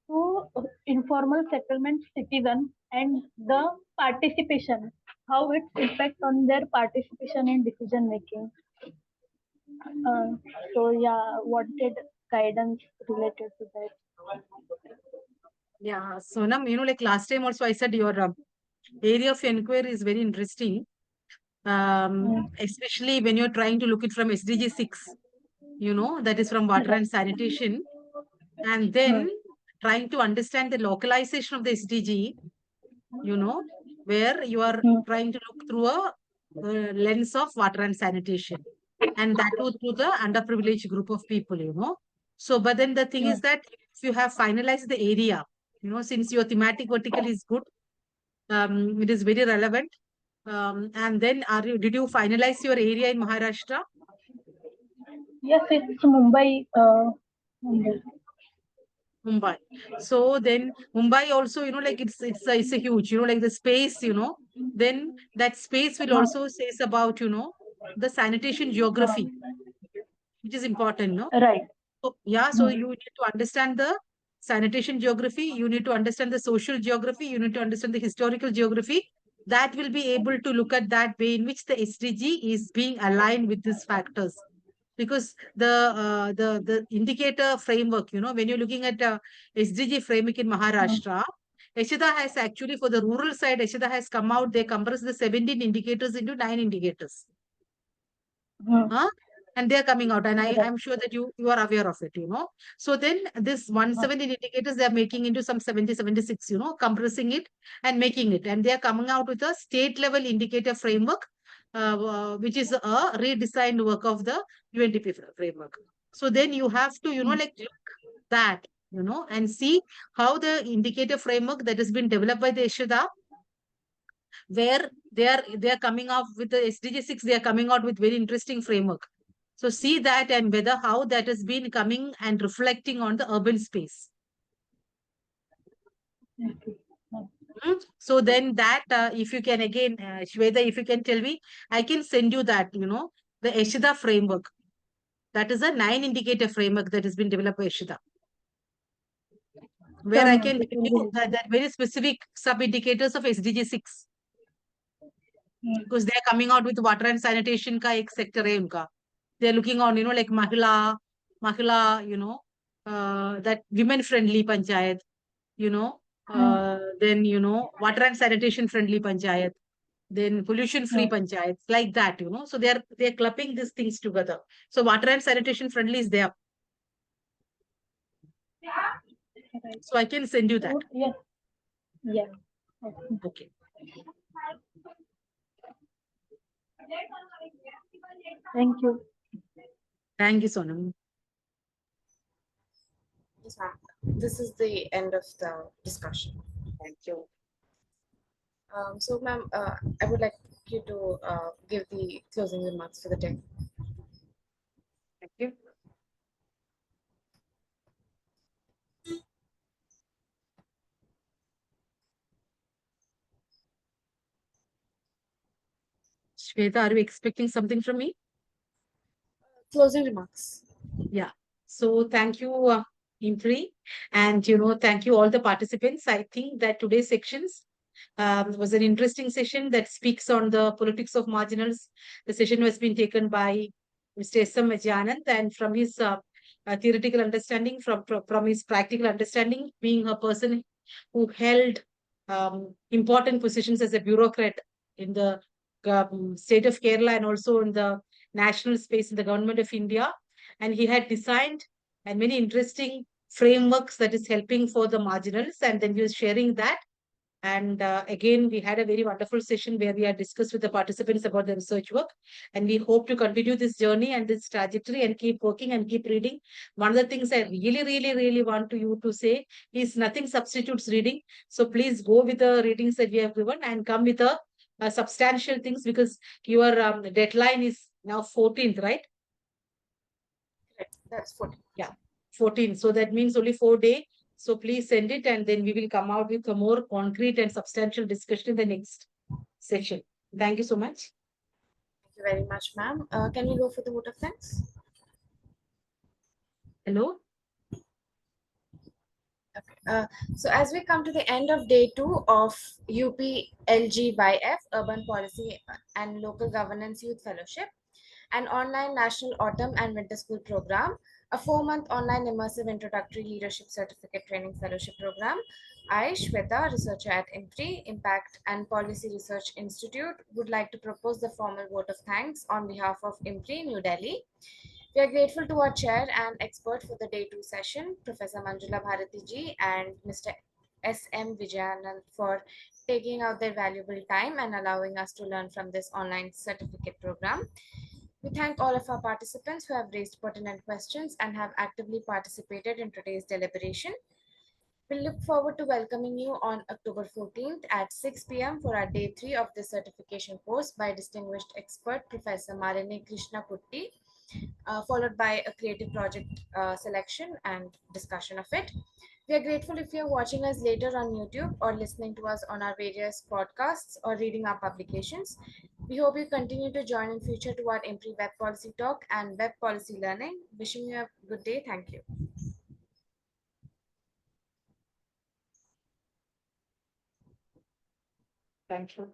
to informal settlement citizens and the participation, how it impacts on their participation in decision making. So yeah, wanted guidance related to that. Yeah, Sonam, like last time also I said your area of inquiry is very interesting. Especially when you're trying to look it from SDG 6, that is from water and sanitation, and then trying to understand the localization of the SDG, where you are trying to look through a lens of water and sanitation, and that too through the underprivileged group of people. So, but then the thing is that if you have finalized the area, since your thematic vertical is good, it is very relevant. And then did you finalize your area in Maharashtra? Yes, it's Mumbai. Mumbai. So then Mumbai also, like it's a huge, like the space, then that space will also says about, the sanitation geography, which is important, no? Right. So, yeah, so you need to understand the sanitation geography, you need to understand the social geography, you need to understand the historical geography. That will be able to look at that way in which the SDG is being aligned with these factors. Because the indicator framework, when you're looking at SDG framework in Maharashtra, Eshida has actually, for the rural side, Eshida has come out, they compress the 17 indicators into 9 indicators. And they are coming out, and I'm sure that you are aware of it, So then this 117 indicators, they are making into some 70, 76, compressing it and making it. And they are coming out with a state level indicator framework, which is a redesigned work of the UNDP framework. So then you have to, like look that, and see how the indicator framework that has been developed by the Eshida, where they are coming out with the SDG 6, they are coming out with very interesting framework. So see that and whether how that has been coming and reflecting on the urban space. So then that, if you can again, Shweta, if you can tell me, I can send you that, the Eshida framework. That is a 9 indicator framework that has been developed by Eshida. Where I can tell you that very specific sub-indicators of SDG 6. Because they are coming out with water and sanitation ka ek sector hai unka. They are looking on, like Mahila, that women-friendly panchayat, then, water and sanitation friendly panchayat, then pollution-free panchayats, like that, So they are clubbing these things together. So water and sanitation friendly is there. So I can send you that. Yes. Yeah. Okay. Thank you. Thank you, Sonam. Yes, ma'am. This is the end of the discussion. Thank you. So, ma'am, I would like you to give the closing remarks for the day. Thank you. Shweta, are you expecting something from me? Closing remarks. Yeah. So thank you, IMPRI, and thank you all the participants. I think that today's sections was an interesting session that speaks on the politics of marginals. The session has been taken by Mr. SM Vijayanand, and from his theoretical understanding, from his practical understanding, being a person who held important positions as a bureaucrat in the state of Kerala and also in the national space in the government of India. And he had designed and many interesting frameworks that is helping for the marginals. And then he was sharing that. And again, we had a very wonderful session where we had discussed with the participants about the research work. And we hope to continue this journey and this trajectory and keep working and keep reading. One of the things I really, really, really want you to say is nothing substitutes reading. So please go with the readings that we have given and come with a substantial things, because your deadline is now 14th, right? Correct. That's 14. Yeah, 14. So that means only 4 days. So please send it, and then we will come out with a more concrete and substantial discussion in the next session. Thank you so much. Thank you very much, ma'am. Can we go for the vote of thanks? Hello? Okay. So as we come to the end of day 2 of UPLGYF, Urban Policy and Local Governance Youth Fellowship, an online national autumn and winter school program, a 4-month online immersive introductory leadership certificate training fellowship program, I, Shweta, researcher at IMPRI, Impact and Policy Research Institute, would like to propose the formal vote of thanks on behalf of IMPRI, New Delhi. We are grateful to our chair and expert for the day 2 session, Professor Manjula Bharathy ji and Mr. SM Vijayanand, for taking out their valuable time and allowing us to learn from this online certificate program. We thank all of our participants who have raised pertinent questions and have actively participated in today's deliberation. We look forward to welcoming you on October 14th at 6 p.m. for our day 3 of the certification course by distinguished expert Professor Malini Krishnankutty, followed by a creative project selection and discussion of it. We are grateful if you're watching us later on YouTube or listening to us on our various podcasts or reading our publications. We hope you continue to join in future to our IMPRI Web Policy Talk and Web Policy Learning. Wishing you a good day. Thank you. Thank you.